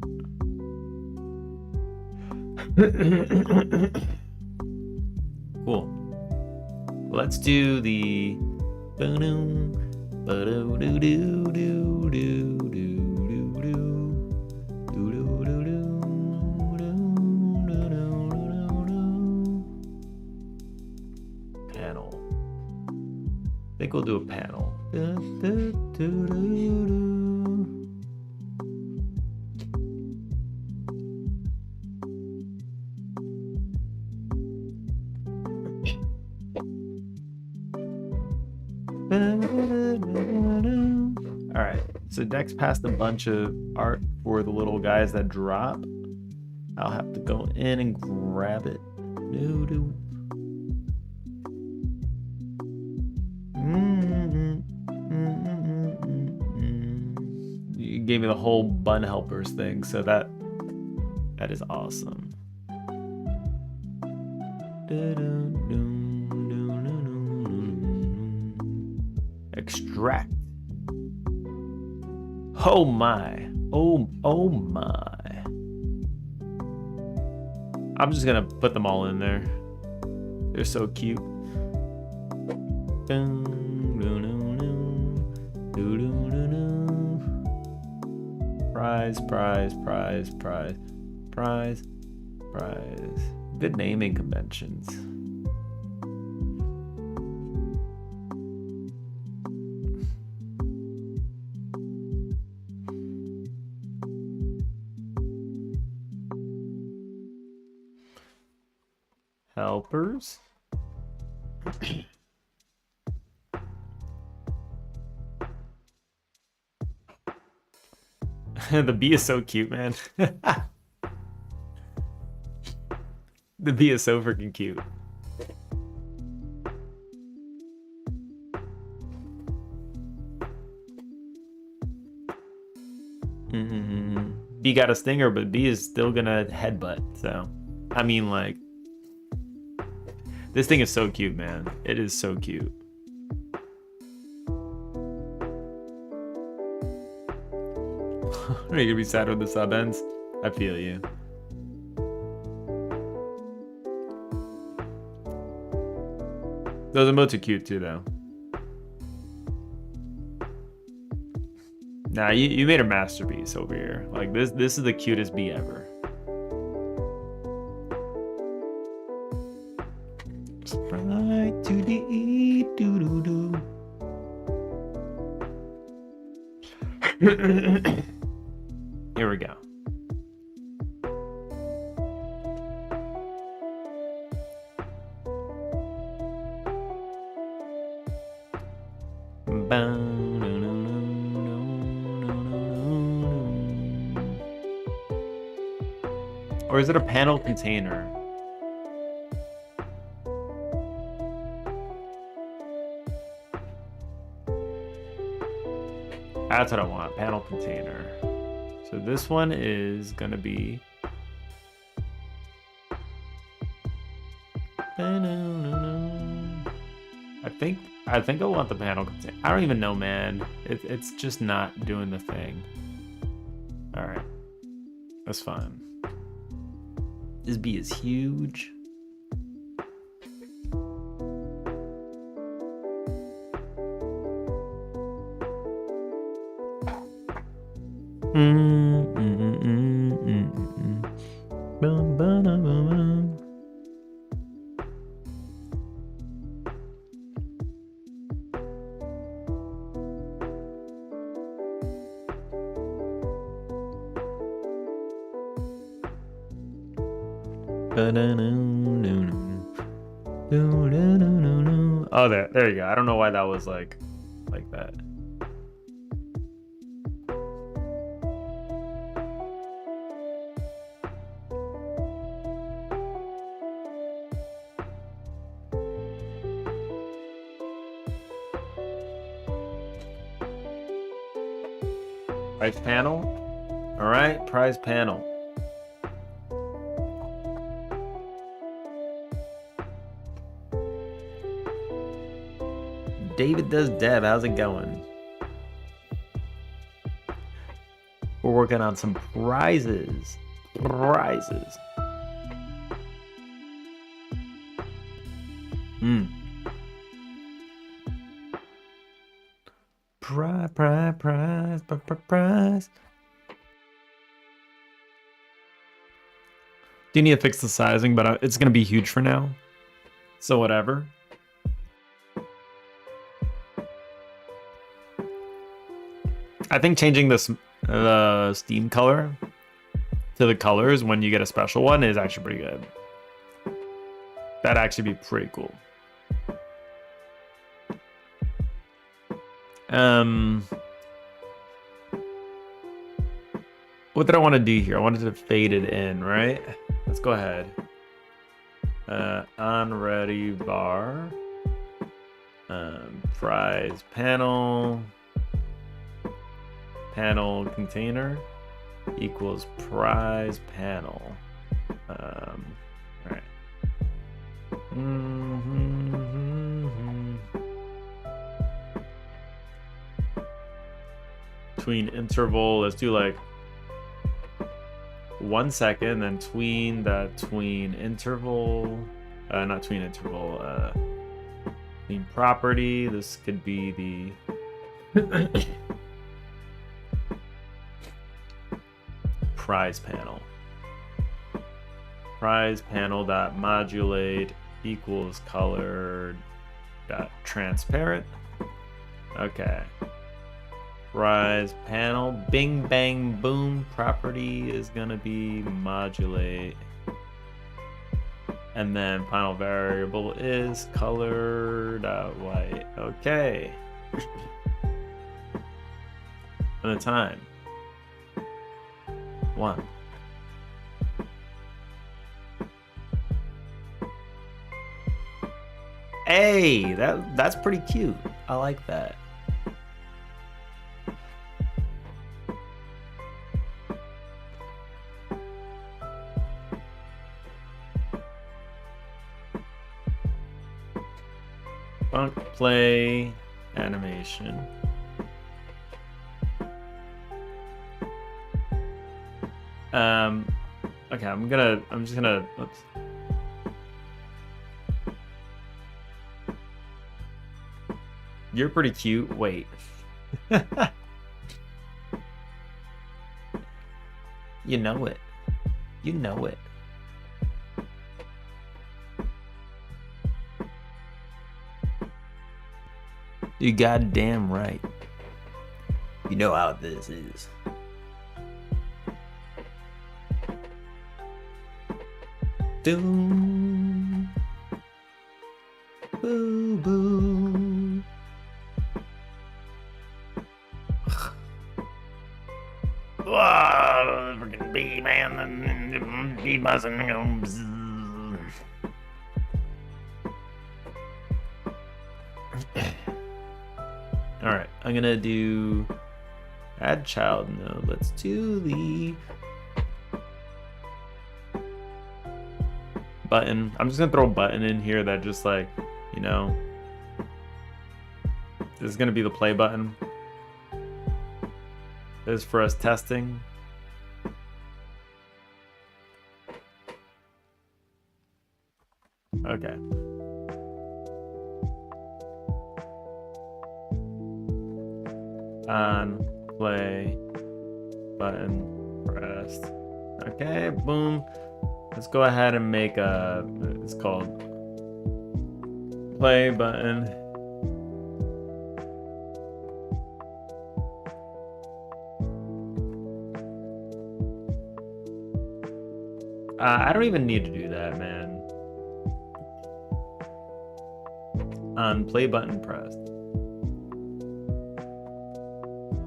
Cool. Let's do the. Panel. I think we'll do a panel. Alright, so Dex passed a bunch of art for the little guys that drop. I'll have to go in and grab it. You gave me the whole bun helpers thing, so that is awesome. Extract. Oh my. Oh my. I'm just gonna put them all in there. They're so cute. Prize, prize, prize, prize, prize, prize. Good naming conventions. Helpers. The bee is so cute, man. The bee is so freaking cute. Bee got a stinger, but bee is still gonna headbutt. So, I mean, like, this thing is so cute, man. It is so cute. Are you gonna be sad when the sub ends? I feel you. Those emotes are cute too, though. Nah, you made a masterpiece over here. Like this is the cutest bee ever. Sprite to the E doo doo doo. Here we go. Or is it a panel container? That's what I want, panel container. So this one is gonna be I think I want the panel container. I don't even know, man. It's just not doing the thing. All right, that's fine. This bee is huge. Oh, there you go. I don't know why that was like that. Prize panel. All right, prize panel. David does Deb. How's it going? We're working on some prizes. Prizes. Prize. Do you need to fix the sizing, but it's gonna be huge for now. So whatever. I think changing the Steam color to the colors when you get a special one is actually pretty good. That'd actually be pretty cool. What did I want to do here? I wanted to fade it in, right? Let's go ahead. On ready bar. Prize panel. Panel container equals prize panel. All right. tween interval. Let's do like 1 second, then tween that tween interval. Not tween interval. Tween property. This could be the prize panel. Prize panel dot modulate equals color dot transparent. Okay. Prize panel, bing bang boom property is gonna be modulate. And then final variable is color dot white. Okay. And the time. 1. Hey, that's pretty cute. I like that. Funk play animation. Okay, I'm just gonna, oops. You're pretty cute. Wait. You know it. You know it. You goddamn right. You know how this is. Doom. Boo boo. Whoa, freaking bee man, bee buzzing. All right, I'm gonna do add child node. Let's do the button. I'm just gonna throw a button in here that just like, you know, this is gonna be the play button. This is for us testing. Okay. On, play, button, pressed. Okay, boom. Let's go ahead and make a, it's called play button. I don't even need to do that, man. On play button pressed.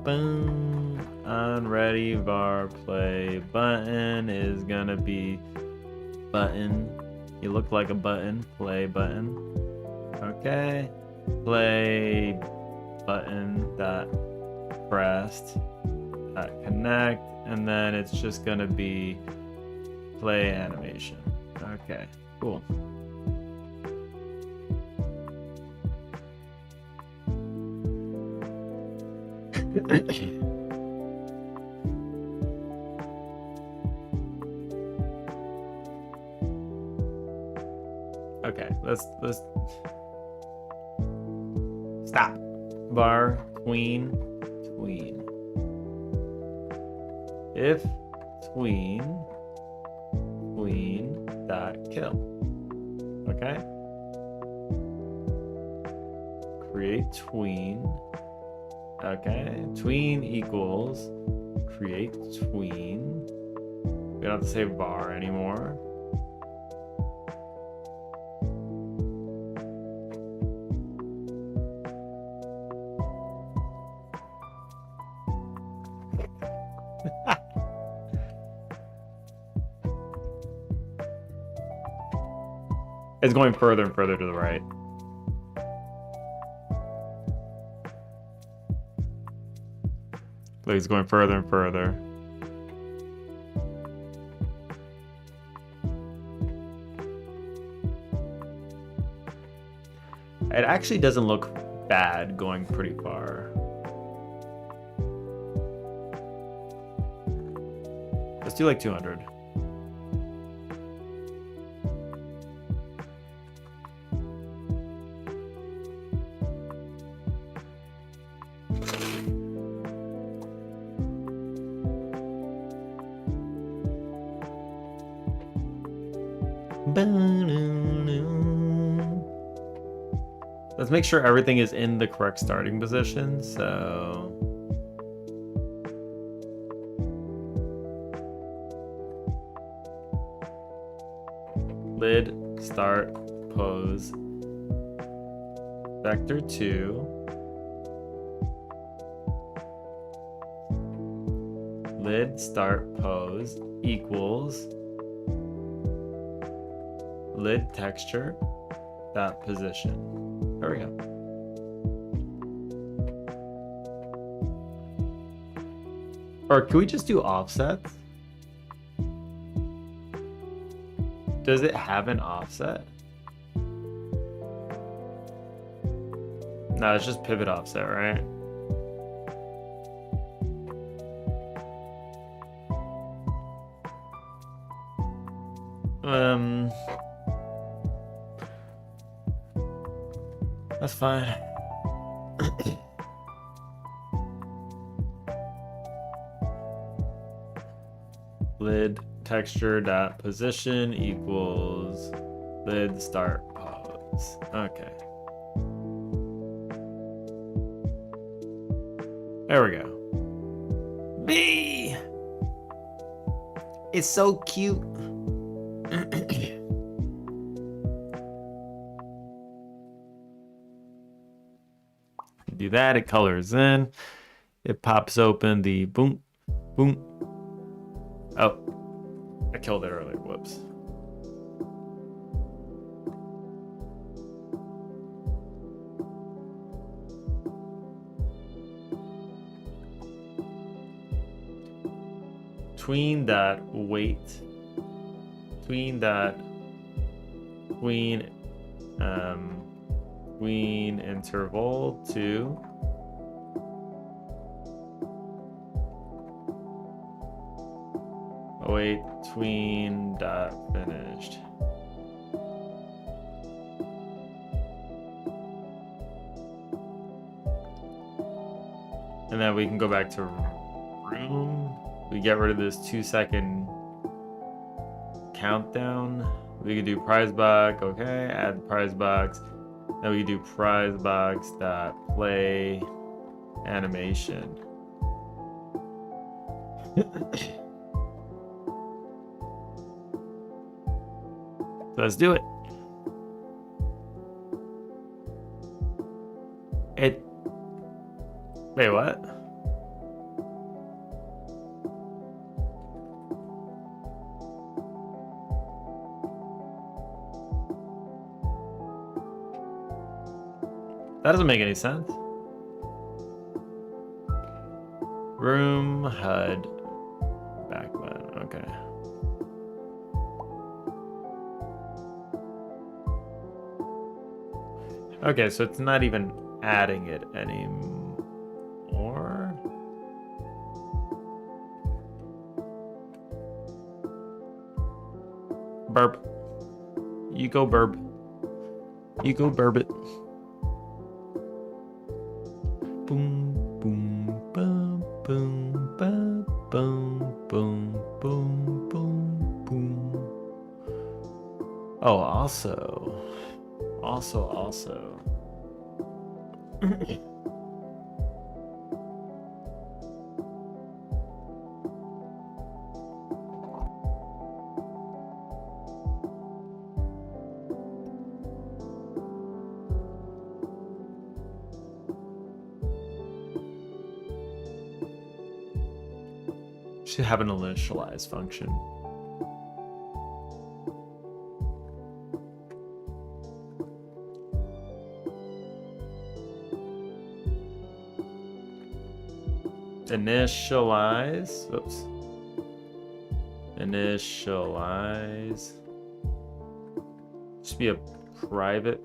Boom. On ready var play button is gonna be button. You look like a button. Play button. Okay. Play button dot pressed dot connect, and then it's just gonna be play animation. Okay, cool. Okay, let's stop. Var tween. If tween dot kill. Okay. Create tween. Okay. Tween equals create tween. We don't have to say var anymore. It's going further and further to the right. Like it's going further and further. It actually doesn't look bad going pretty far. do like 200. Let's make sure everything is in the correct starting position. So lid, start, pose, vector 2, lid, start, pose equals lid texture dot position. There we go. Or can we just do offsets? Does it have an offset? No, it's just pivot offset, right? That's fine. Lid texture dot position equals lid start pose. Okay. There we go. B. It's so cute. Do that, it colors in, it pops open the boom, boom. Oh, I killed it earlier, whoops. Tween that weight, tween that queen, queen interval to wait tween dot finished. And then we can go back to room. We get rid of this 2-second countdown. We can do prize box, okay, add prize box. Then we can do prize box dot play animation. So let's do it. Wait, what? That doesn't make any sense. Room, HUD, back button, okay. Okay, so it's not even adding it anymore. Burp. You go burp. You go burp it. Boom, boom, boom, boom, boom, boom, boom, boom, boom, boom. Oh, also. Should have an initialize function. Initialize. Oops. Initialize. Should be a private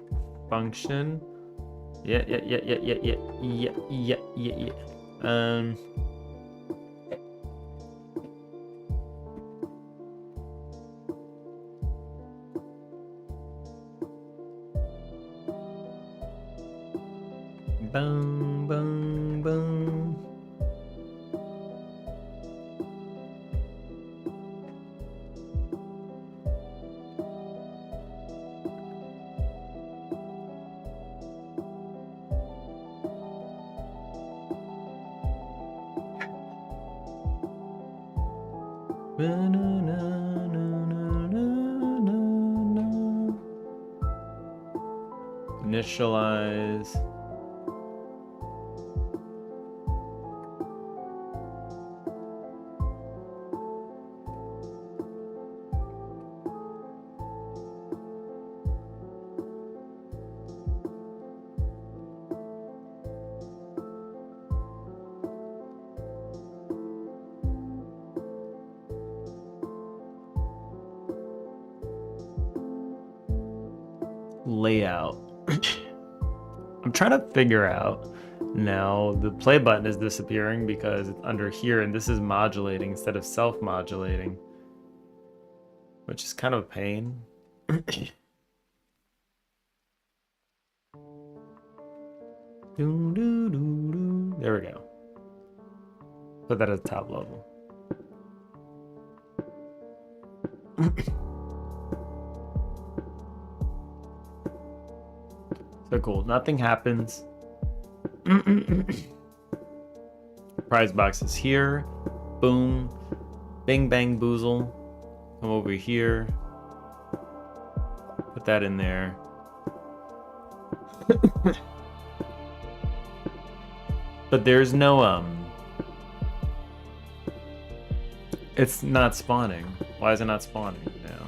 function. Yeah. Boom, boom, boom. Initialize. Layout. I'm trying to figure out now. The play button is disappearing because it's under here, and this is modulating instead of self-modulating, which is kind of a pain. There we go. Put that at the top level. So cool. Nothing happens. Prize box is here. Boom. Bing bang boozle. Come over here. Put that in there. But there's no it's not spawning. Why is it not spawning now?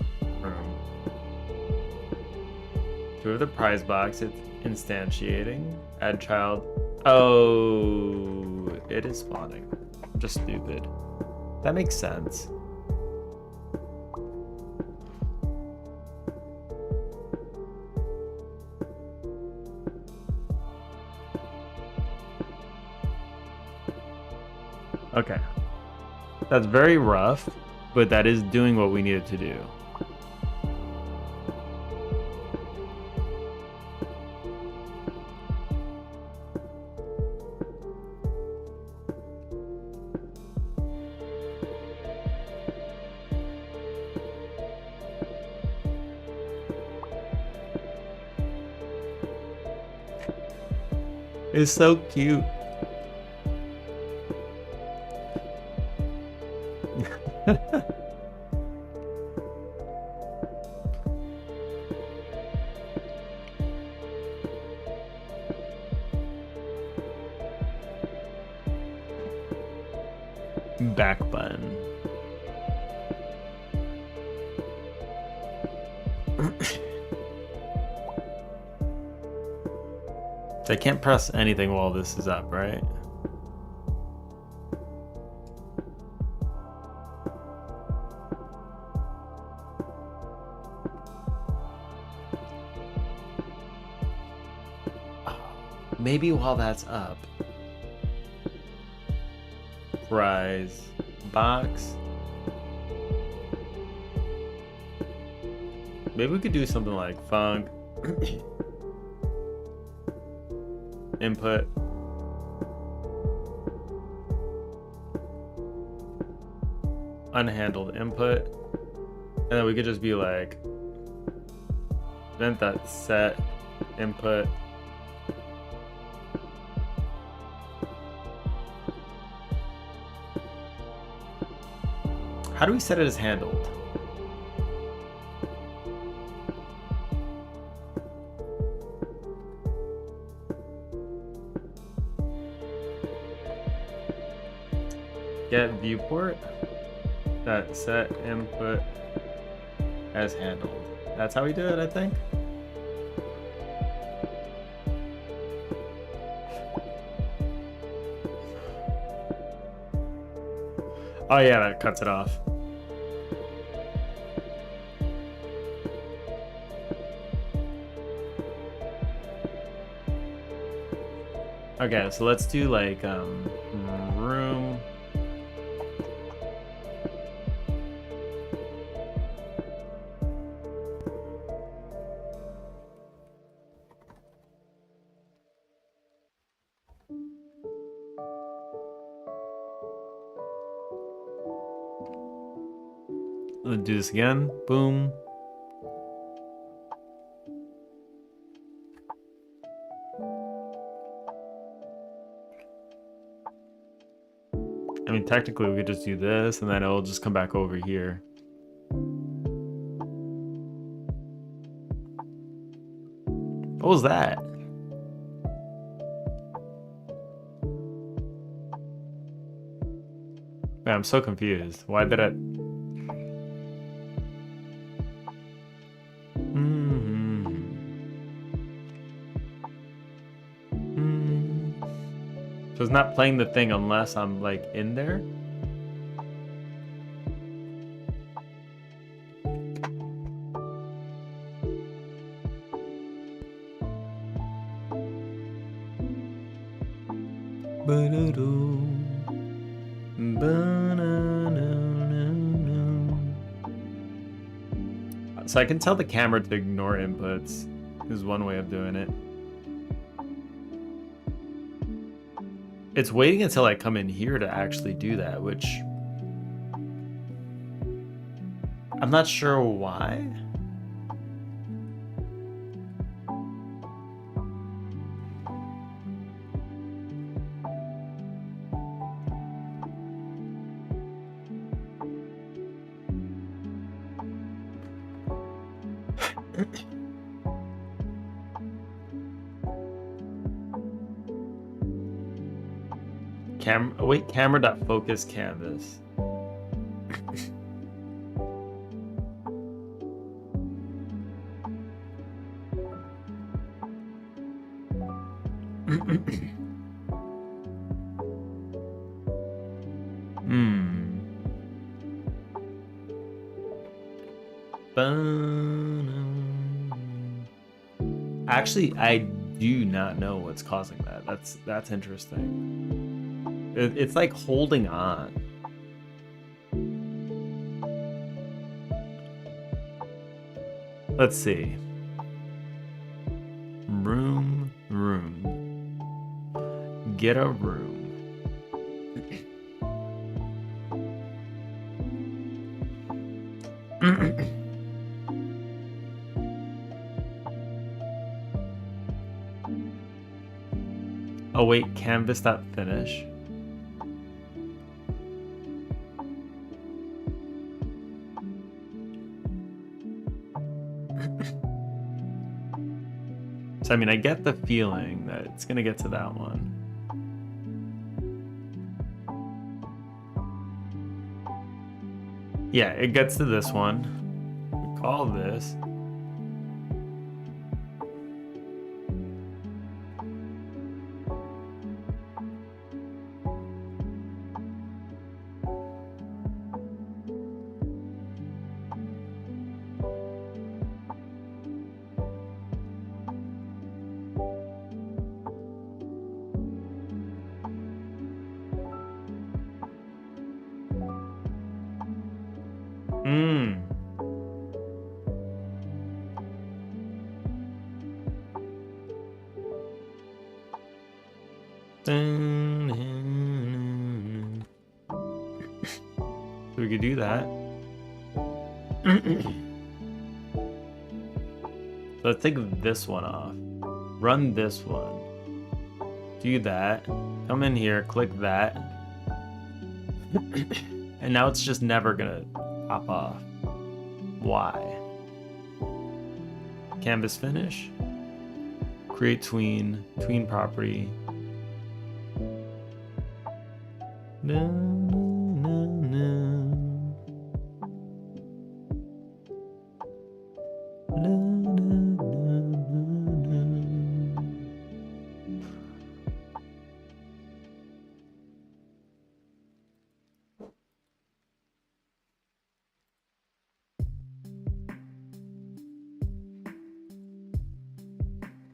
Do we have the prize box? It's instantiating. Add child. Oh, it is spawning. I'm just stupid. That makes sense. Okay. That's very rough, but that is doing what we needed to do. It's so cute. Back button. So I can't press anything while this is up, right? Maybe while that's up. Prize box. Maybe we could do something like funk. Input. Unhandled input. And then we could just be like, vent that set input. How do we set it as handled? Get viewport. That set input as handled. That's how we do it, I think. Oh yeah, that cuts it off. Okay, so let's do like room. Let's do this again. Boom. I mean, technically we could just do this and then it'll just come back over here. What was that? Man, I'm so confused. Why did it? So it's not playing the thing unless I'm like in there. So I can tell the camera to ignore inputs is one way of doing it. It's waiting until I come in here to actually do that, which I'm not sure why. Wait, camera.focus canvas. Actually, I do not know what's causing that. That's interesting. It's like holding on. Let's see. Room. Get a room. Oh wait, canvas.finish. So I mean, I get the feeling that it's gonna get to that one. Yeah, it gets to this one. We call this. So we could do that. So let's take this one off. Run this one. Do that. Come in here, click that. And now it's just never gonna pop off. Why? Canvas finish. Create tween property. No, no, no, no. No, no, no, no.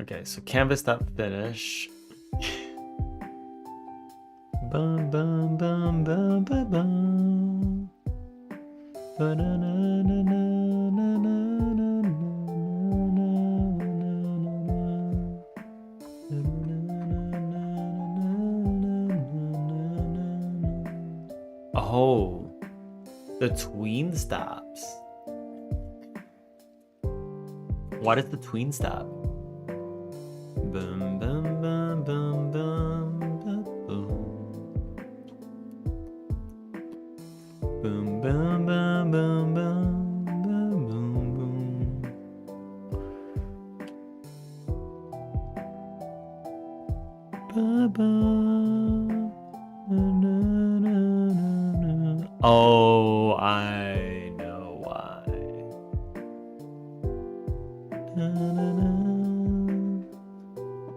Okay, so canvas.finish. Bum bum bum bum bum bum. Ba na na na na na na na. Oh, the tween stops. Why does the tween stop? Boom, boom, boom, boom, boom, boom, boom. Boom, boom, boom, boom, boom, boom, boom, boom. Ba-ba. Na-na-na-na-na. Oh, I know why. Na-na-na.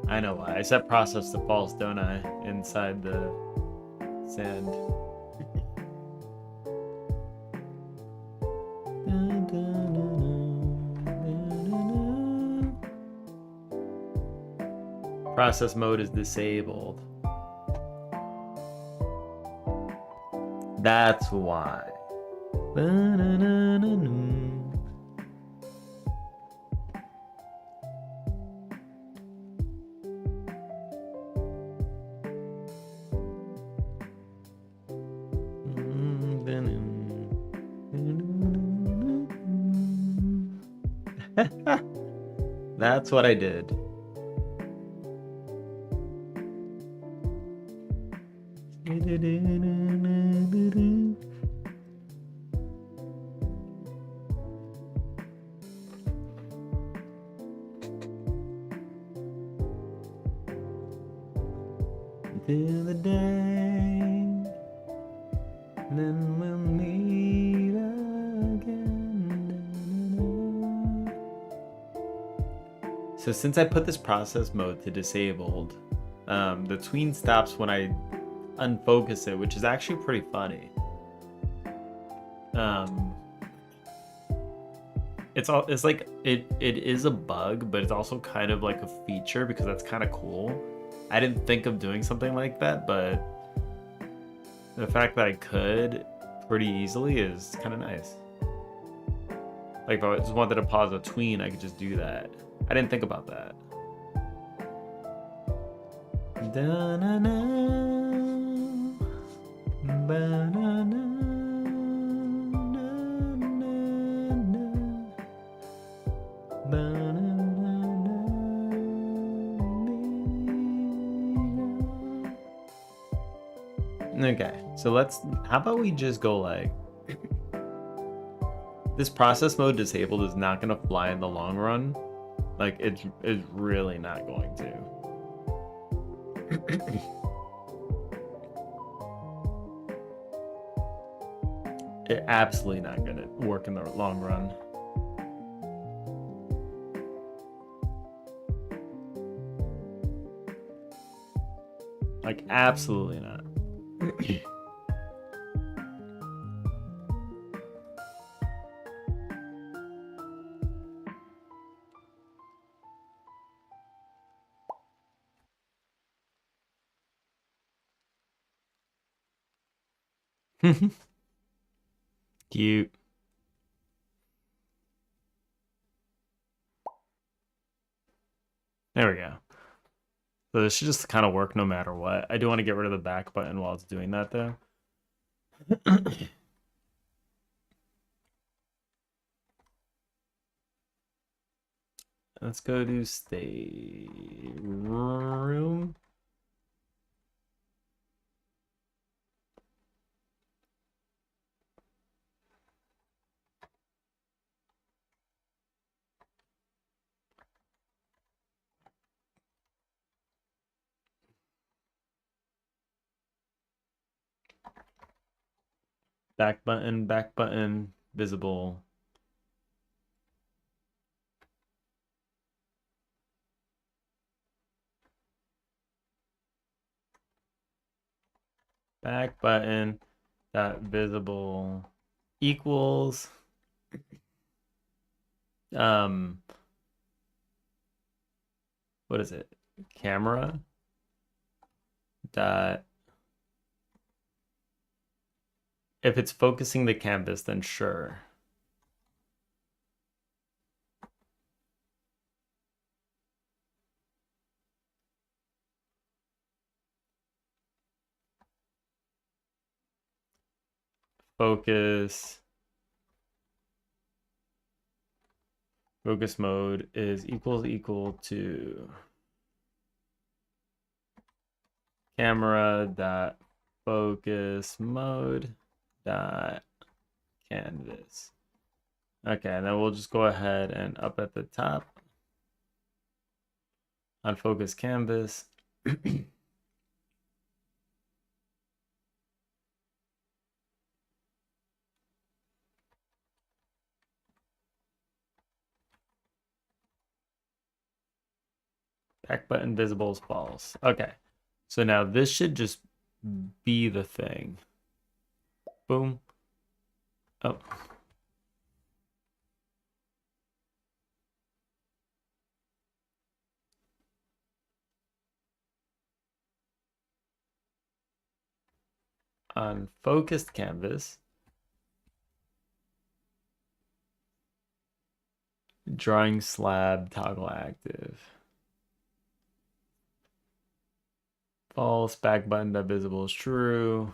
I know why. I set process to false, don't I? Inside the sand. Process mode is disabled. That's why. That's what I did. Till the day, then we'll meet again. So since I put this process mode to disabled, the tween stops when I unfocus it, which is actually pretty funny. It's like it is a bug, but it's also kind of like a feature because that's kind of cool. I didn't think of doing something like that, but the fact that I could pretty easily is kind of nice. Like if I just wanted to pause a tween, I could just do that. I didn't think about that. Da-na-na, ba-na-na, na-na-na, ba-na-na-na. Okay, so how about we just go like, this process mode disabled is not gonna fly in the long run. Like it's really not going to. It absolutely not gonna work in the long run. Like absolutely not. Cute. There we go. So this should just kind of work no matter what. I do want to get rid of the back button while it's doing that though. Let's go to stay room. Back button, visible. Back button, dot visible equals what is it? Camera dot, if it's focusing the canvas, then sure. Focus Focus mode is equal to camera dot focus mode dot canvas. Okay, and then we'll just go ahead and up at the top on focus canvas. Back button visible is false. Okay, so now this should just be the thing. Boom. Oh. On focused canvas, drawing slab toggle active. False, back button that visible is true.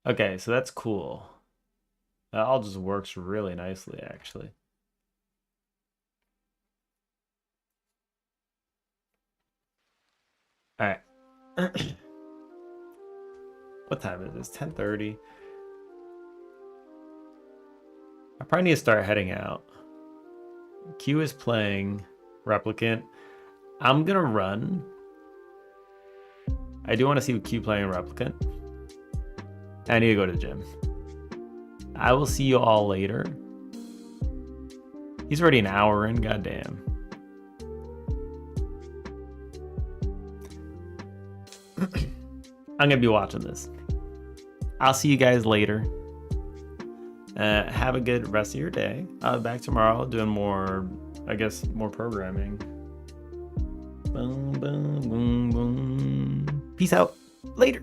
Okay, so that's cool. That all just works really nicely, actually. All right. What time is this? 10:30. I probably need to start heading out. Q is playing Replicant. I'm gonna run. I do want to see Q playing Replicant. I need to go to the gym. I will see you all later. He's already an hour in, goddamn. I'm gonna be watching this. I'll see you guys later. Have a good rest of your day. I'll be back tomorrow doing more, I guess, more programming. Boom, boom, boom, boom. Peace out. Later.